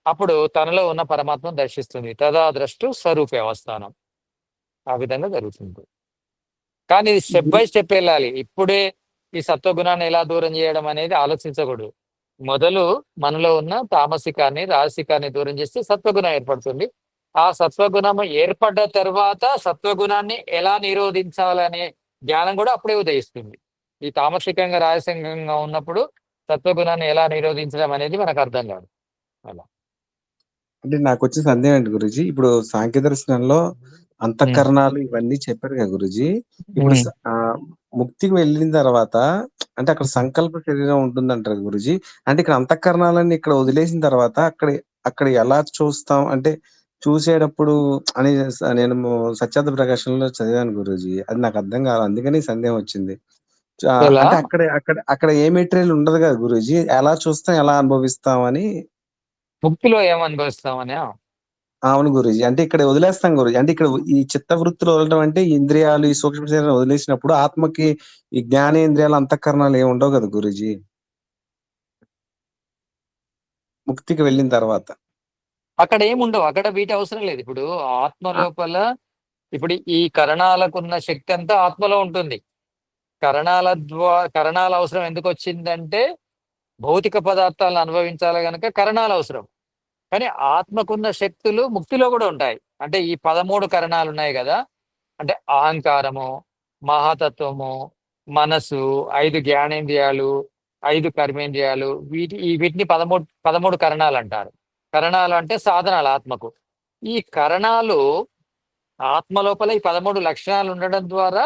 అప్పుడు తనలో ఉన్న పరమాత్మను దర్శిస్తుంది. తదా ద్రష్టు స్వరూప అవస్థానం. ఆ విధంగా జరుగుతుంది. కానీ ఇది స్టెప్ బై స్టెప్ వెళ్ళాలి. ఇప్పుడే ఈ సత్వగుణాన్ని ఎలా దూరం చేయడం అనేది ఆలోచించకూడదు. మొదలు మనలో ఉన్న తామసికాన్ని, రాజసికాన్ని దూరం చేస్తే సత్వగుణం ఏర్పడుతుంది. ఆ సత్వగుణం ఏర్పడ్డ తర్వాత సత్వగుణాన్ని ఎలా నిరోధించాలనే జ్ఞానం కూడా అప్పుడే ఉదయిస్తుంది. ఈ తామసికంగా, రాజసికంగా ఉన్నప్పుడు సత్వగుణాన్ని ఎలా నిరోధించడం అనేది మనకు అర్థం కాదు. అలా అంటే నాకు వచ్చిన సందేహం ఏంటి గురుజీ, ఇప్పుడు సాంఖ్య దర్శనంలో అంతఃకరణాలు ఇవన్నీ చెప్పారు కదా గురుజీ. ఇప్పుడు ముక్తికి వెళ్ళిన తర్వాత అంటే అక్కడ సంకల్ప శరీరం ఉంటుందంటారు గురుజీ. అంటే ఇక్కడ అంతఃకరణాలన్నీ ఇక్కడ వదిలేసిన తర్వాత అక్కడ ఎలా చూస్తాం అంటే చూసేటప్పుడు అని నేను సత్యార్థ ప్రకాశంలో చదివాను గురుజీ. అది నాకు అర్థం కాదు, అందుకని సందేహం వచ్చింది. అంటే అక్కడ ఏ మెటీరియల్ ఉండదు కదా గురూజీ, ఎలా చూస్తాం, ఎలా అనుభవిస్తాం అని. ముక్తిలో ఏం అనుభవిస్తామని. అవును గురూజీ, అంటే ఇక్కడ వదిలేస్తాం గురూజీ. అంటే ఇక్కడ ఈ చిత్త వృత్తులు వదలడం అంటే ఇంద్రియాలు, ఈ సూక్ష్మ శరీరం వదిలేసినప్పుడు ఆత్మకి ఈ జ్ఞానేంద్రియాలు, అంతఃకరణాలు ఏమి ఉండవు కదా గురూజీ ముక్తికి వెళ్ళిన తర్వాత. అక్కడ ఏముండవు, అక్కడ వీటి అవసరం లేదు. ఇప్పుడు ఆత్మ లోపల ఇప్పుడు ఈ కరణాలకున్న శక్తి అంతా ఆత్మలో ఉంటుంది. కరణాల అవసరం ఎందుకు వచ్చిందంటే భౌతిక పదార్థాలను అనుభవించాలి కనుక కరణాలు అవసరం. కానీ ఆత్మకున్న శక్తులు ముక్తిలో కూడా ఉంటాయి. అంటే ఈ 13 కరణాలు ఉన్నాయి కదా, అంటే అహంకారము, మహాతత్వము, మనసు, 5 జ్ఞానేంద్రియాలు, 5 కర్మేంద్రియాలు, వీటిని 13 కరణాలు అంటారు. కరణాలు అంటే సాధనాలు ఆత్మకు. ఈ కరణాలు ఆత్మ లోపల ఈ 13 లక్షణాలు ఉండడం ద్వారా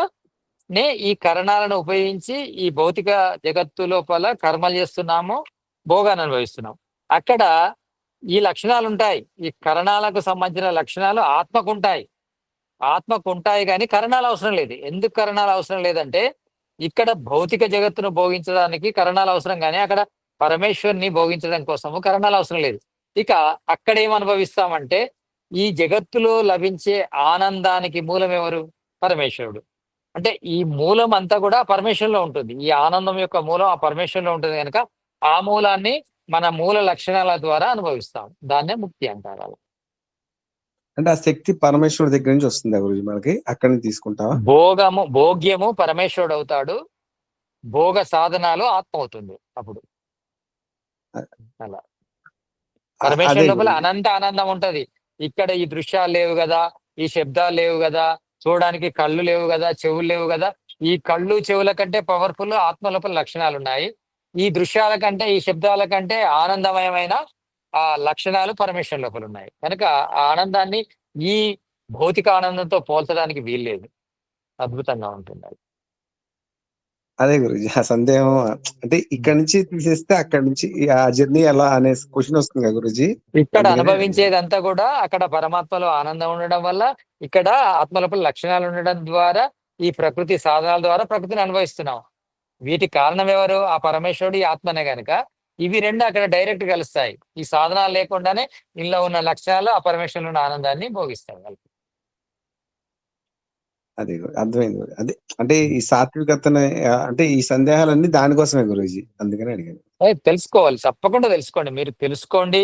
ఈ కరణాలను ఉపయోగించి ఈ భౌతిక జగత్తు లోపల కర్మలు చేస్తున్నాము, భోగాన్ని అనుభవిస్తున్నాం. అక్కడ ఈ లక్షణాలు ఉంటాయి. ఈ కరణాలకు సంబంధించిన లక్షణాలు ఆత్మకు ఉంటాయి కానీ కరణాలు అవసరం లేదు. ఎందుకు కరణాలు అవసరం లేదంటే ఇక్కడ భౌతిక జగత్తును భోగించడానికి కరణాలు అవసరం, కానీ అక్కడ పరమేశ్వరుని భోగించడం కోసము కరణాలు అవసరం లేదు. ఇక అక్కడ ఏం అనుభవిస్తామంటే ఈ జగత్తులో లభించే ఆనందానికి మూలం ఎవరు? పరమేశ్వరుడు. అంటే ఈ మూలం అంతా కూడా పరమేశ్వరంలో ఉంటుంది. ఈ ఆనందం యొక్క మూలం ఆ పరమేశ్వరంలో ఉంటుంది కనుక ఆ మూలాన్ని మన మూల లక్షణాల ద్వారా అనుభవిస్తాం. దాన్నే ముక్తి అంటారు. అంటే ఆ శక్తి పరమేశ్వరుడి దగ్గర నుంచి వస్తుంది గురుజీ మనకి, అక్కడి నుంచి తీసుకుంటావా? భోగ్యము పరమేశ్వరుడు అవుతాడు, భోగ సాధనాలు ఆత్మ అవుతుంది. అప్పుడు అలా పరమేశ్వరుడు లోపల అనంత ఆనందం ఉంటది. ఇక్కడ ఈ దృశ్యాలు లేవు కదా, ఈ శబ్దాలు లేవు కదా, చూడడానికి కళ్ళు లేవు కదా, చెవులు లేవు కదా. ఈ కళ్ళు చెవుల కంటే పవర్ఫుల్ ఆత్మ లోపల లక్షణాలు ఉన్నాయి. ఈ దృశ్యాల కంటే, ఈ శబ్దాల కంటే ఆనందమయమైన ఆ లక్షణాలు పరమేశ్వర లోపల ఉన్నాయి. కనుక ఆ ఆనందాన్ని ఈ భౌతిక ఆనందంతో పోల్చడానికి వీల్లేదు. అద్భుతంగా ఉంటుంది. అదే గురుజీ ఆ సందేహం, అంటే ఇక్కడ నుంచి తీసేస్తే అక్కడ నుంచి ఆ జర్నీ ఎలా అనే క్వశ్చన్ వస్తుంది కదా గురుజీ. ఇక్కడ అనుభవించేదంతా కూడా అక్కడ పరమాత్మలో ఆనందం ఉండడం వల్ల, ఇక్కడ ఆత్మ లోపల లక్షణాలు ఉండడం ద్వారా, ఈ ప్రకృతి సాధనాల ద్వారా ప్రకృతిని అనుభవిస్తున్నాం. వీటికి కారణం ఎవరు? ఆ పరమేశ్వరుడు, ఈ ఆత్మనే కనుక ఇవి రెండు అక్కడ డైరెక్ట్ కలుస్తాయి. ఈ సాధనాలు లేకుండానే ఇంట్లో ఉన్న లక్షణాలు ఆ పరమేశ్వరుడు ఉన్న ఆనందాన్ని భోగిస్తాయి. అదే అర్థమైంది. అదే అంటే ఈ సాత్వికతనే, అంటే ఈ సందేహాలన్నీ దానికోసమే గురూజీ, అందుకని అడిగాను. తెలుసుకోవాలి, తప్పకుండా తెలుసుకోండి. మీరు తెలుసుకోండి,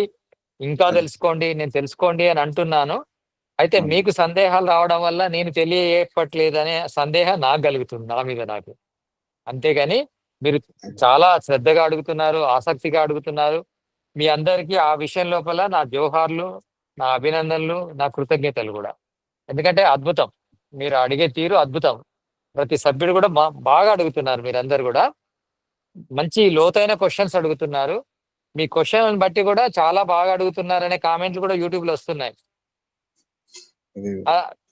ఇంకా తెలుసుకోండి, నేను తెలుసుకోండి అని అంటున్నాను. అయితే అవును. మీకు సందేహాలు రావడం వల్ల నేను తెలియపట్లేదనే సందేహం నాకు కలుగుతుంది నా మీద నాకు. అంతేగాని మీరు చాలా శ్రద్ధగా అడుగుతున్నారు, ఆసక్తిగా అడుగుతున్నారు. మీ అందరికీ ఆ విషయం లోపల నా జోహార్లు, నా అభినందనలు, నా కృతజ్ఞతలు గూడా. ఎందుకంటే అద్భుతం. మీరు అడిగే తీరు అద్భుతం. ప్రతి సభ్యుడు గూడా బాగా అడుగుతున్నారు మీరందరూ గూడా. మంచి లోతైన క్వెషన్స్ అడుగుతున్నారు. మీ క్వెషన్‌లను బట్టి గూడా చాలా బాగా అడుగుతున్నారనే కామెంట్లు గూడా యూట్యూబ్‌లో వస్తున్నాయి. అదే.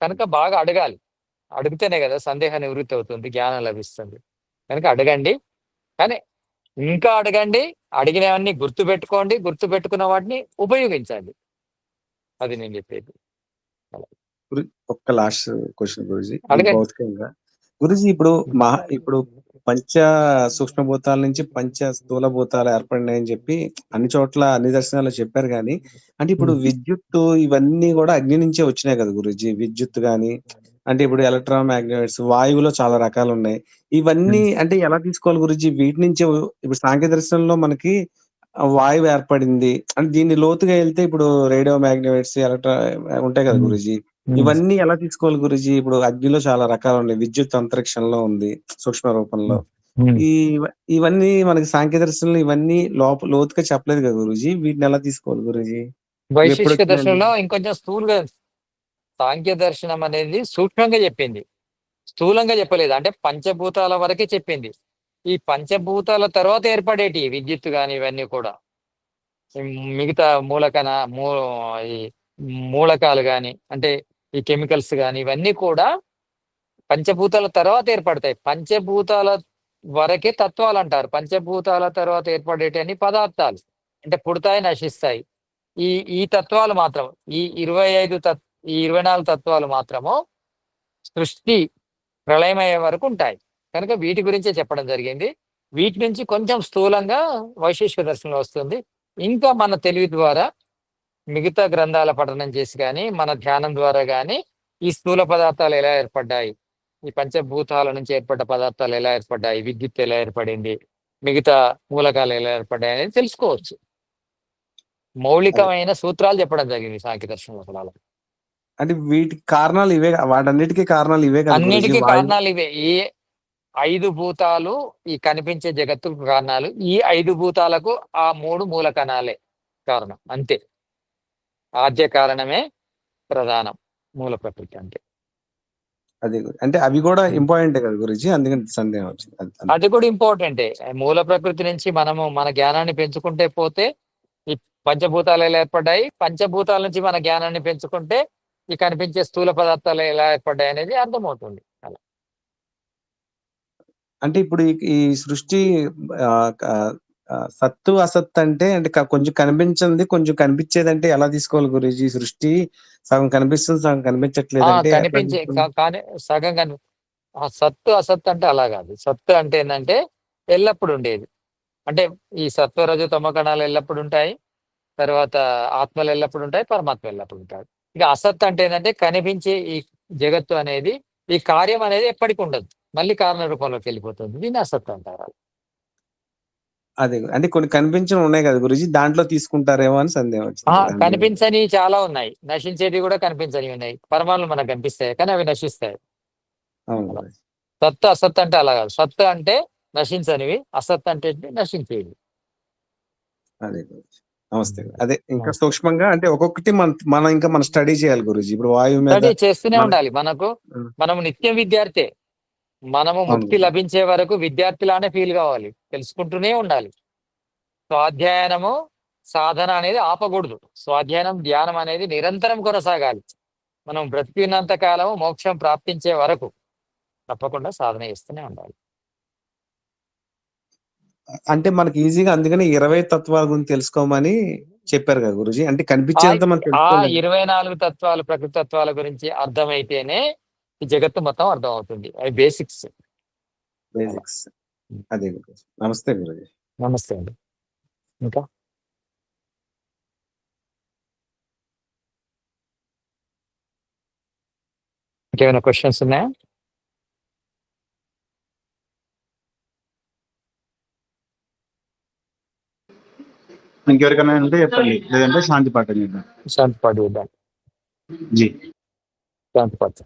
కనుక బాగా అడగాలి. అడిగితేనే గదా సందేహ నివృత్తి అవుతుంది. జ్ఞానం లభిస్తుంది. కనుక అడగండి. కానీ ఇంకా అడగండి. అడిగినవన్నీ గుర్తుపెట్టుకోండి. గుర్తుపెట్టుకున్న వాటిని ఉపయోగించండి. అది నేను చెప్పేది. అలా. ఒక్క లాస్ట్ క్వశ్చన్ గురూజీ. ఈ అడగండి. భౌతికంగా గురూజీ ఇప్పుడు పంచ సూక్ష్మభూతాల నుంచి పంచ స్థూల భూతాలు ఏర్పడినాయని చెప్పి అన్ని చోట్ల అన్ని దర్శనాల్లో చెప్పారు గానీ, అంటే ఇప్పుడు విద్యుత్తు ఇవన్నీ గూడా అగ్ని నుంచే వచ్చినాయి కదా గురూజీ. విద్యుత్ గాని, అంటే ఇప్పుడు ఎలక్ట్రోమాగ్నెటిక్స్ వాయువులో చాలా రకాలున్నాయి. ఇవన్నీ అంటే ఎలా తీసుకోవాలి గురూజీ? వీటి నుంచే ఇప్పుడు సాంఖ్య దర్శనంలో మనకి వాయువు ఏర్పడింది. అంటే దీన్ని లోతుగా ఎళ్తే ఇప్పుడు రేడియో మ్యాగ్నెటిక్స్, ఉంటాయి కదా గురూజీ. ఇవన్నీ ఎలా తీసుకోవాలి గురూజీ? ఇప్పుడు అగ్నిలో చాలా రకాలున్నాయి. విద్యుత్ అంతరిక్షంలో ఉంది సూక్ష్మ రూపంలో. ఈ ఇవన్నీ మనకి సాంఖ్య దర్శనంలో ఇవన్నీ లోతుగా చెప్పలేదు కదా గురూజీ. వీటిని ఎలా తీసుకోవాలి గురూజీ? వైశిష్ట్య ఇవెప్పుడొచ్చినాయండి? దర్శనంలో ఇంకొంచెం స్థూలంగా సాంఖ్య దర్శనం అనేది సూక్ష్మంగా చెప్పింది. స్థూలంగా చెప్పలేదు. అంటే పంచభూతాల వరకే చెప్పింది. ఈ పంచభూతాల తర్వాత ఏర్పడేటి విద్యుత్ గాని ఇవన్నీ కూడా. మిగతా ఈ మూలకాలు గాని, అంటే ఈ కెమికల్స్ గాని ఇవన్నీ కూడా పంచభూతాల తర్వాత ఏర్పడతాయి. పంచభూతాల వరకే తత్వాలు అంటారు. పంచభూతాల తర్వాత ఏర్పడేటి పదార్థాలు. అంటే పుడతాయి, నశిస్తాయి. ఈ ఈ తత్వాలు మాత్రం ఈ 24 తత్వాలు మాత్రము సృష్టి ప్రళయమయ్యే వరకు ఉంటాయి. కనుక వీటి గురించే చెప్పడం జరిగింది. వీటి నుంచి కొంచెం స్థూలంగా వైశేషిక దర్శనంలో వస్తుంది. ఇంకా మన తెలివి ద్వారా మిగతా గ్రంథాల పఠనం చేసి గాని, మన ధ్యానం ద్వారా గాని ఈ స్థూల పదార్థాలు ఎలా ఏర్పడ్డాయి, ఈ పంచభూతాల నుంచి ఏర్పడ్డ పదార్థాలు ఎలా ఏర్పడ్డాయి, విద్యుత్ ఎలా ఏర్పడింది, మిగతా మూలకాలు ఎలా ఏర్పడ్డాయి అనేది తెలుసుకోవచ్చు. మౌలికమైన సూత్రాలు చెప్పడం జరిగింది సాంఖ్య దర్శనంలో. అంటే వీటికి కారణాలు ఇవే వాటన్నిటికి కారణాలు ఇవే కదా గురూజీ. అన్నిటికీ వాయువు కారణాలు ఇవే. ఈ 5 భూతాలు ఈ కనిపించే జగత్తుకు కారణాలు. ఈ 5 భూతాలకు ఆ 3 మూల కణాలే కారణం. అంతే. ఆద్య కారణమే ప్రధానం. మూల ప్రకృతి అంటే. అదే అంటే అవి కూడా ఇంపార్టెంటే కదా గురూజీ. అందుకని సందేహం వచ్చింది. అది కూడా ఇంపార్టెంటే. మూల ప్రకృతి నుంచి మనము మన జ్ఞానాన్ని పెంచుకుంటే పోతే ఈ పంచభూతాలు ఎలా ఏర్పడ్డాయి, పంచభూతాల నుంచి మన జ్ఞానాన్ని పెంచుకుంటే ఈ కనిపించే స్థూల పదార్థాలు ఎలా ఏర్పడ్డాయి అనేది అర్థమవుతుంది. అలా. అంటే ఇప్పుడు ఈ సృష్టి సత్తు అసత్ అంటే కొంచెం కనిపించింది, కొంచెం కనిపించేదంటే ఎలా తీసుకోవాలి గురూజీ? సృష్టి సగం కనిపిస్తుంది, సగం కనిపించట్లేదంటే ఎట్లా కనిపించే తీసుకోవాలి? కానీ సగం సత్తు అసత్తు అంటే అలా కాదు. సత్తు అంటే ఏంటంటే ఎల్లప్పుడు ఉండేది. అంటే ఈ సత్వ రజు తమ కణాలు ఎల్లప్పుడు ఉంటాయి. తర్వాత ఆత్మలు ఎల్లప్పుడు ఉంటాయి, పరమాత్మ ఎల్లప్పుడు ఉంటాడు. ఇక అసత్ అంటే ఏంటంటే కనిపించే ఈ జగత్తు అనేది, ఈ కార్యం అనేది ఎప్పటికి ఉండదు. మళ్ళీ కారణ రూపంలోకి వెళ్ళిపోతుంది. దీన్ని అసత్ అంటారు. అదే అంటే కొన్ని కనిపించని ఉన్నాయి కదా గురూజీ. దాంట్లో తీసుకుంటారేమో అని సందేహం వచ్చింది. కనిపించని చాలా ఉన్నాయి. నశించేవి కూడా కనిపించని ఉన్నాయి. పరమాణులు మనకు కనిపిస్తాయి, కానీ అవి నశిస్తాయి. అవును. సత్తు అసత్ అంటే అలా కాదు. సత్తు అంటే నశించనివి, అసత్ అంటే నశించేవి. అదే గురూజీ. నమస్తే. అదే ఇంకా సూక్ష్మంగా అంటే ఒక్కొక్కటి మనం స్టడీ చేయాలి గురూజీ. ఇప్పుడు వాయువు మీద స్టడీ చేస్తూనే ఉండాలి. మనము నిత్యం విద్యార్థే. మనము ముక్తి అవును. లభించే వరకు విద్యార్థిలానే ఫీల్ కావాలి. తెలుసుకుంటూనే ఉండాలి. స్వాధ్యాయనము సాధన అనేది ఆపకూడదు. స్వాధ్యాయనం ధ్యానం అనేది నిరంతరం కొనసాగాలి. మనం బ్రతికినంత కాలము మోక్షం ప్రాప్తించే వరకు తప్పకుండా సాధన చేస్తూనే ఉండాలి. అంటే మనకి ఈజీగా అందుకని 20 తత్వాల గురించి తెలుసుకోమని చెప్పారు కదా గురూజీ. అంటే కనిపించేంత మనం ఆ తెలుసుకోలేదు. 24 తత్వాలు, ప్రకృతి తత్వాల గురించి అర్థమైతేనే ఈ జగత్తు మొత్తం అర్థం అవుతుంది. అవి బేసిక్స్. అదే గురూజీ. నమస్తే గురూజీ. నమస్తే అండి. ఇంకా ఇంకేమైనా క్వశ్చన్స్ ఉన్నాయా? ఇంకెవరికైనా ఉంటే చెప్పండి, లేదంటే శాంతి పాఠం చేద్దాం. శాంతి పాటు చేద్దాం. జీ. శాంతిపరచు.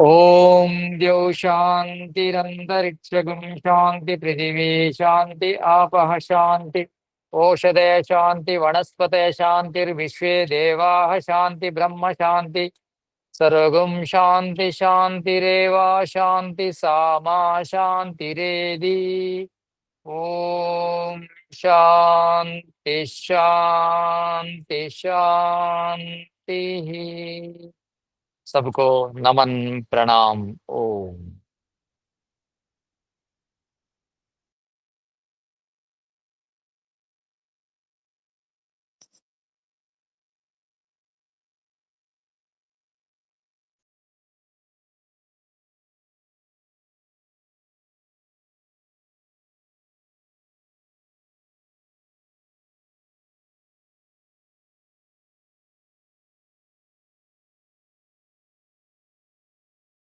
ఓం ద్యౌ శాంతిరంతరిక్షగుం శాంతి పృథివీ శాంతి ఆపః శాంతి ఓషధయ శాంతి వనస్పతయ శాంతిర్విశ్వే దేవాః శాంతి బ్రహ్మ శాంతి సర్వగం శాంతి శాంతిరేవ శాంతి సామా శాంతిరేది. ఓం శాంతి శాంతి शांति. सबको नमन प्रणाम. ओम.